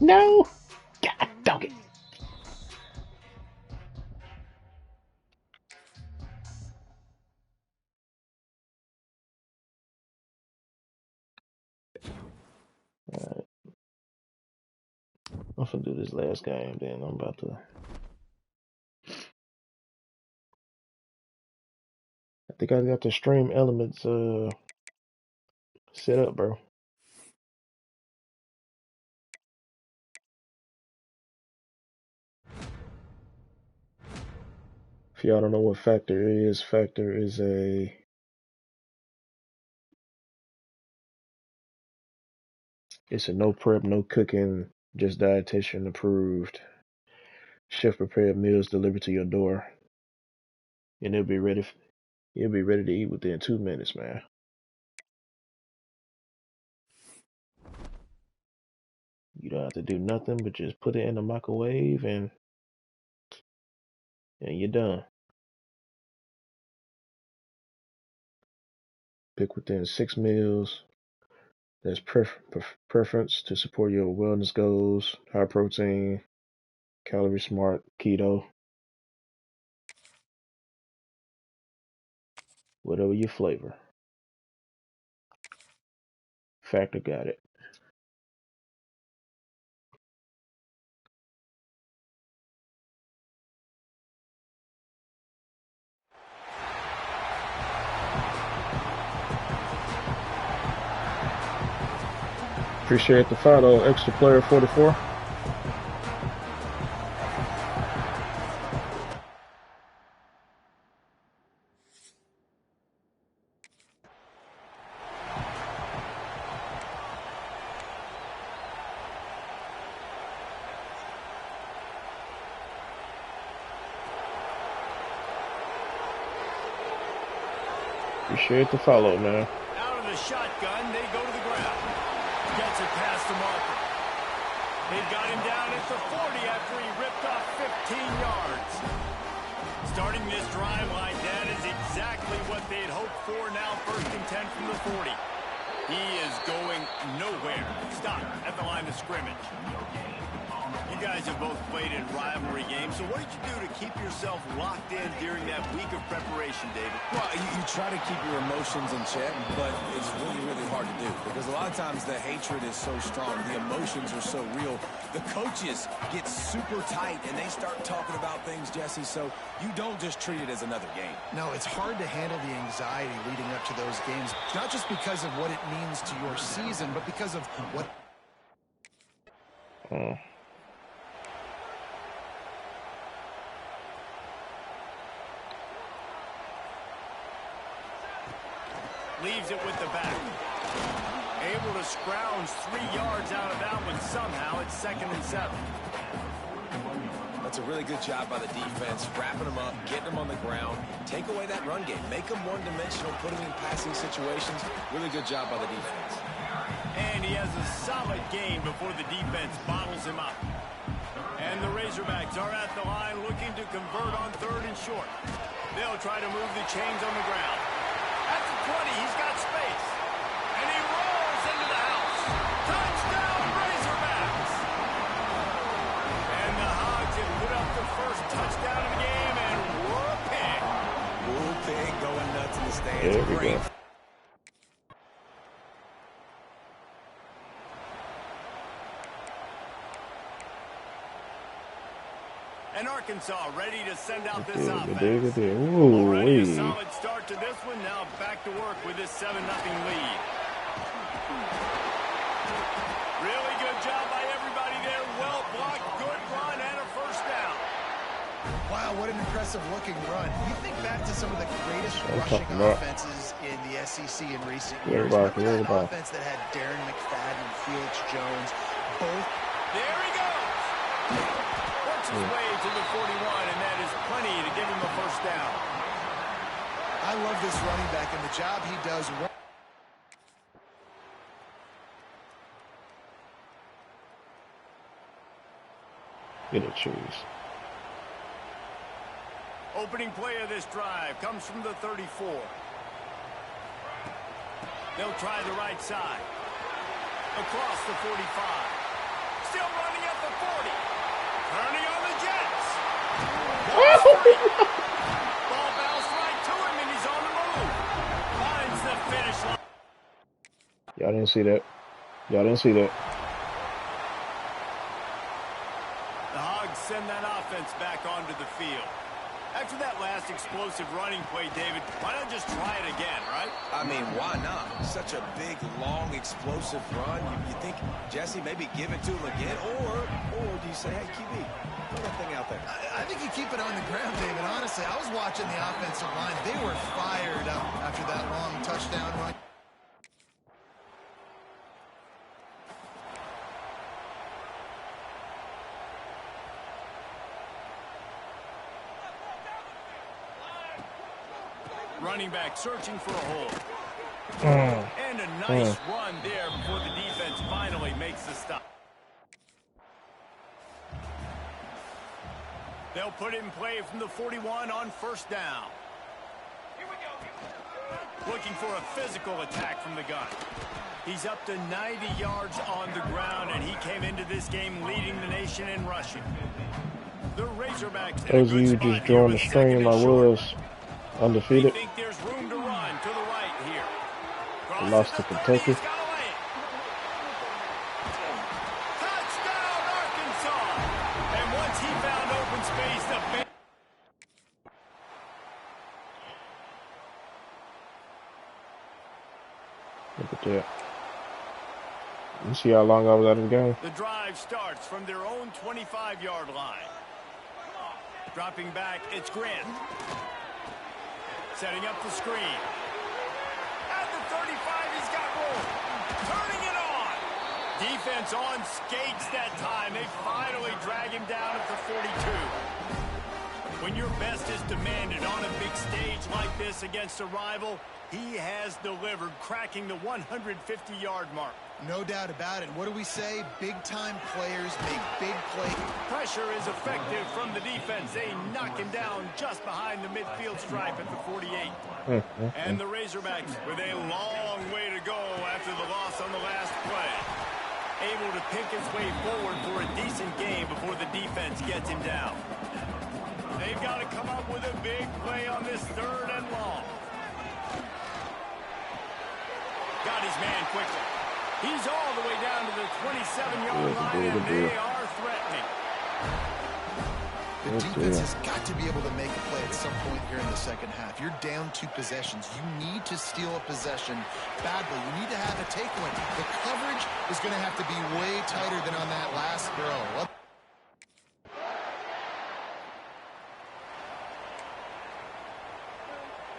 No! God dog it. Alright. I'm gonna do this last game, then I'm about to. I think I got the stream elements set up, bro. If y'all don't know what Factor is it's a no prep, no cooking, just dietitian approved, chef prepared meals delivered to your door, and you'll be ready to eat within 2 minutes, man. You don't have to do nothing but just put it in the microwave and you're done. Pick within 6 meals. There's preference to support your wellness goals, high protein, calorie smart, keto, whatever your flavor. Factor got it. Appreciate the follow, Extra Player 44. Appreciate the follow, man. Out of the shotgun, they go to the ground. Gets it past the marker. They've got him down at the 40 after he ripped off 15 yards. Starting this drive like that is exactly what they'd hoped for. Now 1st and 10 from the 40. He is going nowhere. Stop at the line of scrimmage. You guys have both played in rivalry games, so what did you do to keep yourself locked in during that week of preparation, David? Well, you try to keep your emotions in check, but it's really, really hard to do because a lot of times the hatred is so strong, the emotions are so real. The coaches get super tight and they start talking about things, Jesse, so you don't just treat it as another game. No, it's hard to handle the anxiety leading up to those games, not just because of what it means to your season, but because of what... Leaves it with the back. Able to scrounge 3 yards out of that one somehow. It's 2nd and 7. That's a really good job by the defense, wrapping them up, getting them on the ground, take away that run game, make them one-dimensional, put them in passing situations. Really good job by the defense. And he has a solid gain before the defense bottles him up. And the Razorbacks are at the line looking to convert on 3rd and short. They'll try to move the chains on the ground. At the 20, he's got space. And he rolls into the house. Touchdown, Razorbacks! And the Hogs have put up the first touchdown of the game, and whooping. Whooping, going nuts in the stands. There we Great. go. And Arkansas ready to send out this Good, offense. good, good. Ooh, Already a wee. solid start to this one. Now back to work with this 7-0 lead. Really good job by everybody there. Well blocked, good run, and a first down. Wow, what an impressive looking run. You think back to some of the greatest I'm rushing talking about. offenses in the SEC in recent Yeah, years. about, Remember that yeah, about. offense that had Darren McFadden and Felix Jones, both. There he goes. Works his way to the 41, and that is plenty to give him a first down. I love this running back and the job he does. Get a cheese. Opening play of this drive comes from the 34. They'll try the right side. Across the 45. Still running at the 40. Turning on the Jets. Ball bounced right to him, and he's on the move. Finds the finish line. Y'all didn't see that. Y'all didn't see that. The Hogs send that offense back onto the field. After that last explosive running play, David, why not just try it again, right? I mean, why not? Such a big, long, explosive run. You think, Jesse, maybe give it to him again? Or do you say, hey, QB, throw that thing out there? I think you keep it on the ground, David. Honestly, I was watching the offensive line. They were fired up after that long touchdown run. Running back searching for a hole. And a nice run there before the defense finally makes the stop. They'll put it in play from the 41 on first down. Looking for a physical attack from the gun. He's up to 90 yards on the ground, and he came into this game leading the nation in rushing. The Razorbacks in a Those of good you spot just here joined the with stream, second I and short. was We undefeated. think there's room to run to the right here. Crosses Lost the to 30, Kentucky. he's got a lane. Touchdown, Arkansas! And once he found open space, the big... Look at that. You see how long I was out of the game? The drive starts from their own 25-yard line. Dropping back, it's Grant. Setting up the screen. At the 35, he's got room. Turning it on. Defense on skates that time. They finally drag him down at the 42. When your best is demanded on a big stage like this against a rival, he has delivered, cracking the 150-yard mark. No doubt about it. What do we say? Big-time players make big plays. Pressure is effective from the defense. They knock him down just behind the midfield stripe at the 48. And the Razorbacks with a long way to go after the loss on the last play. Able to pick his way forward for a decent game before the defense gets him down. They've got to come up with a big play on this 3rd and long. Got his man quickly. He's all the way down to the 27-yard line, and they are threatening. The defense has got to be able to make a play at some point here in the second half. You're down 2 possessions. You need to steal a possession badly. You need to have a takeaway. The coverage is going to have to be way tighter than on that last throw.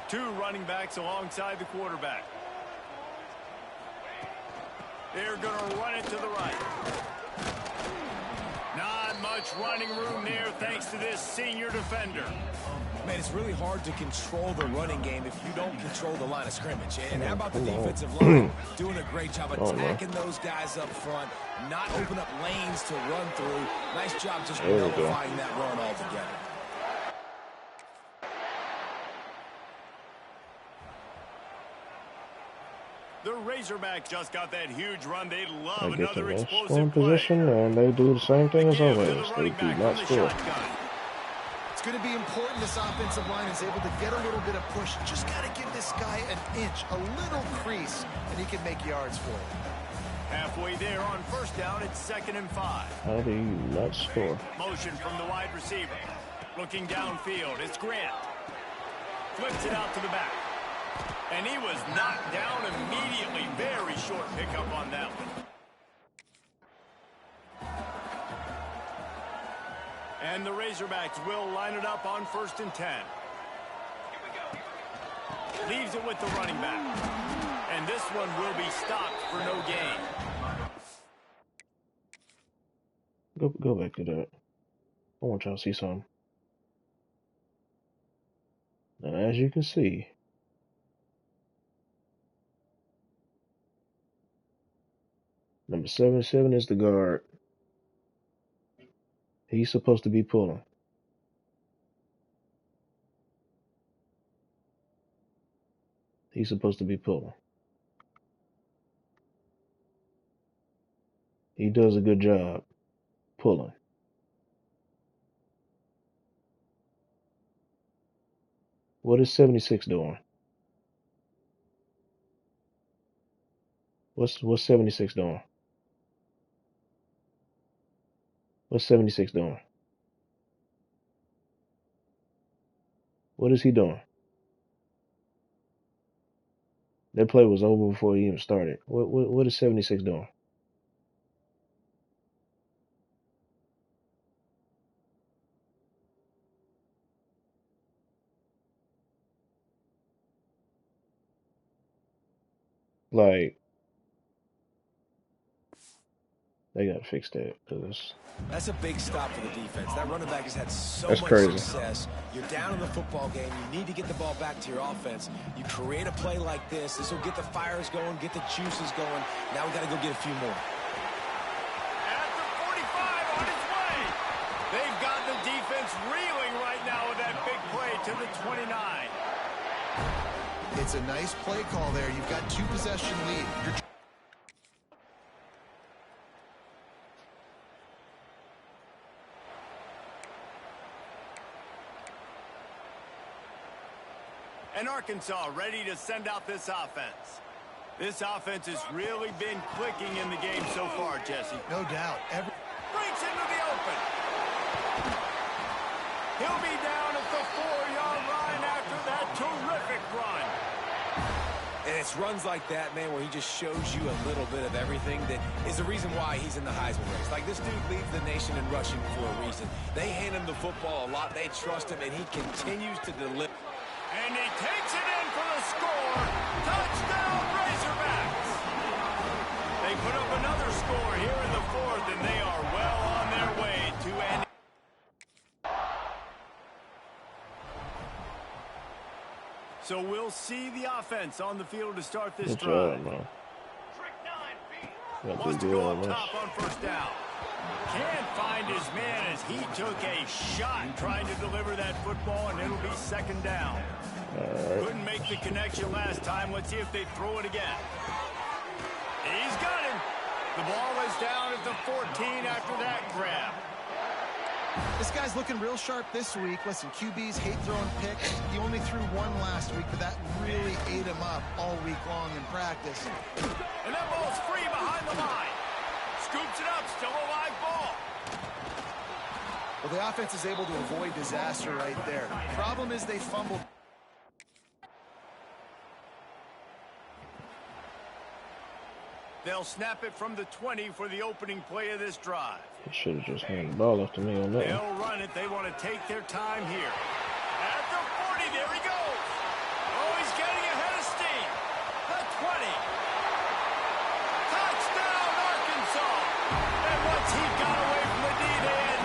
2 running backs alongside the quarterback. They're going to run it to the right. Not Not much running room there thanks to this senior defender. Man, it's really hard to control the running game if you don't control the line of scrimmage. And how about the defensive line doing a great job attacking those guys up front, not open up lanes to run through. Nice job just nullifying that run altogether. The Razorbacks just got that huge run. They love I get another the explosive scoring play. position, and they do the same thing as always. They do not score. It's going to be important this offensive line is able to get a little bit of push. Just got to give this guy an inch, a little crease, and he can make yards for it. Halfway there on first down, it's 2nd and 5. How do you not score? Motion from the wide receiver. Looking downfield, it's Grant. Flips it out to the back. And he was knocked down immediately. Very short pickup on that one. And the Razorbacks will line it up on 1st and 10. Leaves it with the running back. And this one will be stopped for no gain. Go back to that. I want y'all to see something. Now, as you can see, number 77 is the guard. He's supposed to be pulling. He's supposed to be pulling. He does a good job pulling. What is 76 doing? What's 76 doing? What's 76 doing? What is he doing? That play was over before he even started. What is 76 doing? Like, they gotta fix that, because That's a big stop for the defense. That running back has had so that's much crazy. success. You're down in the football game. You need to get the ball back to your offense. You create a play like this. This will get the fires going, get the juices going. Now we got to go get a few more. At the 45 on its way. They've got the defense reeling right now with that big play to the 29. It's a nice play call there. You've got 2-possession lead. And Arkansas ready to send out this offense. This offense has really been clicking in the game so far, Jesse. No doubt. Breaks into the open. He'll be down at the 4-yard line after that terrific run. And it's runs like that, man, where he just shows you a little bit of everything that is the reason why he's in the Heisman race. Like, this dude leads the nation in rushing for a reason. They hand him the football a lot. They trust him, and he continues to deliver. And he takes it in for the score. Touchdown, Razorbacks. They put up another score here in the 4th, and they are well on their way to ending. So we'll see the offense on the field to start this drive. Wants to go up top on first down. Can't find his man as he took a shot trying to deliver that football, and it'll be 2nd down. Couldn't make the connection last time. Let's see if they throw it again. He's got him. The ball is down at the 14 after that grab. This guy's looking real sharp this week. Listen, QBs hate throwing picks. He only threw one last week, but that really ate him up all week long in practice. And that ball's free behind the line. Scoops it up, still a live ball. Well, the offense is able to avoid disaster right there. Problem is they fumbled. They'll snap it from the 20 for the opening play of this drive. They should have just handed the ball off to me on that. They'll run it. They want to take their time here. At the 40, there he goes. Oh, he's getting ahead of steam. The 20. Touchdown, Arkansas. And once he got away from the D, they had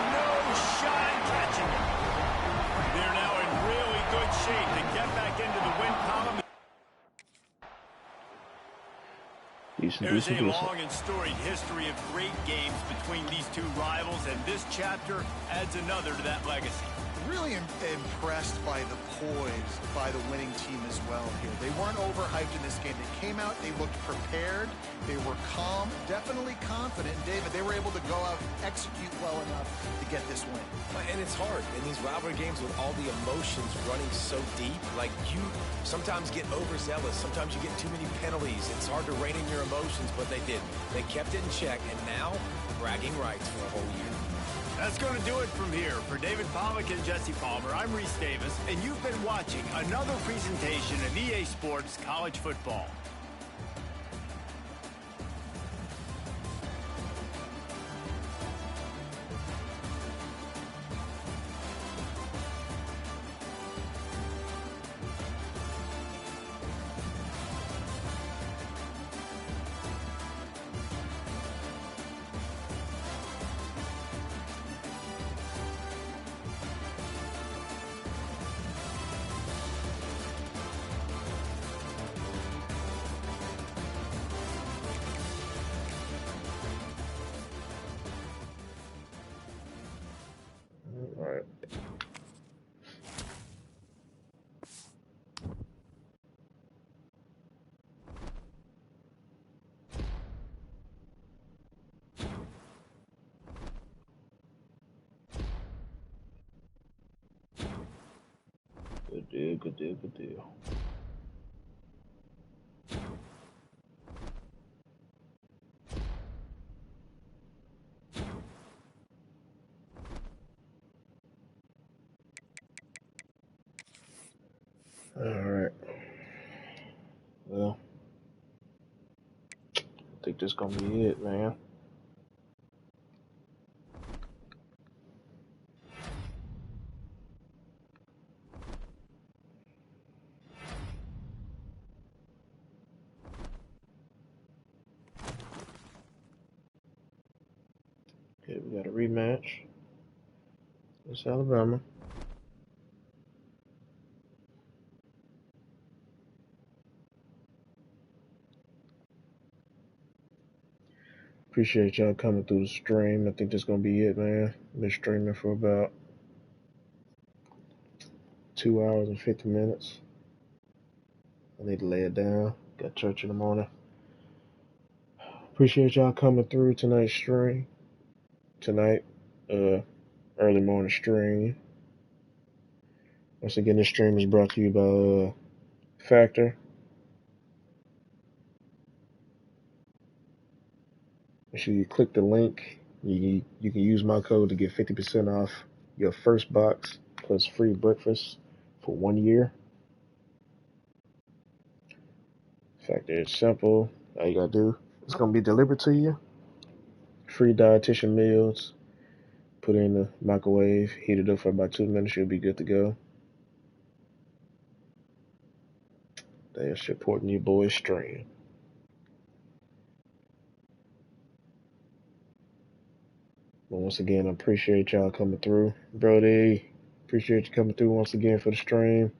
Decent, There's decent, a decent. long and storied history of great games between these two rivals, and this chapter adds another to that legacy. Really impressed by the poise by the winning team as well here. They weren't overhyped in this game. They came out, they looked prepared, they were calm, definitely confident. And David, they were able to go out and execute well enough to get this win. And it's hard in these rivalry games with all the emotions running so deep. Like, you sometimes get overzealous. Sometimes you get too many penalties. It's hard to rein in your emotions, but they didn't. They kept it in check, and now bragging rights for a whole year. That's going to do it from here. For David Pollack and Jesse Palmer, I'm Reese Davis, and you've been watching another presentation of EA Sports College Football. All right. Good deal, good deal, good deal. All right. Well, I think this gonna be it, man. Okay, we got a rematch. It's Alabama. Appreciate y'all coming through the stream. I think this gonna be it, man. Been streaming for about 2 hours and 50 minutes. I need to lay it down. Got church in the morning. Appreciate y'all coming through tonight's stream. Tonight, early morning stream. Once again, this stream is brought to you by Factor. Make sure you click the link. You can use my code to get 50% off your first box plus free breakfast for 1 year. Factor is simple. All you gotta do, it's gonna be delivered to you. Free dietitian meals. Put it in the microwave, heat it up for about 2 minutes. You'll be good to go. They are supporting your boy's stream. But once again, I appreciate y'all coming through. Brody, appreciate you coming through once again for the stream.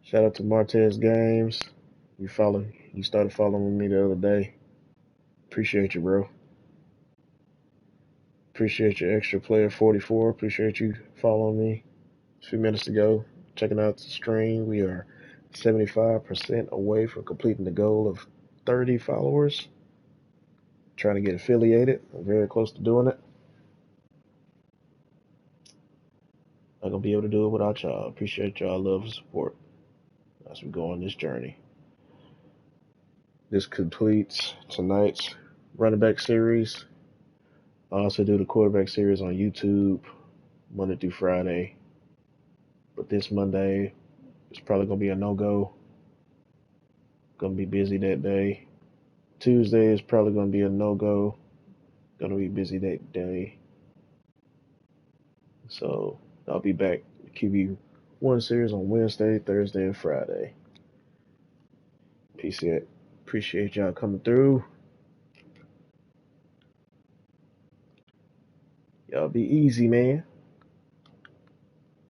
Shout out to Martez Games. You started following me the other day. Appreciate you, bro. Appreciate your extra player 44. Appreciate you following me a few minutes ago. Checking out the stream. We are 75% away from completing the goal of 30 followers. Trying to get affiliated. I'm very close to doing it. Not gonna be able to do it without y'all. Appreciate y'all love and support as we go on this journey. This completes tonight's running back series. I also do the quarterback series on YouTube Monday through Friday. But this Monday is probably gonna be a no-go. Gonna be busy that day. Tuesday is probably gonna be a no-go. Gonna be busy that day. So I'll be back QB1 series on Wednesday, Thursday, and Friday. Peace out. Appreciate y'all coming through. Y'all be easy, man.